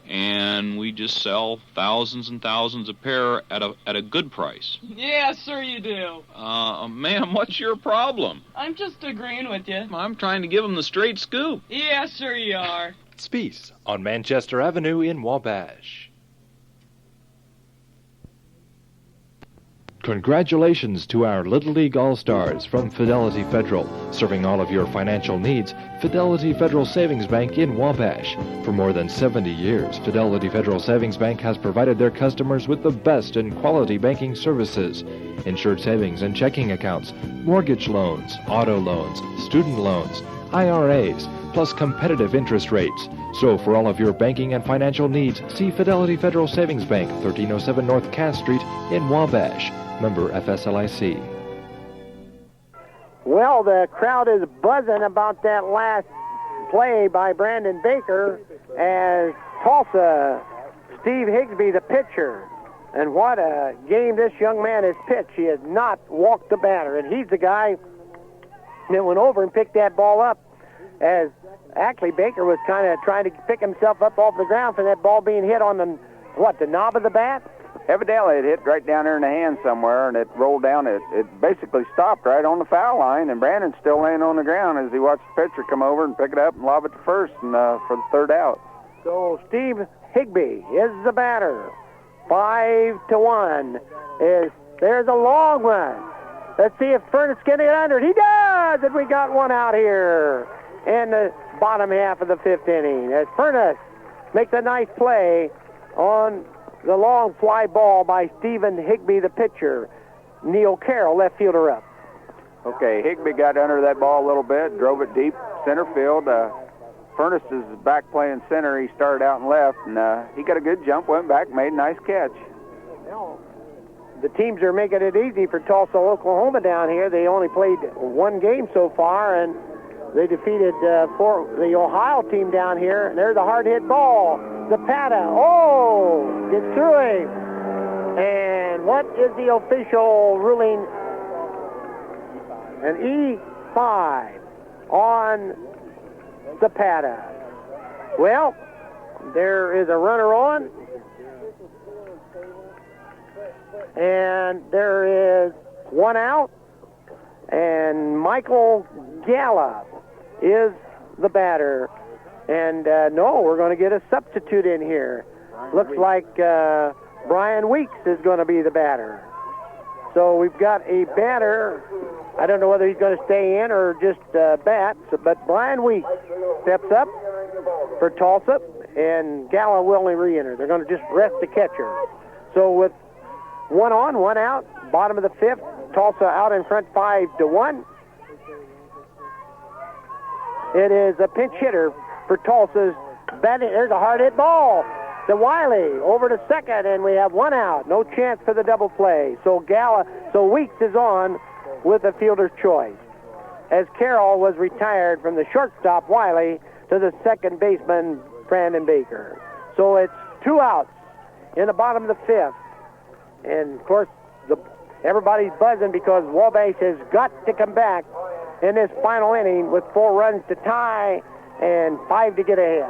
and we just sell thousands and thousands a pair at a good price. Yeah, sure you do. Ma'am, what's your problem? I'm just agreeing with you. I'm trying to give them the straight scoop. Yeah, sure you are. Spees on Manchester Avenue in Wabash. Congratulations to our Little League All-Stars from Fidelity Federal. Serving all of your financial needs, Fidelity Federal Savings Bank in Wabash. For more than 70 years, Fidelity Federal Savings Bank has provided their customers with the best in quality banking services. Insured savings and checking accounts, mortgage loans, auto loans, student loans, IRAs, plus competitive interest rates. So for all of your banking and financial needs, see Fidelity Federal Savings Bank, 1307 North Cass Street in Wabash. Member FSLIC. Well, the crowd is buzzing about that last play by Brandon Baker as Tulsa, Steve Higbee, the pitcher. And what a game this young man has pitched. He has not walked the batter, and he's the guy that went over and picked that ball up, as actually Baker was kind of trying to pick himself up off the ground for that ball being hit on the knob of the bat? Evidently, it hit right down there in the hand somewhere, and it rolled down. It basically stopped right on the foul line, and Brandon's still laying on the ground as he watched the pitcher come over and pick it up and lob it to first and for the third out. So Steve Higbee is the batter. 5-1. There's a long one. Let's see if Furnace can get under it. He does, and we got one out here in the bottom half of the 5th inning. As Furnace makes a nice play on the long fly ball by Stephen Higbee, the pitcher. Neil Carroll, left fielder, up. Okay, Higbee got under that ball a little bit, drove it deep center field. Furnace is back playing center. He started out and left, and he got a good jump, went back, made a nice catch. The teams are making it easy for Tulsa, Oklahoma down here. They only played one game so far, and they defeated the Ohio team down here. And there's a hard-hit ball. Zapata, gets through him. And what is the official ruling? An E5 on Zapata. Well, there is a runner on. And there is one out. And Michael Gallup is the batter. And no, we're going to get a substitute in here. Looks like Brian Weeks is going to be the batter. So we've got a batter. I don't know whether he's going to stay in or just bat, but Brian Weeks steps up for Tulsa, and Gallup will only re-enter. They're going to just rest the catcher. So with one on, one out, bottom of the 5th, Tulsa out in front 5-1. It is a pinch hitter for Tulsa's batting. There's a hard hit ball to Wiley over to second, and we have one out. No chance for the double play. So Weeks is on with a fielder's choice, as Carroll was retired from the shortstop Wiley to the second baseman Brandon Baker. So it's 2 outs in the bottom of the 5th. And, of course, everybody's buzzing because Wabash has got to come back in this final inning with 4 runs to tie and 5 to get ahead.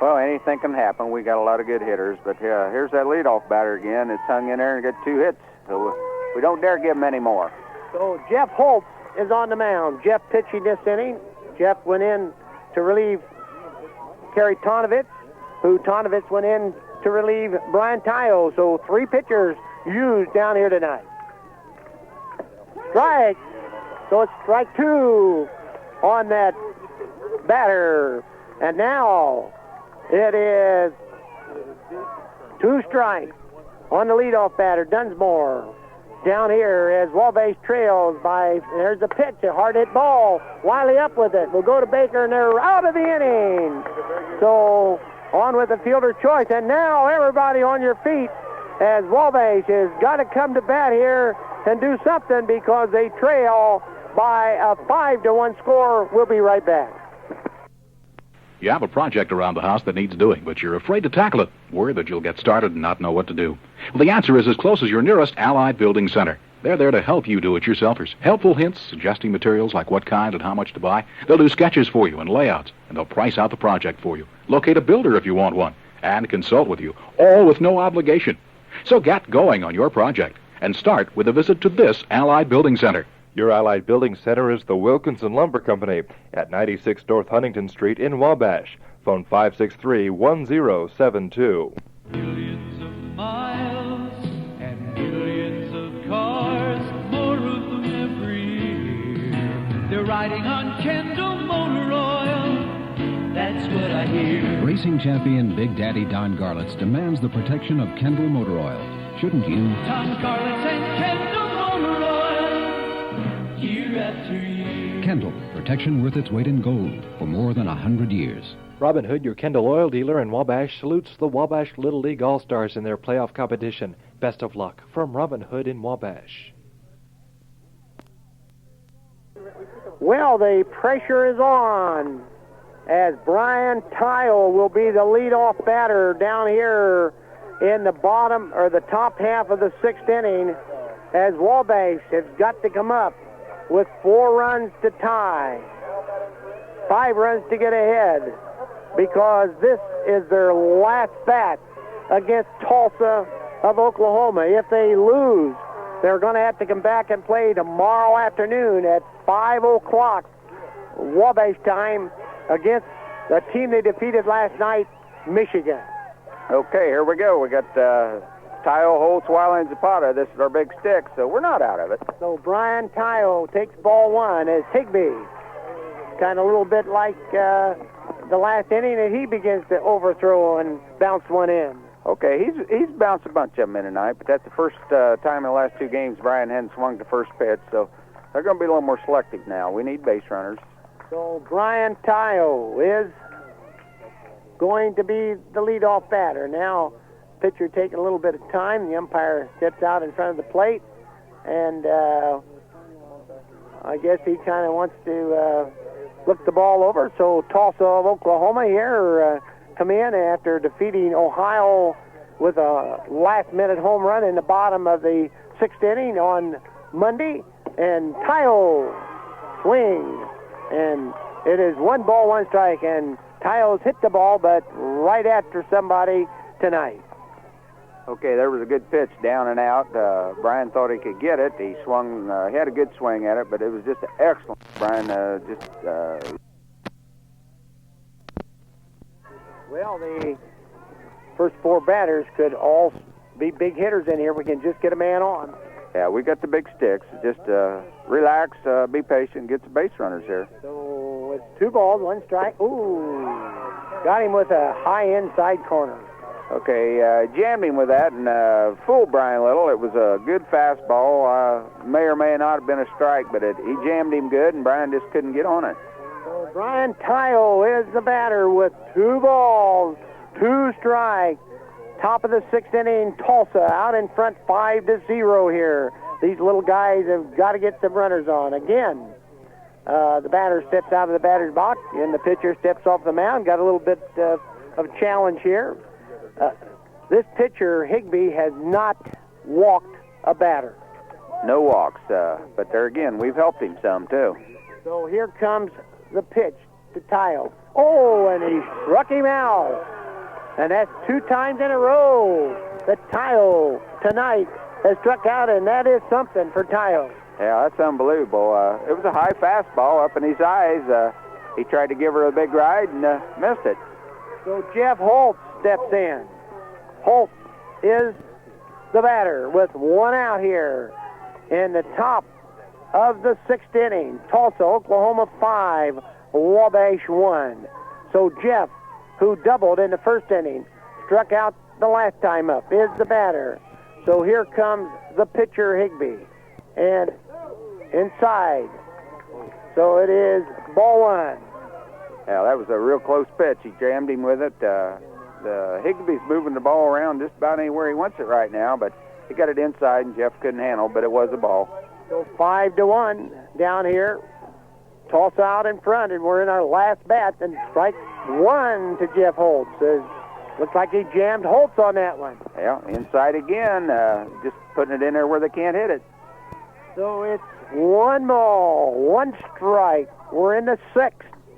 Well, anything can happen. We got a lot of good hitters, but here's that leadoff batter again. It's hung in there and got 2 hits, so we don't dare give him any more. So Jeff Holtz is on the mound. Jeff pitching this inning. Jeff went in to relieve Kerry Tonovitz, who Tonovitz went in to relieve Brian Tayo. So 3 pitchers used down here tonight. Strike. So it's strike 2 on that batter. And now it is 2 strikes on the leadoff batter, Dunsmore. Down here as Wabash trails by, there's a pitch, a hard hit ball. Wiley up with it. We'll go to Baker, and they're out of the inning. So on with the fielder choice. And now everybody on your feet, as Wabash has got to come to bat here and do something because they trail by a 5-1 score. We'll be right back. You have a project around the house that needs doing, but you're afraid to tackle it, worried that you'll get started and not know what to do. Well, the answer is as close as your nearest Allied Building Center. They're there to help you do-it-yourselfers. Helpful hints, suggesting materials like what kind and how much to buy. They'll do sketches for you and layouts, and they'll price out the project for you. Locate a builder if you want one, and consult with you, all with no obligation. So get going on your project, and start with a visit to this Allied Building Center. Your Allied Building Center is the Wilkinson Lumber Company at 96 North Huntington Street in Wabash. Phone 563-1072. Millions of miles and millions of cars, more of them every year. They're riding on Kendall Motor Oil. That's what I hear. Racing champion Big Daddy Don Garlitz demands the protection of Kendall Motor Oil. Shouldn't you? Don Garlitz and Kendall Motor Oil. Year after year. Kendall, protection worth its weight in gold for more than 100 years. Robin Hood, your Kendall oil dealer in Wabash, salutes the Wabash Little League All-Stars in their playoff competition. Best of luck from Robin Hood in Wabash. Well, the pressure is on as Brian Tile will be the leadoff batter down here in the bottom or the top half of the 6th inning, as Wabash has got to come up with 4 runs to tie, 5 runs to get ahead, because this is their last bat against Tulsa of Oklahoma. If they lose, they're going to have to come back and play tomorrow afternoon at 5 o'clock Wabash time against the team they defeated last night Michigan. Okay, here we go. We got Tyo, Holtz, Wiley, and Zapata. This is our big stick, so we're not out of it. So Brian Tyo takes ball one as Higbee. Kind of a little bit like the last inning that he begins to overthrow and bounce one in. Okay, he's bounced a bunch of them in tonight, but that's the first time in the last 2 games Brian hadn't swung the first pitch, so they're going to be a little more selective now. We need base runners. So Brian Tyo is going to be the leadoff batter. Now, pitcher taking a little bit of time. The umpire steps out in front of the plate, and I guess he kind of wants to look the ball over. So Tulsa of Oklahoma here come in after defeating Ohio with a last-minute home run in the bottom of the 6th inning on Monday. And Tyo swings, and it is 1 ball, 1 strike, and Tyo's hit the ball, but right after somebody tonight. Okay, there was a good pitch down and out. Brian thought he could get it. He swung, he had a good swing at it, but it was just excellent. Brian Well, the first 4 batters could all be big hitters in here. We can just get a man on. Yeah, we got the big sticks. Just relax, be patient, get the base runners here. So it's 2 balls, 1 strike. Ooh, got him with a high inside corner. Okay, jammed him with that and fooled Brian Little. It was a good fastball. May or may not have been a strike, but he jammed him good, and Brian just couldn't get on it. So Brian Tyo is the batter with 2 balls, 2 strikes. Top of the 6th inning, Tulsa out in front 5-0 here. These little guys have got to get some runners on. Again, the batter steps out of the batter's box, and the pitcher steps off the mound. Got a little bit of challenge here. This pitcher, Higbee, has not walked a batter. No walks, but there again, we've helped him some, too. So here comes the pitch to Tyo. Oh, and he struck him out. And that's 2 times in a row that Tyo tonight has struck out, and that is something for Tyo. Yeah, that's unbelievable. It was a high fastball up in his eyes. He tried to give her a big ride and missed it. So Jeff Holtz steps in. Holtz is the batter with 1 out here in the top of the 6th inning. Tulsa, Oklahoma 5, Wabash 1. So Jeff, who doubled in the 1st inning, struck out the last time up, is the batter. So here comes the pitcher, Higbee, and inside. So it is ball 1. Yeah, that was a real close pitch. He jammed him with it. Higbee's moving the ball around just about anywhere he wants it right now, but he got it inside, and Jeff couldn't handle, but it was a ball. So 5-1 down here. Toss out in front, and we're in our last bat, and strike 1 to Jeff Holtz. Looks like he jammed Holtz on that one. Yeah, inside again, just putting it in there where they can't hit it. So it's 1 ball, 1 strike. We're in the 6th.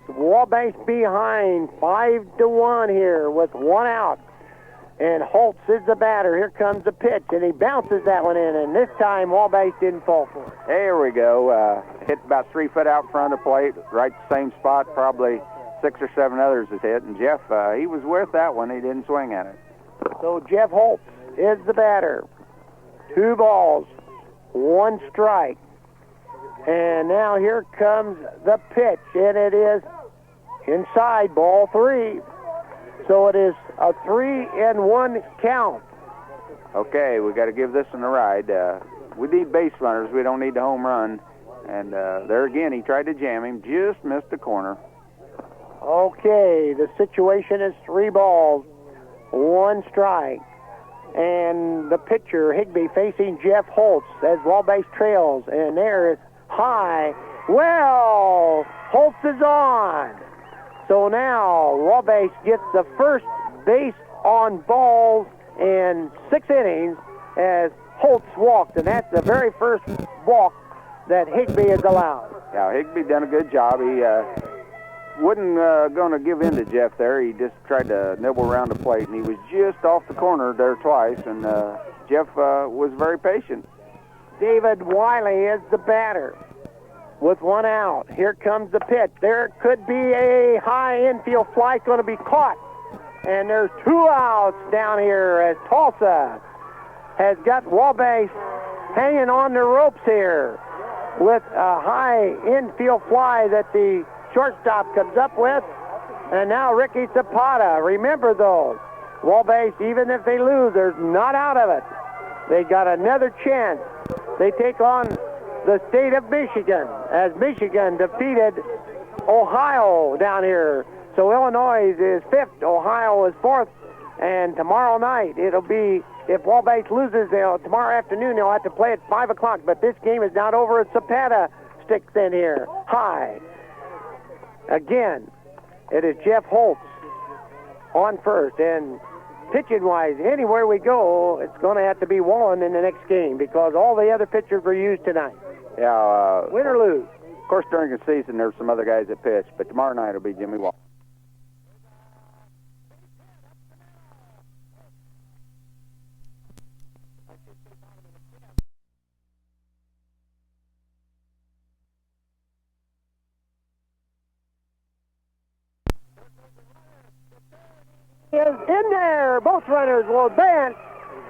Wabash behind 5-1 here with 1 out. And Holtz is the batter. Here comes the pitch, and he bounces that one in, and this time Wabash didn't fall for it. There we go. Hit about 3 foot out front of the plate, right the same spot, probably 6 or 7 others has hit. And Jeff, he was with that one. He didn't swing at it. So Jeff Holtz is the batter. 2 balls, 1 strike. And now here comes the pitch, and it is inside, ball 3. So it is a 3-1 count. Okay, we got to give this one a ride. We need base runners. We don't need the home run. And there again, he tried to jam him, just missed the corner. Okay, the situation is 3 balls, 1 strike. And the pitcher, Higbee, facing Jeff Holtz as Wabash trails. And there is high. Well, Holtz is on. So now Wabash gets the first base on balls in 6 innings as Holtz walked, and that's the very first walk that Higbee has allowed. Yeah, Higbee done a good job. He wasn't going to give in to Jeff there. He just tried to nibble around the plate, and he was just off the corner there twice, and Jeff was very patient. David Wiley is the batter with 1 out. Here comes the pitch. There could be a high infield fly going to be caught. And there's 2 outs down here as Tulsa has got Wabash hanging on the ropes here with a high infield fly that the shortstop comes up with. And now Ricky Zapata. Remember, though, Wabash, even if they lose, they're not out of it. They got another chance. They take on the state of Michigan as Michigan defeated Ohio down here. So Illinois is 5th, Ohio is 4th, and tomorrow night it'll be, if Wabash loses, tomorrow afternoon they'll have to play at 5 o'clock, but this game is not over as Zapata sticks in here, high. Again, it is Jeff Holtz on first, and pitching-wise, anywhere we go, it's going to have to be Wallen in the next game because all the other pitchers were used tonight. Yeah. Win or lose. Of course, during the season, there's some other guys that pitch, but tomorrow night it'll be Jimmy Wallen. Is in there. Both runners will advance.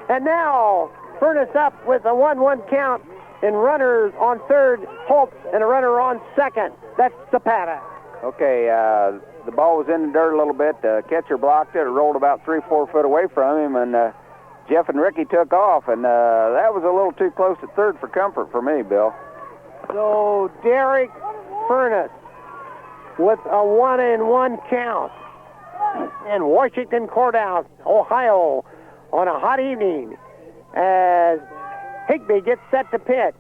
And now Furness up with a 1-1 count and runners on third, Holtz, and a runner on second. That's Zapata. Okay, the ball was in the dirt a little bit. The catcher blocked it. It rolled about 3-4 foot away from him, and Jeff and Ricky took off, and that was a little too close at third for comfort for me, Bill. So Derek Furness with a 1-1 count. In Washington Courthouse, Ohio, on a hot evening, as Higbee gets set to pitch.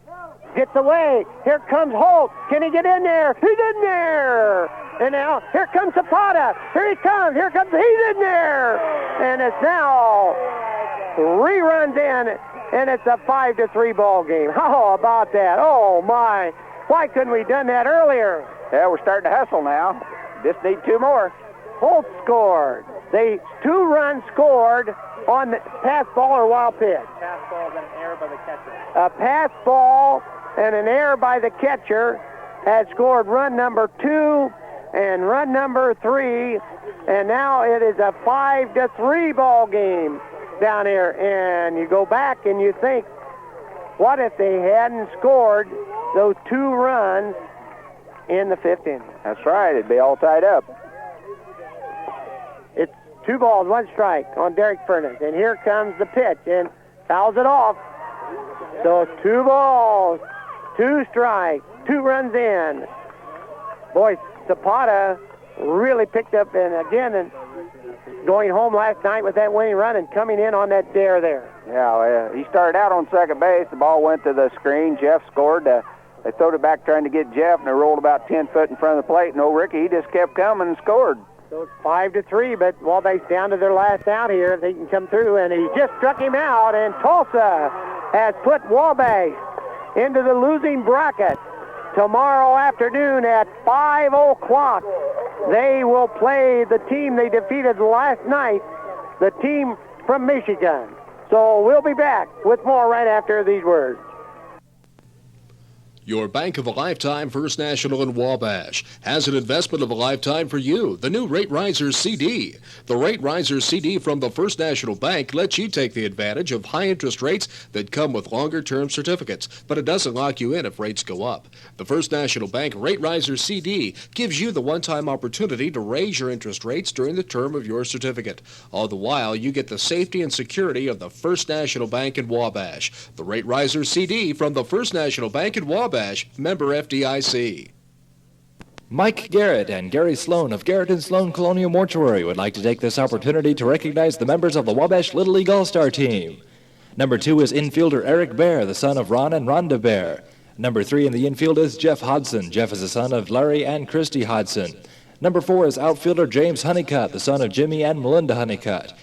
Gets away. Here comes Holt. Can he get in there? He's in there. And now, here comes Zapata. Here he comes. He's in there. And it's now 3 runs in, and it's a 5-3 ball game. How about that? Oh, my. Why couldn't we done that earlier? Yeah, we're starting to hustle now. Just need 2 more. Holt scored. They 2 runs scored on the pass ball or wild pitch. Pass ball and an error by the catcher. A pass ball and an error by the catcher had scored run number 2 and run number 3, and now it is a 5-3 ball game down here. And you go back and you think, what if they hadn't scored those 2 runs in the 5th inning? That's right. It'd be all tied up. It's 2 balls, 1 strike on Derek Furness. And here comes the pitch, and fouls it off. So 2 balls, 2 strikes, 2 runs in. Boy, Zapata really picked up, and again, and going home last night with that winning run and coming in on that dare there. Yeah, he started out on second base. The ball went to the screen. Jeff scored. They throwed it back trying to get Jeff, and they rolled about 10 foot in front of the plate. And old Ricky, he just kept coming and scored. So it's 5-3, but Wabash down to their last out here if they can come through, and he just struck him out, and Tulsa has put Wabash into the losing bracket. Tomorrow afternoon at 5 o'clock, they will play the team they defeated last night, the team from Michigan. So we'll be back with more right after these words. Your Bank of a Lifetime First National in Wabash has an investment of a lifetime for you, the new Rate Riser CD. The Rate Riser CD from the First National Bank lets you take the advantage of high interest rates that come with longer-term certificates, but it doesn't lock you in if rates go up. The First National Bank Rate Riser CD gives you the one-time opportunity to raise your interest rates during the term of your certificate. All the while, you get the safety and security of the First National Bank in Wabash. The Rate Riser CD from the First National Bank in Wabash, member FDIC. Mike Garrett and Gary Sloan of Garrett and Sloan Colonial Mortuary would like to take this opportunity to recognize the members of the Wabash Little League All-Star team. Number 2 is infielder Eric Bear, the son of Ron and Rhonda Bear. Number 3 in the infield is Jeff Hodson. Jeff is the son of Larry and Christy Hodson. Number 4 is outfielder James Honeycutt, the son of Jimmy and Melinda Honeycutt.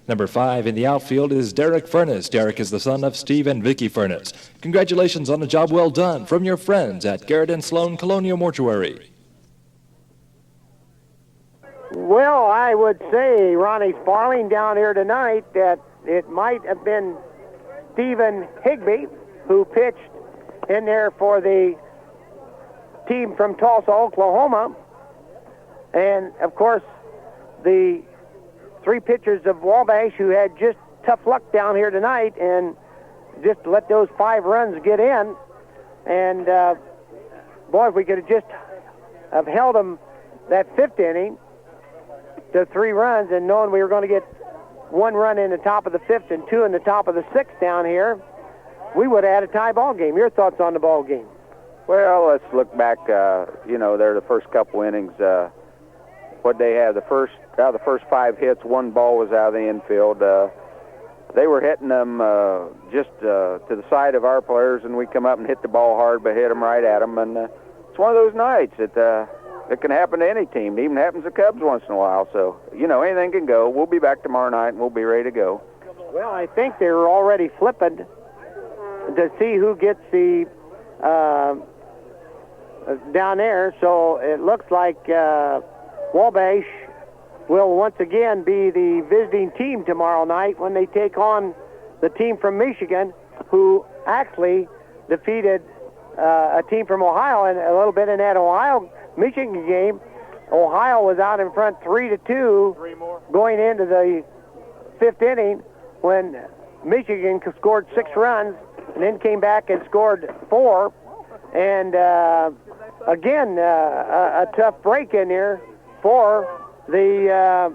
Number 5 in the outfield is Derek Furness. Derek is the son of Steve and Vicky Furness. Congratulations on a job well done from your friends at Garrett and Sloan Colonial Mortuary. Well, I would say, Ronnie Sparling down here tonight, that it might have been Stephen Higbee who pitched in there for the team from Tulsa, Oklahoma. And, of course, the three pitchers of Wabash who had just tough luck down here tonight and just let those 5 runs get in. And, boy, if we could have just have held them that 5th inning to 3 runs and knowing we were going to get 1 run in the top of the 5th and 2 in the top of the 6th down here, we would have had a tie ball game. Your thoughts on the ball game? Well, let's look back. They're the first couple innings. What they had, the first 5 hits, 1 ball was out of the infield. They were hitting them just to the side of our players, and we come up and hit the ball hard, but hit them right at them. And it's one of those nights that it can happen to any team. It even happens to Cubs once in a while. So, anything can go. We'll be back tomorrow night, and we'll be ready to go. Well, I think they're already flipping to see who gets the down there. So it looks like Wabash will once again be the visiting team tomorrow night when they take on the team from Michigan, who actually defeated a team from Ohio, and a little bit in that Ohio-Michigan game. Ohio was out in front 3-2 going into the 5th inning when Michigan scored 6 runs and then came back and scored 4. And again, a tough break in there for the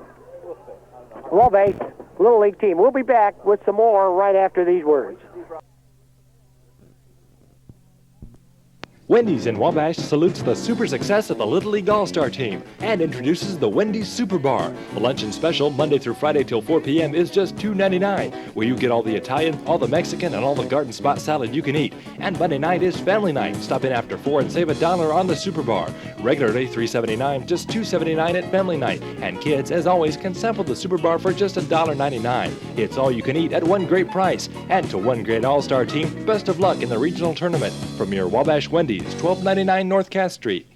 Wabash Little League team. We'll be back with some more right after these words. Wendy's in Wabash salutes the super success of the Little League All-Star team and introduces the Wendy's Super Bar. The luncheon special, Monday through Friday till 4 p.m. is just $2.99, where you get all the Italian, all the Mexican, and all the garden spot salad you can eat. And Monday night is family night. Stop in after 4 and save $1 on the Super Bar. Regularly $3.79, just $2.79 at family night. And kids, as always, can sample the Super Bar for just $1.99. It's all you can eat at one great price. And to one great All-Star team, best of luck in the regional tournament. From your Wabash Wendy's, 1299 North Cass Street.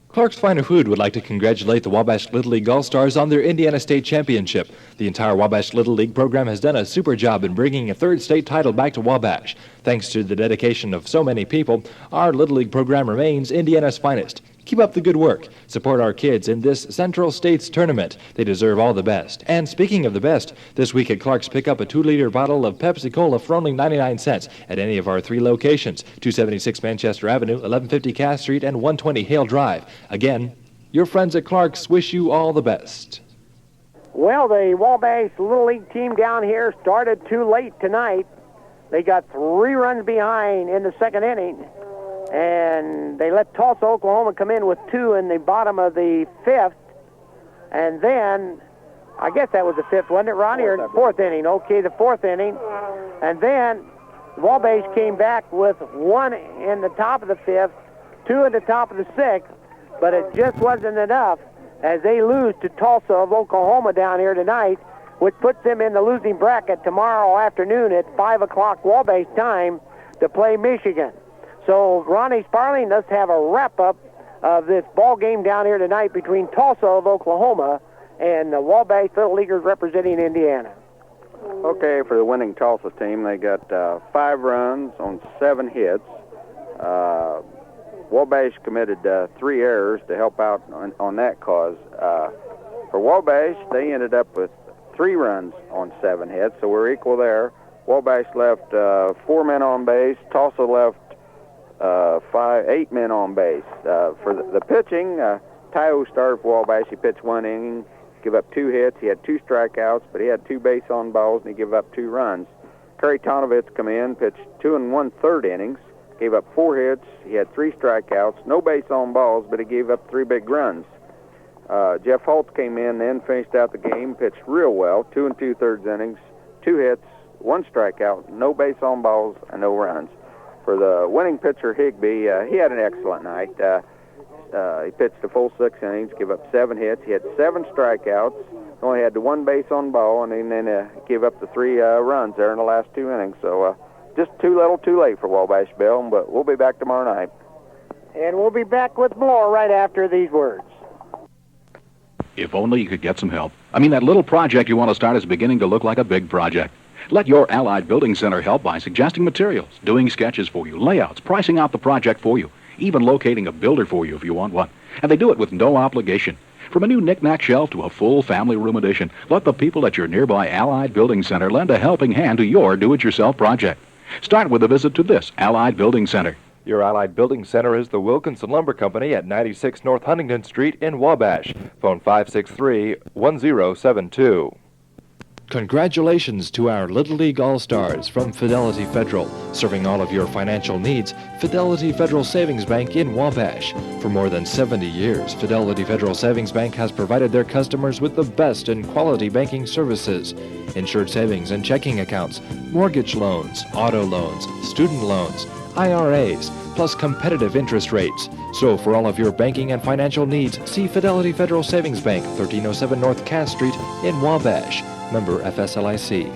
Clark's Finer Food would like to congratulate the Wabash Little League All-Stars on their Indiana State Championship. The entire Wabash Little League program has done a super job in bringing a 3rd state title back to Wabash. Thanks to the dedication of so many people, our Little League program remains Indiana's finest. Keep up the good work. Support our kids in this Central States tournament. They deserve all the best. And speaking of the best, this week at Clark's, pick up a 2-liter bottle of Pepsi Cola for only 99 cents at any of our 3 locations, 276 Manchester Avenue, 1150 Cass Street, and 120 Hale Drive. Again, your friends at Clark's wish you all the best. Well, the Wabash Little League team down here started too late tonight. They got 3 runs behind in the 2nd inning. And they let Tulsa, Oklahoma come in with 2 in the bottom of the 5th. And then, I guess that was the 5th, wasn't it, Ronnie? Or 4th inning. Okay, the 4th inning. And then Wabash came back with 1 in the top of the 5th, 2 in the top of the 6th. But it just wasn't enough as they lose to Tulsa of Oklahoma down here tonight, which puts them in the losing bracket tomorrow afternoon at 5 o'clock Wabash time to play Michigan. So, Ronnie Sparling, let's have a wrap-up of this ball game down here tonight between Tulsa of Oklahoma and the Wabash Little Leaguers representing Indiana. Okay, for the winning Tulsa team, they got 5 runs on 7 hits. Wabash committed 3 errors to help out on that cause. For Wabash, they ended up with 3 runs on 7 hits, so we're equal there. Wabash left 4 men on base. Tulsa left 8 men on base. For the pitching, Tyo started for Wabash. He pitched 1 inning, gave up 2 hits. He had 2 strikeouts, but he had 2 base on balls, and he gave up 2 runs. Kerry Tonovitz come in, pitched 2 1/3 innings, gave up 4 hits. He had 3 strikeouts, no base on balls, but he gave up 3 big runs. Jeff Holtz came in, then finished out the game, pitched real well, 2 2/3 innings, 2 hits, 1 strikeout, no base on balls, and no runs. For the winning pitcher, Higbee, he had an excellent night. He pitched a full 6 innings, gave up 7 hits. He had 7 strikeouts, only had the 1 base on ball, and then gave up the 3 runs there in the last 2 innings. So just too little, too late for Wabash, Bill, but we'll be back tomorrow night. And we'll be back with more right after these words. If only you could get some help. I mean, that little project you want to start is beginning to look like a big project. Let your Allied Building Center help by suggesting materials, doing sketches for you, layouts, pricing out the project for you, even locating a builder for you if you want one. And they do it with no obligation. From a new knick-knack shelf to a full family room addition, let the people at your nearby Allied Building Center lend a helping hand to your do-it-yourself project. Start with a visit to this Allied Building Center. Your Allied Building Center is the Wilkinson Lumber Company at 96 North Huntington Street in Wabash. Phone 563-1072. Congratulations to our Little League All-Stars from Fidelity Federal. Serving all of your financial needs, Fidelity Federal Savings Bank in Wabash. For more than 70 years, Fidelity Federal Savings Bank has provided their customers with the best in quality banking services. Insured savings and checking accounts, mortgage loans, auto loans, student loans, IRAs, plus competitive interest rates. So for all of your banking and financial needs, see Fidelity Federal Savings Bank, 1307 North Cass Street in Wabash. Member FSLIC.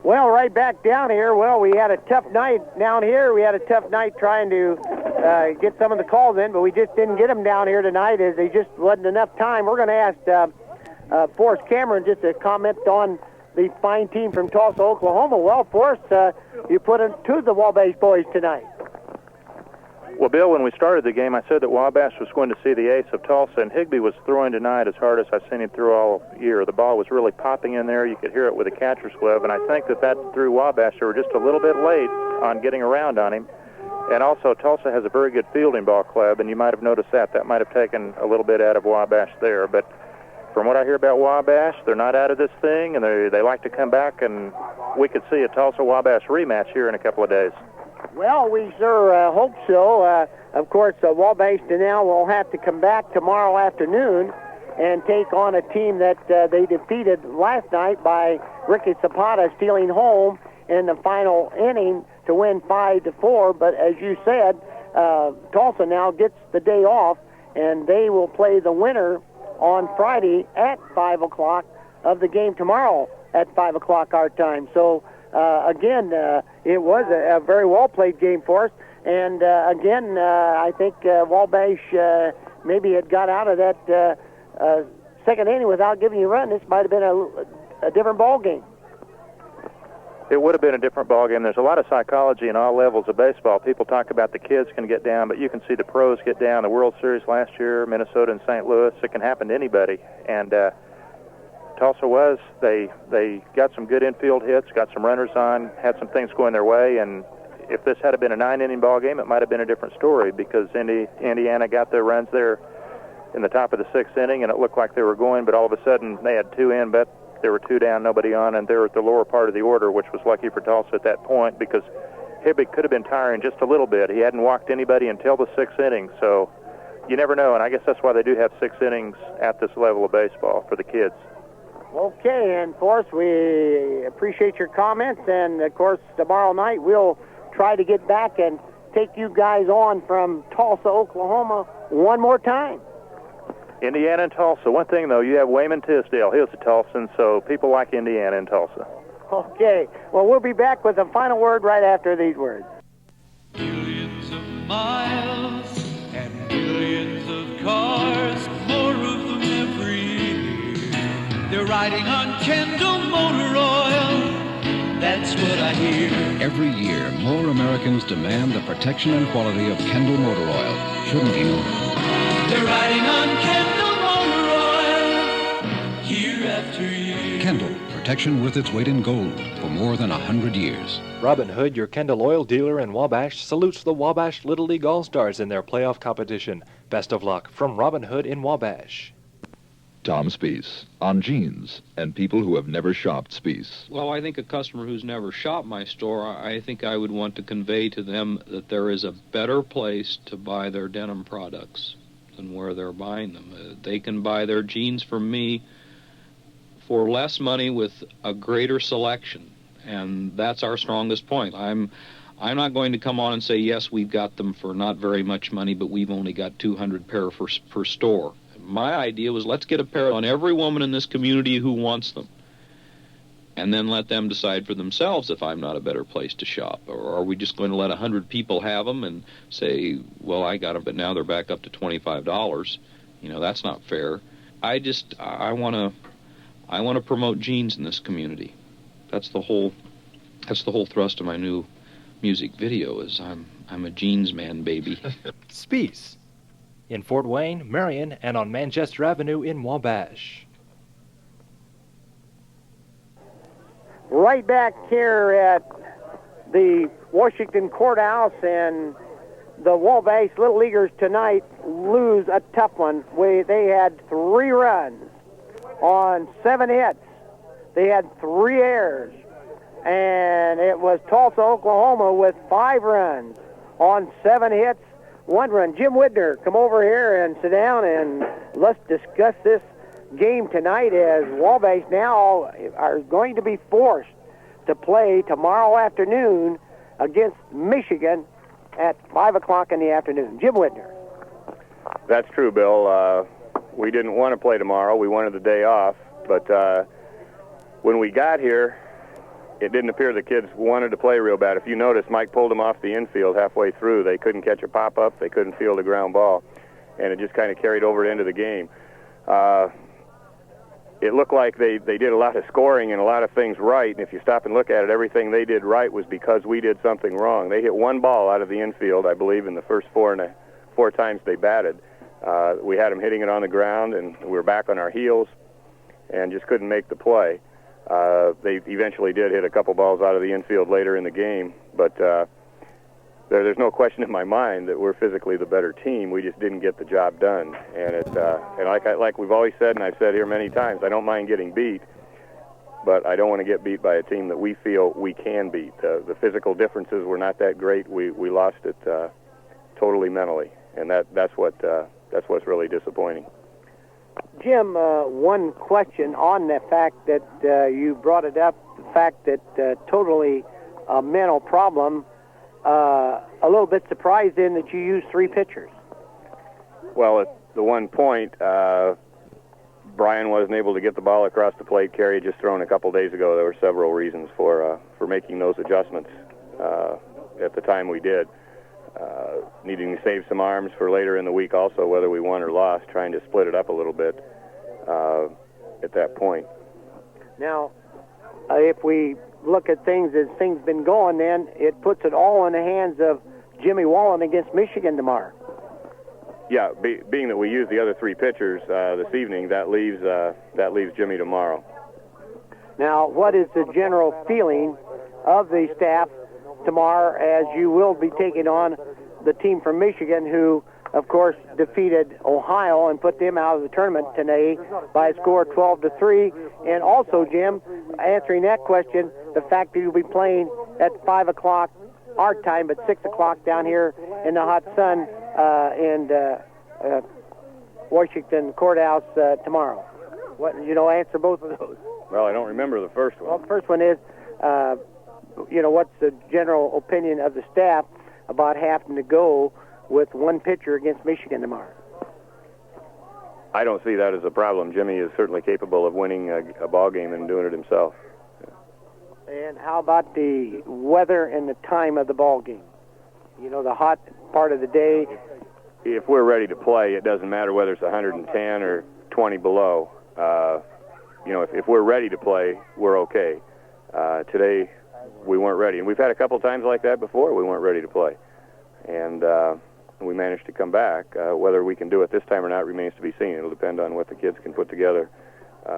Well, right back down here. Well, we had a tough night down here. We had a tough night trying to get some of the calls in, but we just didn't get them down here tonight as there just wasn't enough time. We're going to ask Forrest Cameron just to comment on the fine team from Tulsa, Oklahoma. Well, Forrest, you put in two of the Wabash boys tonight. Well, Bill, when we started the game, I said that Wabash was going to see the ace of Tulsa, and Higbee was throwing tonight as hard as I've seen him throw all year. The ball was really popping in there. You could hear it with a catcher's glove, and I think that threw Wabash. They were just a little bit late on getting around on him. And also, Tulsa has a very good fielding ball club, and you might have noticed that. That might have taken a little bit out of Wabash there. But from what I hear about Wabash, they're not out of this thing, and they like to come back, and we could see a Tulsa-Wabash rematch here in a couple of days. Well, we sure hope so. Of course, Wabash now will have to come back tomorrow afternoon and take on a team that they defeated last night by Ricky Zapata stealing home in the final inning to win 5-4. But as you said, Tulsa now gets the day off, and they will play the winner on Friday at 5 o'clock of the game tomorrow at 5 o'clock our time. So, again, it was a very well-played game for us. And, again, I think Wabash maybe had got out of that second inning without giving you a run. This might have been a different ball game. It would have been a different ball game. There's a lot of psychology in all levels of baseball. People talk about the kids can get down, but you can see the pros get down. The World Series last year, Minnesota and St. Louis, it can happen to anybody. And Tulsa was, they got some good infield hits, got some runners on, had some things going their way, and if this had been a 9-inning ball game, it might have been a different story because Indiana got their runs there in the top of the 6th inning, and it looked like they were going, but all of a sudden they had 2 in, but there were 2 down, nobody on, and they were at the lower part of the order, which was lucky for Tulsa at that point because Hibbig could have been tiring just a little bit. He hadn't walked anybody until the 6th inning, so you never know, and I guess that's why they do have 6 innings at this level of baseball for the kids. Okay, and Forrest, we appreciate your comments, and of course tomorrow night we'll try to get back and take you guys on from Tulsa, Oklahoma one more time. Indiana and Tulsa. One thing, though, you have Wayman Tisdale. He was a Tulsan, so people like Indiana and Tulsa. Okay, well, we'll be back with a final word right after these words. Millions of miles and billions of cars, more of them every year. They're riding on Kendall Motor Oil. That's what I hear. Every year, more Americans demand the protection and quality of Kendall Motor Oil. Shouldn't you? They're riding on Kendall Motor Oil, year after year. Kendall, protection worth its weight in gold for more than 100 years. Robin Hood, your Kendall oil dealer in Wabash, salutes the Wabash Little League All-Stars in their playoff competition. Best of luck from Robin Hood in Wabash. Tom Speece on jeans and people who have never shopped Speece. Well, I think a customer who's never shopped my store, I think I would want to convey to them that there is a better place to buy their denim products than where they're buying them. They can buy their jeans from me for less money with a greater selection, and that's our strongest point. I'm not going to come on and say, yes, we've got them for not very much money, but we've only got 200 pair per store. My idea was let's get a pair on every woman in this community who wants them, and then let them decide for themselves if I'm not a better place to shop. Or are we just going to let 100 people have them and say, well, I got them, but now they're back up to $25. You know, that's not fair. I want to promote jeans in this community. That's the whole thrust of my new music video is I'm a jeans man, baby. Speece. in Fort Wayne, Marion, and on Manchester Avenue in Wabash. Right back here at the Washington Courthouse, and the Wabash Little Leaguers tonight lose a tough one. They had 3 runs on 7 hits. They had 3 errors. And it was Tulsa, Oklahoma with 5 runs on 7 hits, 1 run. Jim Widner, come over here and sit down, and let's discuss this game tonight, as Wabash now are going to be forced to play tomorrow afternoon against Michigan at 5 o'clock in the afternoon. Jim Widner. That's true, Bill. We didn't want to play tomorrow. We wanted the day off. But when we got here, it didn't appear the kids wanted to play real bad. If you notice, Mike pulled them off the infield halfway through. They couldn't catch a pop-up. They couldn't field a ground ball. And it just kind of carried over into the game. It looked like they did a lot of scoring and a lot of things right. And if you stop and look at it, everything they did right was because we did something wrong. They hit 1 ball out of the infield, I believe, in the first 4 times they batted. We had them hitting it on the ground, and we were back on our heels and just couldn't make the play. They eventually did hit a couple balls out of the infield later in the game, but there's no question in my mind that we're physically the better team. We just didn't get the job done. And like we've always said, and I've said here many times, I don't mind getting beat, but I don't want to get beat by a team that we feel we can beat. The physical differences were not that great. We lost it totally mentally, and that's what's really disappointing. Jim, one question on the fact that you brought it up, the fact that totally a mental problem. A little bit surprised in that you used 3 pitchers. Well, at the one point, Brian wasn't able to get the ball across the plate. Kerry had just thrown a couple days ago. There were several reasons for making those adjustments at the time we did. Needing to save some arms for later in the week also, whether we won or lost, trying to split it up a little bit at that point. Now, if we look at things as things been going, then it puts it all in the hands of Jimmy Wallen against Michigan tomorrow. Yeah, being that we use the other 3 pitchers this evening, that leaves Jimmy tomorrow. Now, what is the general feeling of the staff tomorrow, as you will be taking on the team from Michigan, who, of course, defeated Ohio and put them out of the tournament today by a score of 12-3. And also, Jim, answering that question, the fact that you'll be playing at 5 o'clock our time, but 6 o'clock down here in the hot sun in Washington Courthouse tomorrow. What, answer both of those. Well, I don't remember the first one. Well, the first one is, what's the general opinion of the staff about having to go with 1 pitcher against Michigan tomorrow? I don't see that as a problem. Jimmy is certainly capable of winning a ball game and doing it himself. And how about the weather and the time of the ball game? The hot part of the day. If we're ready to play, it doesn't matter whether it's 110 or 20 below. If we're ready to play, we're okay. Today, we weren't ready. And we've had a couple times like that before. We weren't ready to play. And we managed to come back. Whether we can do it this time or not remains to be seen. It'll depend on what the kids can put together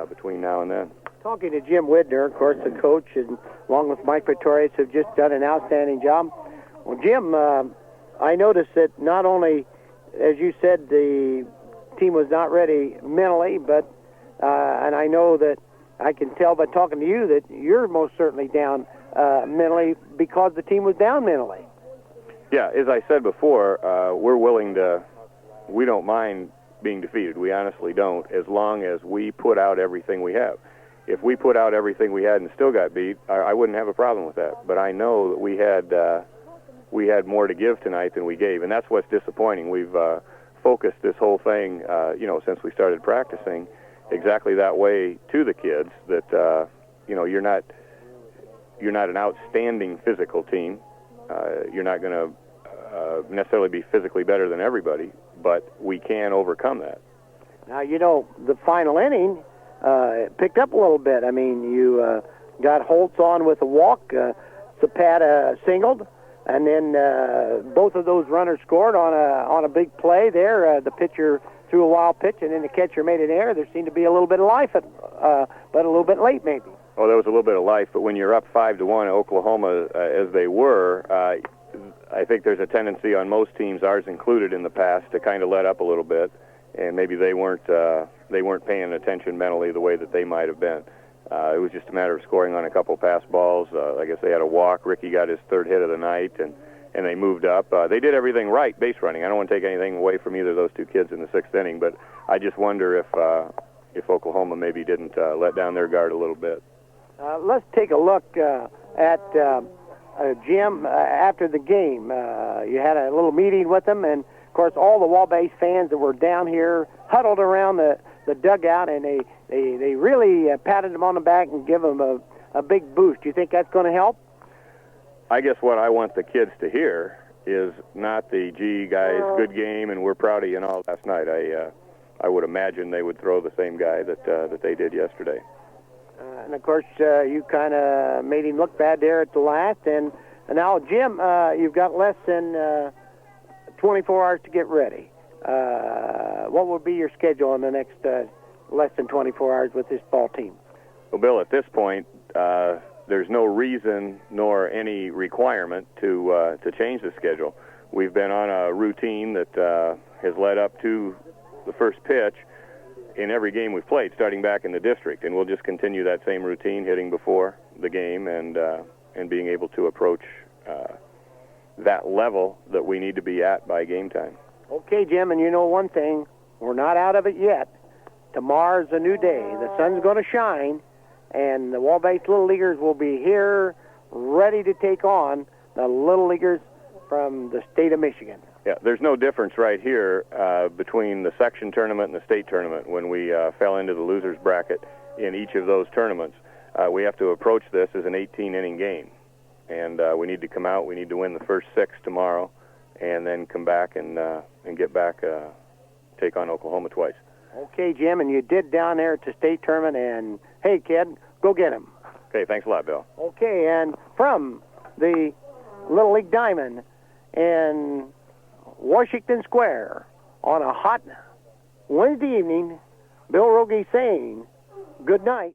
between now and then. Talking to Jim Widner, of course, the coach, and along with Mike Pretorius, have just done an outstanding job. Well, Jim, I noticed that not only, as you said, the team was not ready mentally, but and I know that I can tell by talking to you that you're most certainly down mentally because the team was down mentally. Yeah, as I said before, we're willing to, we don't mind being defeated. We honestly don't, as long as we put out everything we have. If we put out everything we had and still got beat, I wouldn't have a problem with that. But I know that we had more to give tonight than we gave, and that's what's disappointing. We've focused this whole thing, since we started practicing, exactly that way to the kids. That you're not an outstanding physical team. You're not going to necessarily be physically better than everybody, but we can overcome that. Now, the final inning picked up a little bit. I mean, you got Holtz on with a walk. Zapata singled. And then both of those runners scored on a big play there. The pitcher threw a wild pitch, and then the catcher made an error. There seemed to be a little bit of life, but a little bit late maybe. Oh, there was a little bit of life, but when you're up 5-1 at Oklahoma, as they were, I think there's a tendency on most teams, ours included in the past, to kind of let up a little bit, and maybe they weren't paying attention mentally the way that they might have been. It was just a matter of scoring on a couple pass balls. I guess they had a walk. Ricky got his third hit of the night, and they moved up. They did everything right, base running. I don't want to take anything away from either of those two kids in the sixth inning, but I just wonder if Oklahoma maybe didn't let down their guard a little bit. Let's take a look at Jim after the game. You had a little meeting with them, and of course all the Wabash fans that were down here huddled around the dugout, and they really patted him on the back and give him a big boost. Do you think that's going to help? I guess what I want the kids to hear is not the, gee, guys, good game, and we're proud of you and all last night. I would imagine they would throw the same guy that they did yesterday. And, of course, you kind of made him look bad there at the last. And now, Jim, you've got less than 24 hours to get ready. What will be your schedule in the next less than 24 hours with this ball team? Well, Bill, at this point, there's no reason nor any requirement to change the schedule. We've been on a routine that has led up to the first pitch in every game we've played, starting back in the district, and we'll just continue that same routine, hitting before the game and being able to approach that level that we need to be at by game time. Okay, Jim, and you know one thing, we're not out of it yet. Tomorrow's a new day. The sun's going to shine, and the Wabash Little Leaguers will be here ready to take on the Little Leaguers from the state of Michigan. Yeah, there's no difference right here between the section tournament and the state tournament. When we fell into the loser's bracket in each of those tournaments, we have to approach this as an 18-inning game. And we need to come out, we need to win the first 6 tomorrow, and then come back and get back, take on Oklahoma twice. Okay, Jim, and you did down there at the state tournament, and hey, kid, go get him. Okay, thanks a lot, Bill. Okay, and from the Little League Diamond in Washington Square on a hot Wednesday evening, Bill Rogge saying good night.